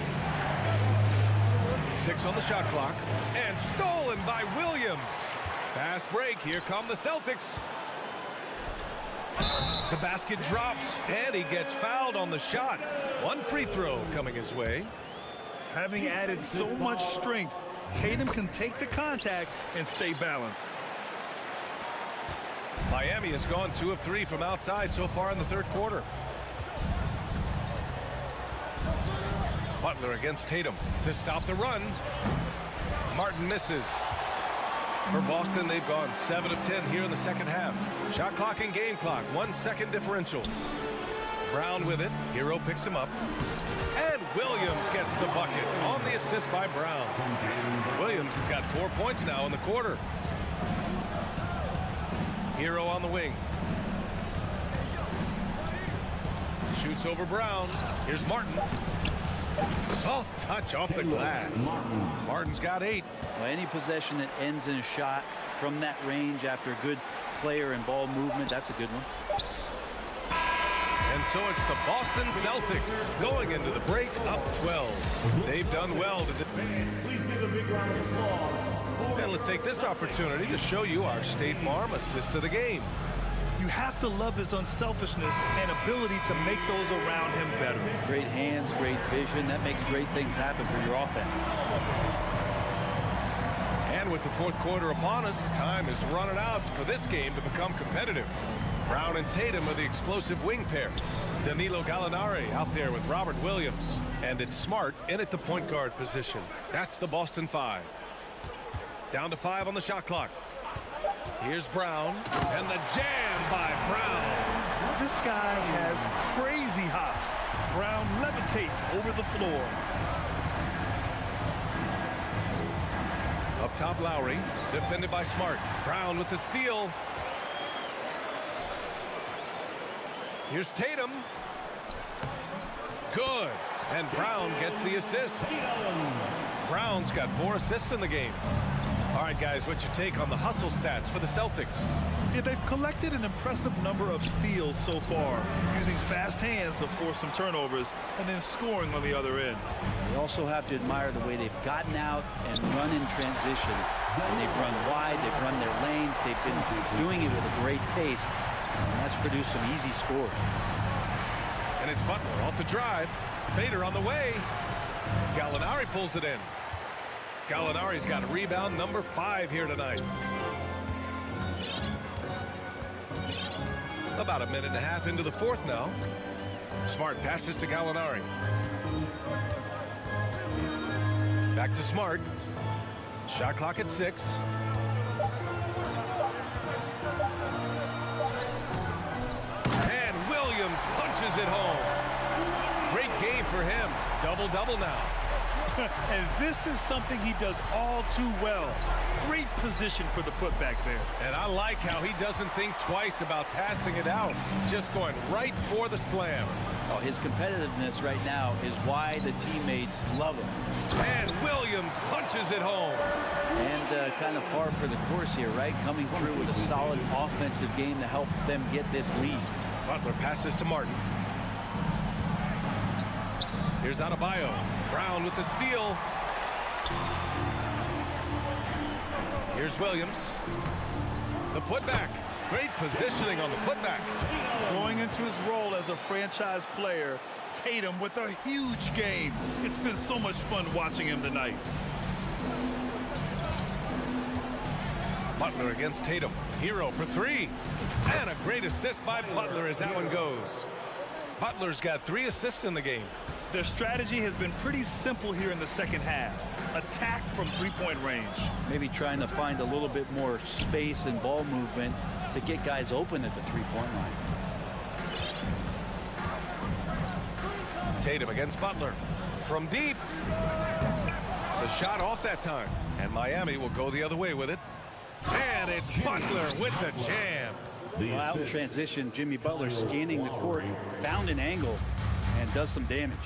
6 on the shot clock. And stolen by Williams. Fast break. Here come the Celtics. The basket drops, and he gets fouled on the shot. 1 free throw coming his way. Having added so much strength, Tatum can take the contact and stay balanced. Miami has gone 2 of 3 from outside so far in the 3rd quarter. Butler against Tatum to stop the run. Martin misses. For Boston, they've gone 7 of 10 here in the 2nd half. Shot clock and game clock, 1 second differential. Brown with it. Hero picks him up. And Williams gets the bucket on the assist by Brown. Williams has got 4 points now in the quarter. Hero on the wing. Shoots over Brown. Here's Martin. Soft touch off the glass. Martin's got 8. Well, any possession that ends in a shot from that range after a good player and ball movement, that's a good one. And so it's the Boston Celtics going into the break up 12. They've done well to Please give a big round of applause. And let's take this opportunity to show you our State Farm assist of the game. You have to love his unselfishness and ability to make those around him better. Great hands, great vision. That makes great things happen for your offense. And with the 4th quarter upon us, time is running out for this game to become competitive. Brown and Tatum are the explosive wing pair. Danilo Gallinari out there with Robert Williams. And it's Smart in at the point guard position. That's the Boston 5. Down to 5 on the shot clock. Here's Brown, and the jam by Brown. This guy has crazy hops. Brown levitates over the floor. Up top, Lowry, defended by Smart. Brown with the steal. Here's Tatum. Good. And Brown gets the assist. Brown's got 4 assists in the game. All right, guys, what's your take on the hustle stats for the Celtics? Yeah, they've collected an impressive number of steals so far, using fast hands to force some turnovers and then scoring on the other end. You also have to admire the way they've gotten out and run in transition. And they've run wide, they've run their lanes, they've been doing it with a great pace, and that's produced some easy scores. And it's Butler off the drive. Fader on the way. Gallinari pulls it in. Gallinari's got rebound number 5 here tonight. About a minute and a half into the 4th now. Smart passes to Gallinari. Back to Smart. Shot clock at 6. And Williams punches it home. Great game for him. Double-double now. And this is something he does all too well. Great position for the putback there. And I like how he doesn't think twice about passing it out. Just going right for the slam. Oh, his competitiveness right now is why the teammates love him. And Williams punches it home. And kind of par for the course here, right? Coming through with a solid offensive game to help them get this lead. Butler passes to Martin. Here's Adebayo. Brown with the steal. Here's Williams. The putback. Great positioning on the putback. Going into his role as a franchise player, Tatum with a huge game. It's been so much fun watching him tonight. Butler against Tatum. Hero for 3. And a great assist by Butler as that one goes. Butler's got 3 assists in the game. Their strategy has been pretty simple here in the second half. Attack from 3-point range. Maybe trying to find a little bit more space and ball movement to get guys open at the 3-point line. Tatum against Butler. From deep. The shot off that time. And Miami will go the other way with it. And it's Butler with the jam. Well, out in transition, Jimmy Butler scanning the court, found an angle, and does some damage.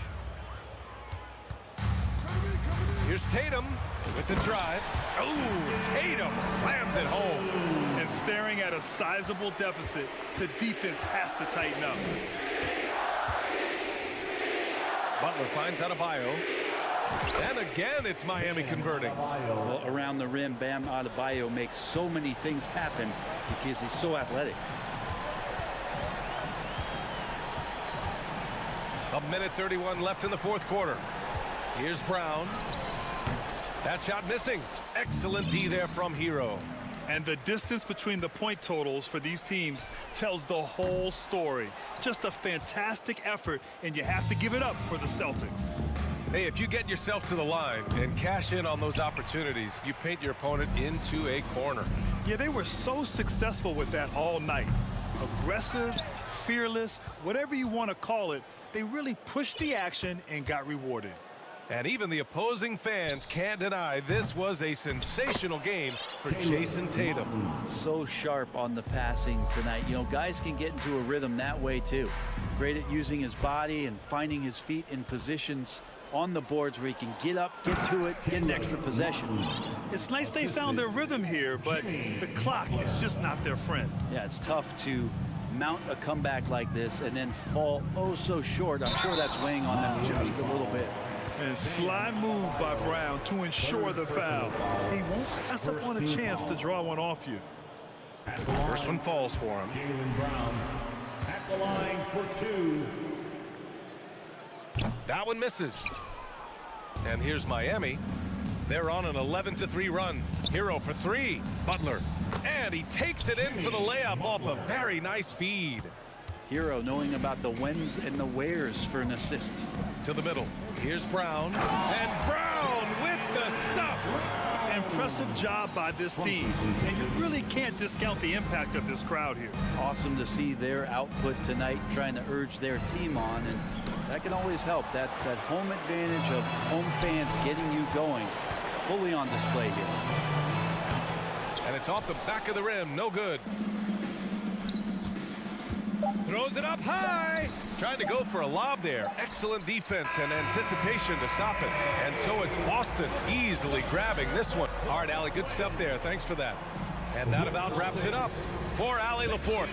Here's Tatum with the drive. Oh, Tatum slams it home. And staring at a sizable deficit, the defense has to tighten up. Butler finds Adebayo. And again, it's Miami converting. Well, around the rim, Bam Adebayo makes so many things happen because he's so athletic. A minute 31 left in the 4th quarter. Here's Brown. That shot missing. Excellent D there from Hero. And the distance between the point totals for these teams tells the whole story. Just a fantastic effort, and you have to give it up for the Celtics. Hey, if you get yourself to the line and cash in on those opportunities, you paint your opponent into a corner. Yeah, they were so successful with that all night. Aggressive, fearless, whatever you want to call it, they really pushed the action and got rewarded. And even the opposing fans can't deny this was a sensational game for Jason Tatum. So sharp on the passing tonight. You know, guys can get into a rhythm that way too. Great at using his body and finding his feet in positions on the boards where he can get up, get to it, get an extra possession. It's nice they found their rhythm here, but the clock is just not their friend. Yeah, it's tough to mount a comeback like this and then fall oh so short. I'm sure that's weighing on them just a little bit. And sly move by Brown to ensure the foul. He won't pass up on a chance to draw one off you. First one falls for him. Jaylen Brown at the line for 2. That one misses. And here's Miami. They're on an 11-3 run. Hero for 3. Butler. And he takes it in for the layup off a very nice feed. Hero knowing about the whens and the wheres for an assist. To the middle. Here's Brown. And Brown with the stuff. impressive job by this team, and you really can't discount the impact of this crowd here. Awesome to see their output tonight, trying to urge their team on, and that can always help. That home advantage of home fans getting you going, fully on display here. And it's off the back of the rim, no good. Throws it up high. Trying to go for a lob there. Excellent defense and anticipation to stop it. And so it's Boston easily grabbing this one. All right, Allie, good stuff there. Thanks for that. And that about wraps it up for Allie LaForte.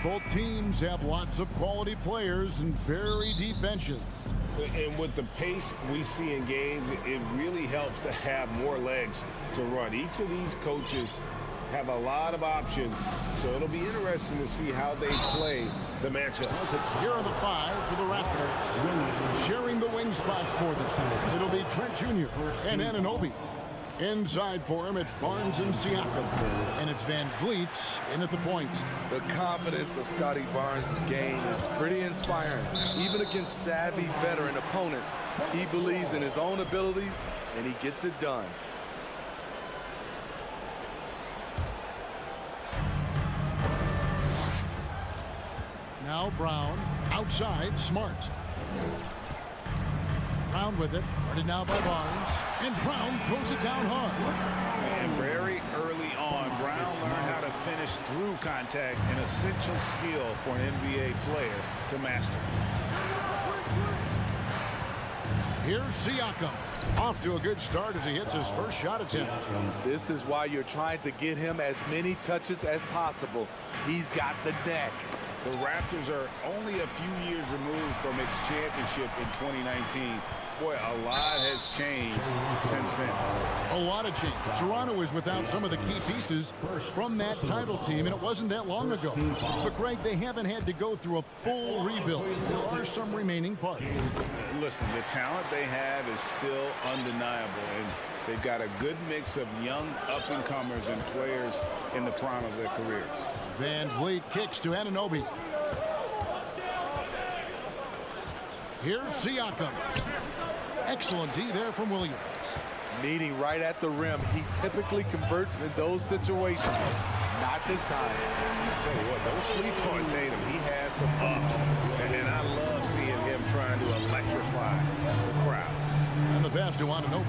Both teams have lots of quality players and very deep benches. And with the pace we see in games, it really helps to have more legs to run. Each of these coaches have a lot of options, so it'll be interesting to see how they play the matchup. Here are the 5 for the Raptors. Sharing the wing spots for them, it'll be Trent Jr. and Anunoby. Inside for him, it's Barnes and Siakam. And it's Van Vliet in at the point. The confidence of Scotty Barnes' game is pretty inspiring. Even against savvy veteran opponents, he believes in his own abilities, and he gets it done. Now Brown, outside, Smart. Brown with it, guarded now by Barnes, and Brown throws it down hard. And very early on, Brown learned how to finish through contact, an essential skill for an NBA player to master. Here's Siakam, off to a good start as he hits his first shot attempt. This is why you're trying to get him as many touches as possible. He's got the neck. The Raptors are only a few years removed from its championship in 2019. Boy, a lot has changed since then. A lot of change. Toronto is without some of the key pieces from that title team, and it wasn't that long ago. But, Greg, they haven't had to go through a full rebuild. There are some remaining parts. Listen, the talent they have is still undeniable, and they've got a good mix of young up-and-comers and players in the prime of their careers. Van Vliet kicks to Anunoby. Here's Siakam. Excellent D there from Williams. Meeting right at the rim. He typically converts in those situations. Not this time. I tell you what, don't sleep on Tatum. He has some ups. And I love seeing him trying to electrify the crowd. And the pass to Anunoby.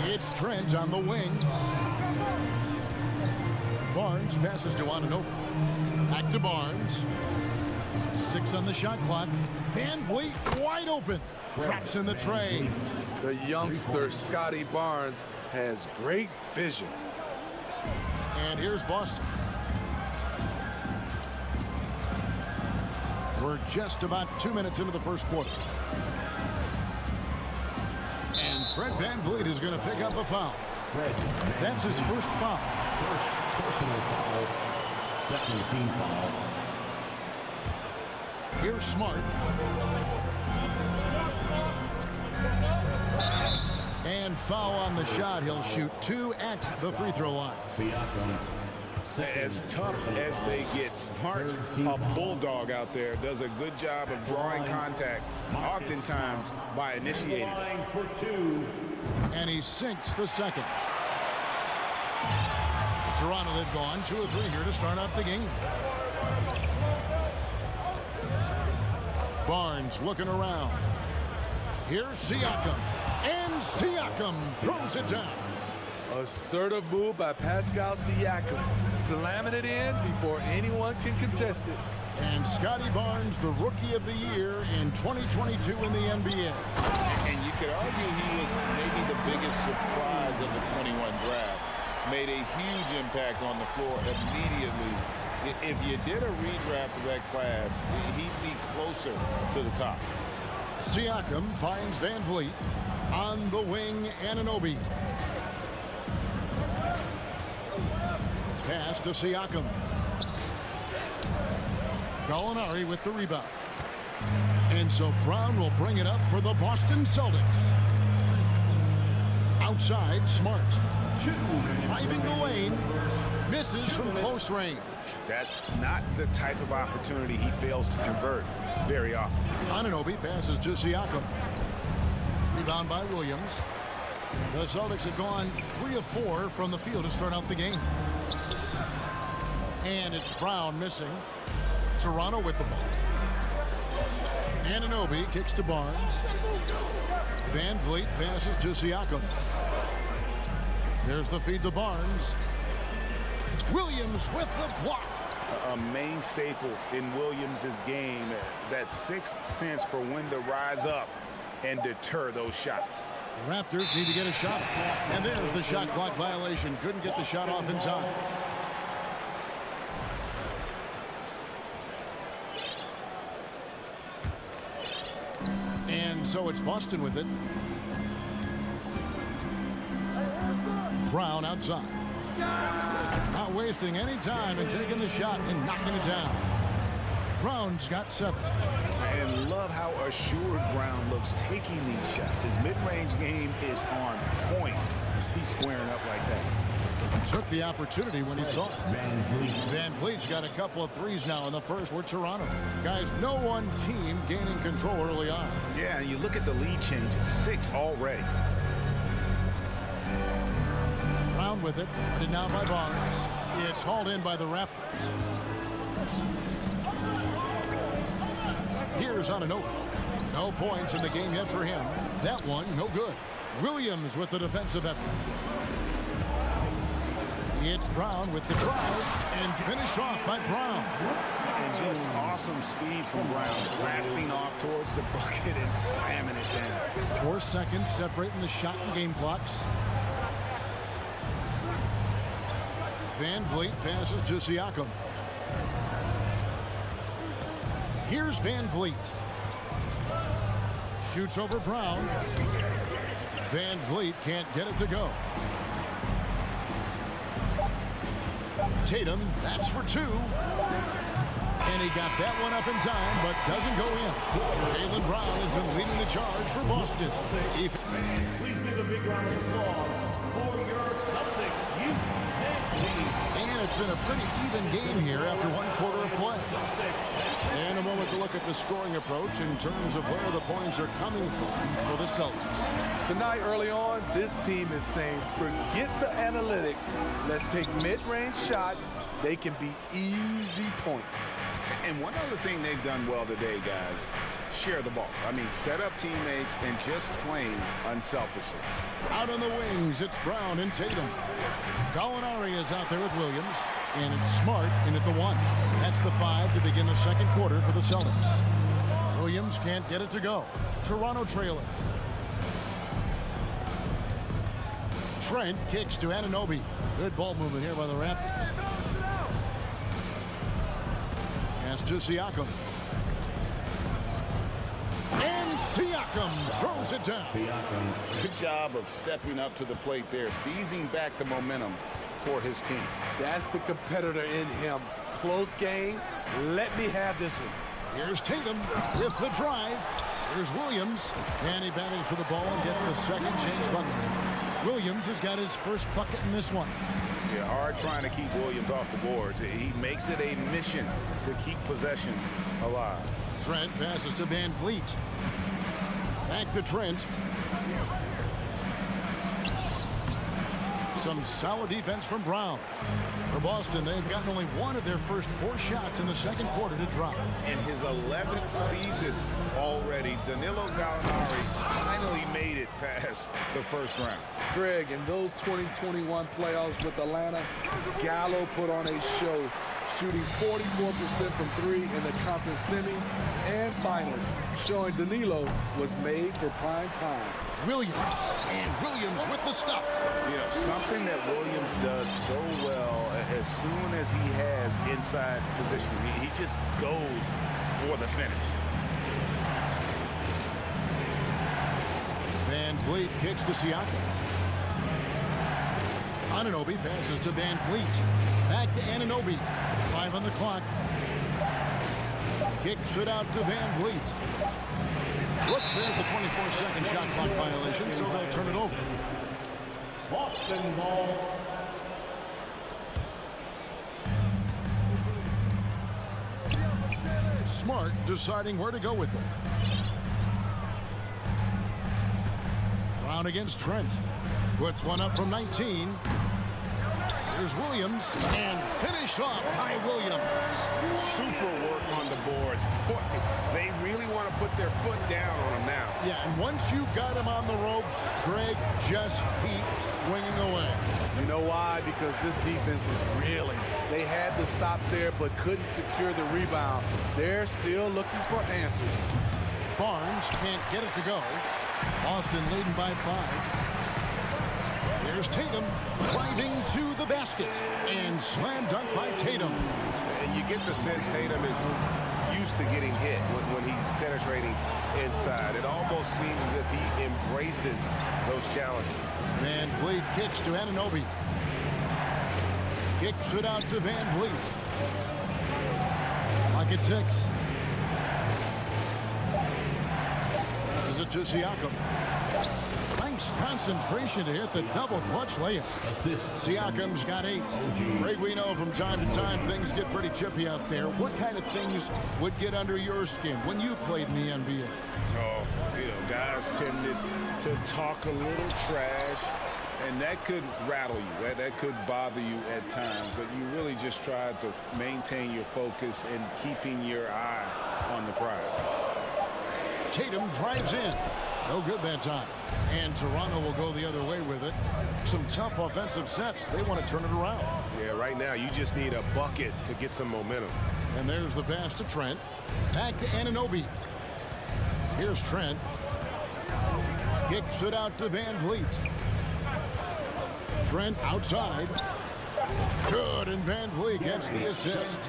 It's Trent on the wing. Barnes passes to Anunoby. Back to Barnes. 6 on the shot clock. Van Vliet wide open. Drops in the tray. The youngster, Scotty Barnes, has great vision. And here's Boston. We're just about 2 minutes into the first quarter. And Fred Van Vliet is going to pick up a foul. That's his first foul. First personal foul. Second team foul. Here's Smart. And foul on the shot. He'll shoot 2 at the free throw line. As tough as they get, Smart's a bulldog out there, does a good job of drawing contact, oftentimes by initiating. And he sinks the second. Toronto, they've gone 2 or 3 here to start out the game. Barnes looking around. Here's Siakam. And Siakam throws it down. Assertive move by Pascal Siakam. Slamming it in before anyone can contest it. And Scotty Barnes, the Rookie of the Year in 2022 in the NBA. And you could argue he was maybe the biggest surprise of the 21 draft. Made a huge impact on the floor immediately. If you did a redraft of that class, he'd be closer to the top. Siakam finds Van Vliet. On the wing, Anunoby. Pass to Siakam. Gallinari with the rebound. And so Brown will bring it up for the Boston Celtics. Outside, Smart. Driving the lane. Misses from close range. That's not the type of opportunity he fails to convert very often. Anunoby passes to Siakam. Rebound by Williams. The Celtics have gone 3 of 4 from the field to start out the game. And it's Brown missing. Toronto with the ball. Anunoby kicks to Barnes. Van Vliet passes to Siakam. There's the feed to Barnes. Williams with the block. A main staple in Williams' game, that sixth sense for when to rise up and deter those shots. The Raptors need to get a shot. And there's the shot clock violation. Couldn't get the shot off in time. so it's Boston with it. Brown outside. Not wasting any time and taking the shot and knocking it down. Brown's got 7. And love how assured Brown looks taking these shots. His mid-range game is on point. He's squaring up like that. Took the opportunity when he saw it. Van Vliet's got a couple of threes now in the first. We're Toronto. Guys, no one team gaining control early on. Yeah, and you look at the lead changes. 6 already. Brown with it. Guarded now by Barnes. It's hauled in by the Raptors. Here's Anunoby. No points in the game yet for him. That one, no good. Williams with the defensive effort. It's Brown with the drive and finished off by Brown. And just awesome speed from Brown. Blasting off towards the bucket and slamming it down. 4 seconds separating the shot and game clocks. Van Vliet passes to Siakam. Here's Van Vliet. Shoots over Brown. Van Vliet can't get it to go. Tatum, that's for 2. And he got that one up in time, but doesn't go in. Jaylen Brown has been leading the charge for Boston. Please give a big round of applause for your Celtics And it's been a pretty even game here after 1 quarter of play. And a moment to look at the scoring approach in terms of where the points are coming from for the Celtics. Tonight, early on, this team is saying, forget the analytics. Let's take mid-range shots. They can be easy points. And one other thing they've done well today, guys, share the ball. I mean, set up teammates and just playing unselfishly. Out on the wings, it's Brown and Tatum. Gallinari is out there with Williams, and it's Smart in at the 1. That's the 5 to begin the second quarter for the Celtics. Williams can't get it to go. Toronto trailing. Trent kicks to Anunoby. Good ball movement here by the Raptors. Pass to Siakam. And Siakam throws it down. Good job of stepping up to the plate there, seizing back the momentum for his team. That's the competitor in him. Close game. Let me have this one. Here's Tatum with the drive. Here's Williams. And he battles for the ball and gets the second chance bucket. Williams has got his first bucket in this one. Yeah, hard trying to keep Williams off the boards. He makes it a mission to keep possessions alive. Trent passes to Van Vliet. Back to Trent. Some solid defense from Brown. For Boston, they've gotten only 1 of their first 4 shots in the second quarter to drop. In his 11th season already, Danilo Gallinari finally made it past the first round. Greg, in those 2021 playoffs with Atlanta, Gallo put on a show, shooting 44% from 3 in the conference semis and finals, showing Danilo was made for prime time. Williams, and Williams with the stuff. You know, something that Williams does so well as soon as he has inside position, he just goes for the finish. Van Vliet kicks to Siakam. Anunoby passes to Van Vliet. Back to Anunoby. 5 on the clock. Kicks it out to Van Vliet. Look, there's the 24-second shot clock violation, so they'll turn it over. Boston ball. Smart deciding where to go with it. Brown against Trent. Puts one up from 19. Here's Williams, and finished off by Williams. Super work on the boards. Boy, they really want to put their foot down on him now. Yeah, and once you've got him on the ropes, Greg, just keep swinging away. You know why? Because this defense is reeling. They had to stop there, but couldn't secure the rebound. They're still looking for answers. Barnes can't get it to go. Boston leading by 5. Here's Tatum driving to the basket and slam dunk by Tatum. And you get the sense Tatum is used to getting hit when he's penetrating inside. It almost seems as if he embraces those challenges. Van Vliet kicks to Anunoby. Kicks it out to Van Vliet. Lock at 6. This is it to Siakam. Nice concentration to hit the double clutch layup. Siakam's got 8. Greg, we know from time to time things get pretty chippy out there. What kind of things would get under your skin when you played in the NBA? Oh, guys tended to talk a little trash, and that could rattle you. That could bother you at times, but you really just tried to maintain your focus and keeping your eye on the prize. Tatum drives in. No good that time. And Toronto will go the other way with it. Some tough offensive sets. They want to turn it around. Yeah, right now you just need a bucket to get some momentum. And there's the pass to Trent. Back to Anunoby. Here's Trent. Kicks it out to Van Vliet. Trent outside. Good, and Van Vliet gets the assist.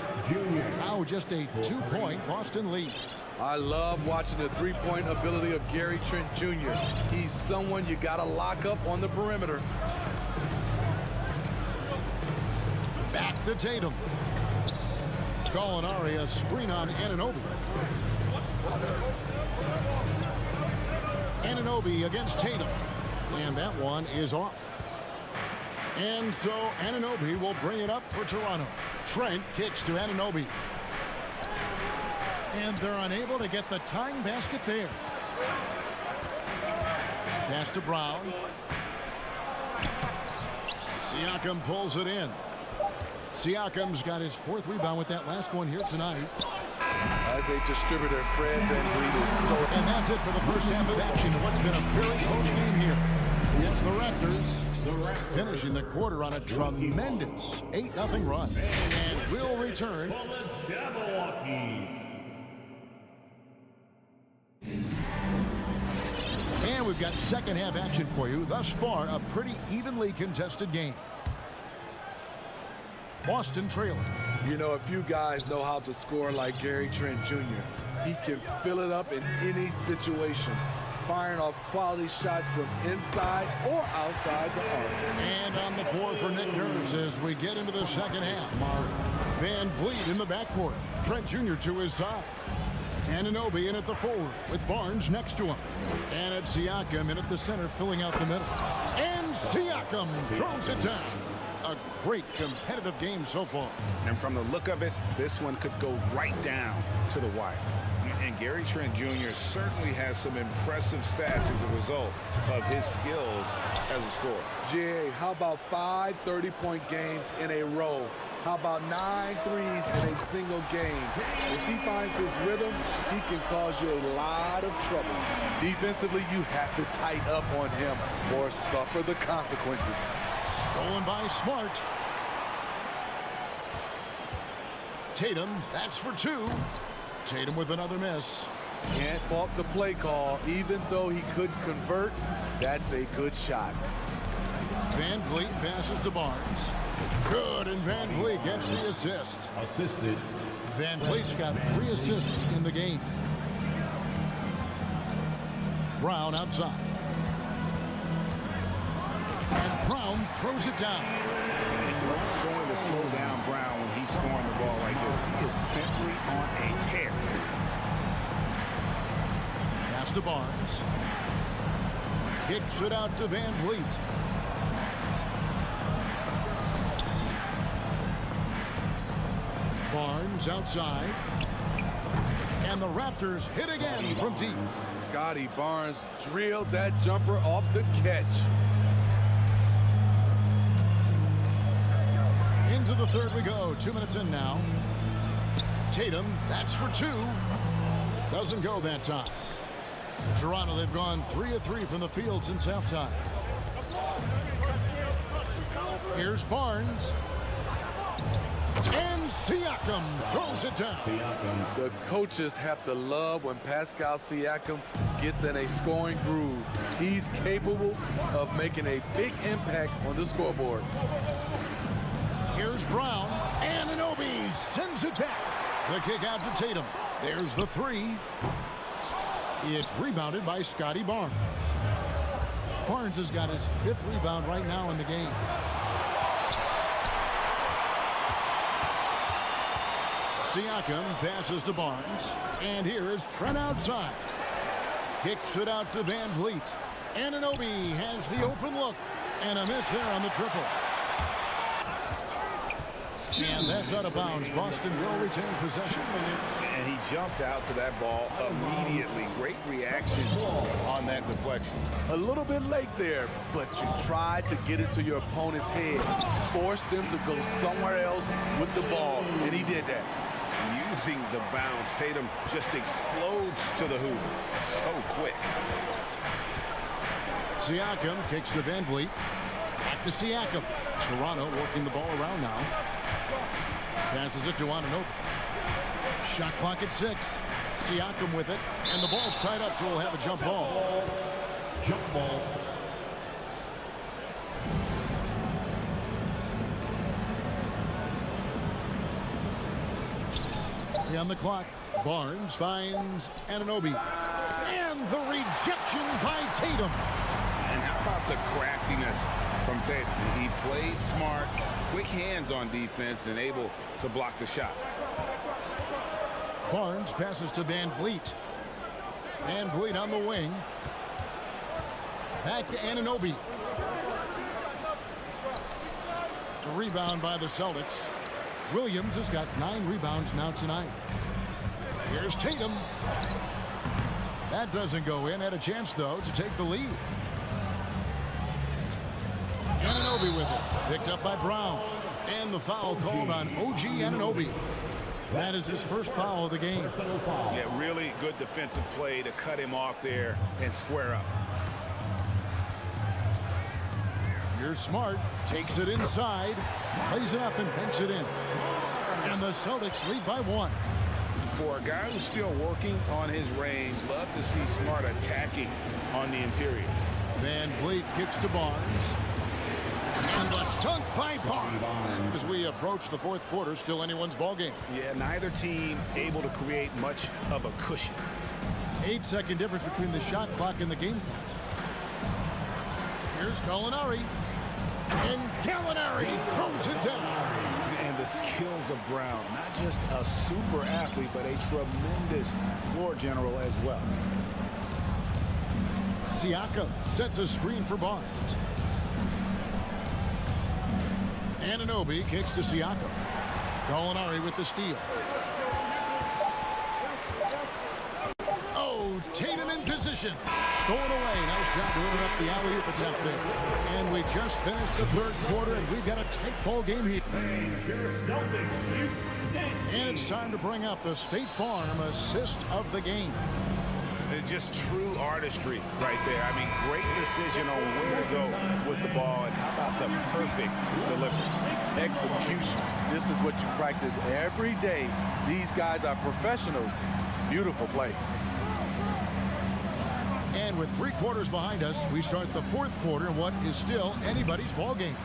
Now just a 2-point Boston lead. I love watching the three-point ability of Gary Trent Jr. He's someone you got to lock up on the perimeter. Back to Tatum. Gallinari a screen on Anunoby. Anunoby against Tatum. And that one is off. And so Anunoby will bring it up for Toronto. Trent kicks to Anunoby. And they're unable to get the tying basket there. Pass to Brown. Siakam pulls it in. Siakam's got his 4th rebound with that last one here tonight. As a distributor, Fred VanVleet is so... And that's it for the first half of action in what's been a very close game here. Against the Raptors, finishing the quarter on a tremendous 8-0 run. And we'll return. And we've got second half action for you. Thus far, a pretty evenly contested game. Boston trailing. You know, a few guys know how to score like Gary Trent Jr. He can fill it up in any situation, firing off quality shots from inside or outside the arc. And on the floor for Nick Nurse as we get into the second half. Van Vliet in the backcourt. Trent Jr. to his side. Anunoby in at the forward with Barnes next to him. And it's Siakam in at the center filling out the middle. And Siakam throws it down. A great competitive game so far. And from the look of it, this one could go right down to the wire. And Gary Trent Jr. certainly has some impressive stats as a result of his skills as a scorer. Jay, how about 5 30-point games in a row? How about 9 threes in a single game? If he finds his rhythm, he can cause you a lot of trouble. Defensively, you have to tighten up on him or suffer the consequences. Stolen by Smart. Tatum, that's for 2. Tatum with another miss. Can't fault the play call. Even though he couldn't convert, that's a good shot. Van Vliet passes to Barnes. Good, and Van Vliet gets the assist. Assisted. Van Vliet's got 3 assists in the game. Brown outside. And Brown throws it down. You're going to slow down Brown when he's scoring the ball like this. He is simply on a tear. Pass to Barnes. Kicks it out to Van Vliet. Barnes outside. And the Raptors hit again from deep. Scotty Barnes drilled that jumper off the catch. Into the third we go. 2 minutes in now. Tatum, that's for 2. Doesn't go that time. Toronto, they've gone 3 of 3 from the field since halftime. Here's Barnes. And Siakam throws it down. The coaches have to love when Pascal Siakam gets in a scoring groove. He's capable of making a big impact on the scoreboard. Here's Brown. Anunoby sends it back. The kick out to Tatum. There's the three. It's rebounded by Scotty Barnes. Barnes has got his 5th rebound right now in the game. Siakam passes to Barnes. And here is Trent outside. Kicks it out to Van Vliet. Anunoby has the open look. And a miss there on the triple. And that's out of bounds. Boston will retain possession. And he jumped out to that ball immediately. Great reaction on that deflection. A little bit late there, but you tried to get into your opponent's head. Force them to go somewhere else with the ball, and he did that. Using the bounce, Tatum just explodes to the hoop so quick. Siakam kicks to Van Vliet. Back to Siakam. Toronto working the ball around now. Passes it to Anunoby. Shot clock at 6. Siakam with it. And the ball's tied up, so we'll have a jump ball. Jump ball. On the clock, Barnes finds Anunoby. And the rejection by Tatum. And how about the craftiness from Tatum? He plays smart, quick hands on defense, and able to block the shot. Barnes passes to Van Vliet. Van Vliet on the wing. Back to Anunoby. The rebound by the Celtics. Williams has got 9 rebounds now tonight. Here's Tatum. That doesn't go in. Had a chance, though, to take the lead. Anunoby with it. Picked up by Brown. And the foul called on OG Anunoby. That is his first foul of the game. Yeah, really good defensive play to cut him off there and square up. Here's Smart. Takes it inside. Lays it up and banks it in. And the Celtics lead by 1. For a guy who's still working on his range, love to see Smart attacking on the interior. Van Vliet kicks to Barnes. And the dunk by Barnes. As we approach the 4th quarter, still anyone's ball game. Yeah, neither team able to create much of a cushion. 8-second difference between the shot clock and the game clock. Here's Gallinari. And Gallinari throws it down. And the skills of Brown, not just a super athlete, but a tremendous floor general as well. Siakam sets a screen for Barnes. Anunoby kicks to Siakam. Gallinari with the steal. Oh, Tatum in position. Stolen away. Nice job to open up the alley-oop attempt there. And we just finished the 3rd quarter, and we've got a tight ball game here. And it's time to bring up the State Farm assist of the game. It's just true artistry right there. I mean, great decision on where to go with the ball, and how about the perfect delivery. Execution. This is what you practice every day. These guys are professionals. Beautiful play. And with 3 quarters behind us, we start the 4th quarter in what is still anybody's ball game.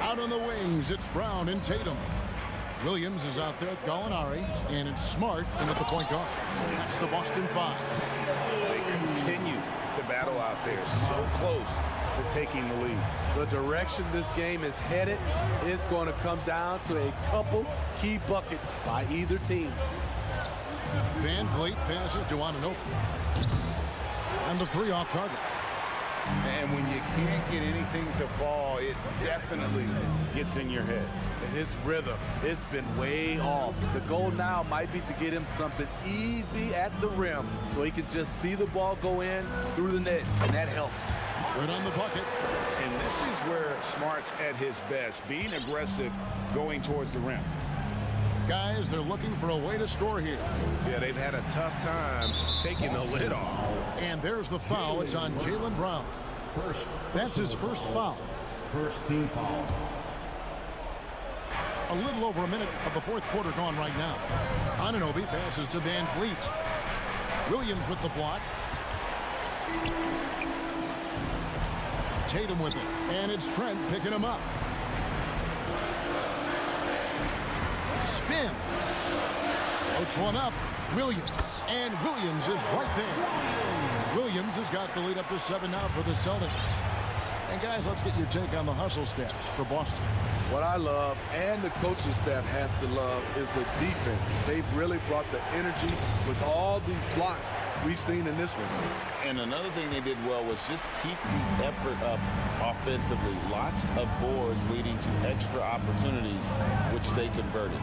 Out on the wings, it's Brown and Tatum. Williams is out there with Gallinari, and it's Smart in at the point guard. That's the Boston 5. They continue to battle out there, so close to taking the lead. The direction this game is headed is going to come down to a couple key buckets by either team. Van Vliet passes to Anunoby. And the 3 off target. And when you can't get anything to fall, it definitely gets in your head. And his rhythm, it's been way off. The goal now might be to get him something easy at the rim so he can just see the ball go in through the net, and that helps. Good on the bucket. And this is where Smart's at his best, being aggressive, going towards the rim. Guys, they're looking for a way to score here. Yeah, they've had a tough time taking the lid off. And there's the foul. It's on Jaylen Brown. That's his first foul. First team foul. A little over a minute of the 4th quarter gone right now. Anunoby passes to Van Vliet. Williams with the block. Tatum with it. And it's Trent picking him up. Spins. Puts one up. Williams. And Williams is right there. Williams has got the lead up to 7 now for the Celtics. And guys, let's get your take on the hustle stats for Boston. What I love, and the coaching staff has to love, is the defense. They've really brought the energy with all these blocks we've seen in this one. And another thing they did well was just keep the effort up offensively. Lots of boards leading to extra opportunities, which they converted.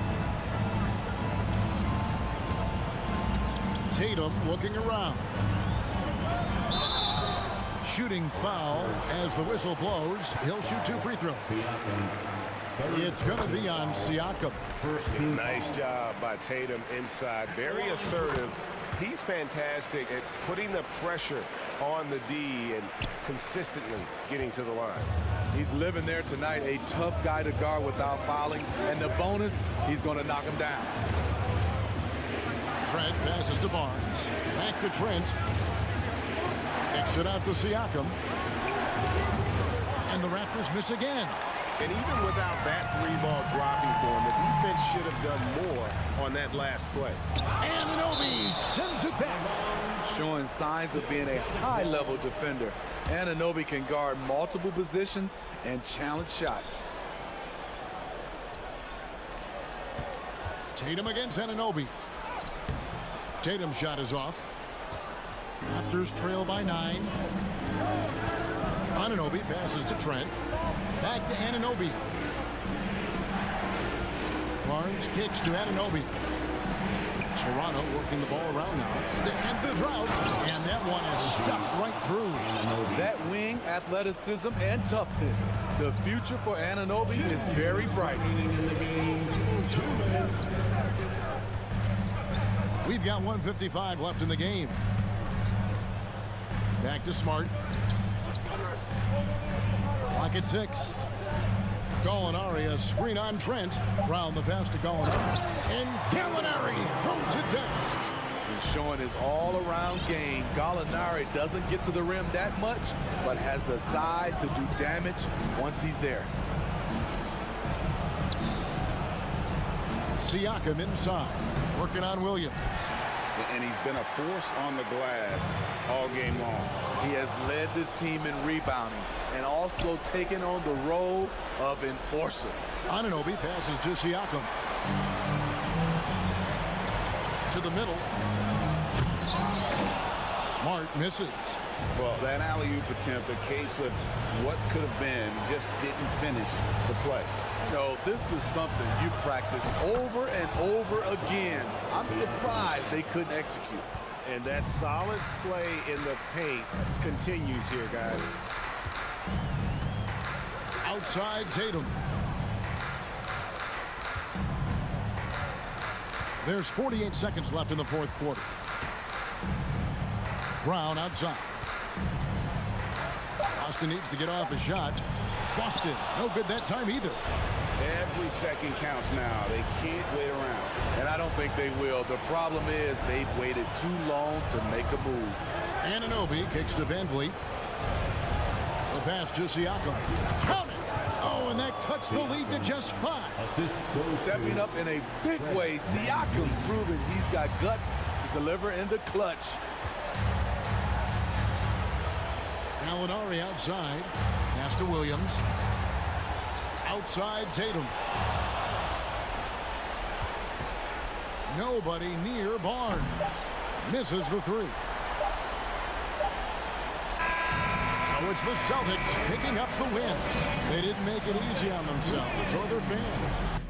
Tatum looking around. Shooting foul as the whistle blows. He'll shoot 2 free throws. It's going to be on Siakam. Nice job by Tatum inside. Very assertive. He's fantastic at putting the pressure on the D and consistently getting to the line. He's living there tonight, a tough guy to guard without fouling. And the bonus, he's going to knock him down. Trent passes to Barnes. Back to Trent. Kicks it out to Siakam. And the Raptors miss again. And even without that 3-ball dropping for him, the defense should have done more on that last play. Anunoby sends it back. Showing signs of being a high-level defender. Anunoby can guard multiple positions and challenge shots. Tatum against Anunoby. Tatum's shot is off. Raptors trail by 9. Anunoby passes to Trent. Back to Anunoby. Barnes kicks to Anunoby. Toronto working the ball around now. And the drought. And that one is stuffed right through. That wing athleticism and toughness. The future for Anunoby is very bright. We've got 1:55 left in the game. Back to Smart. Clock at 6. Gallinari, a screen on Trent. Round the pass to Gallinari. And Gallinari throws it down. He's showing his all-around game. Gallinari doesn't get to the rim that much, but has the size to do damage once he's there. Siakam inside. Working on Williams. And he's been a force on the glass all game long. He has led this team in rebounding and also taken on the role of enforcer. Anunoby passes to Siakam. To the middle. Smart misses. Well, that alley-oop attempt, a case of what could have been, just didn't finish the play. No, this is something you practice over and over again. I'm surprised they couldn't execute. And that solid play in the paint continues here, guys. Outside Tatum. There's 48 seconds left in the fourth quarter. Brown outside. Boston needs to get off a shot. Boston, no good that time either. Every second counts now. They can't wait around. And I don't think they will. The problem is they've waited too long to make a move. Anunoby kicks to Van Vliet. The pass to Siakam. Count it! Oh, and that cuts the lead to just 5. Stepping up in a big way, Siakam proving he's got guts to deliver in the clutch. Gallinari outside. Pass to Williams. Outside Tatum. Nobody near Barnes. Misses the 3. So it's the Celtics picking up the win. They didn't make it easy on themselves or their fans.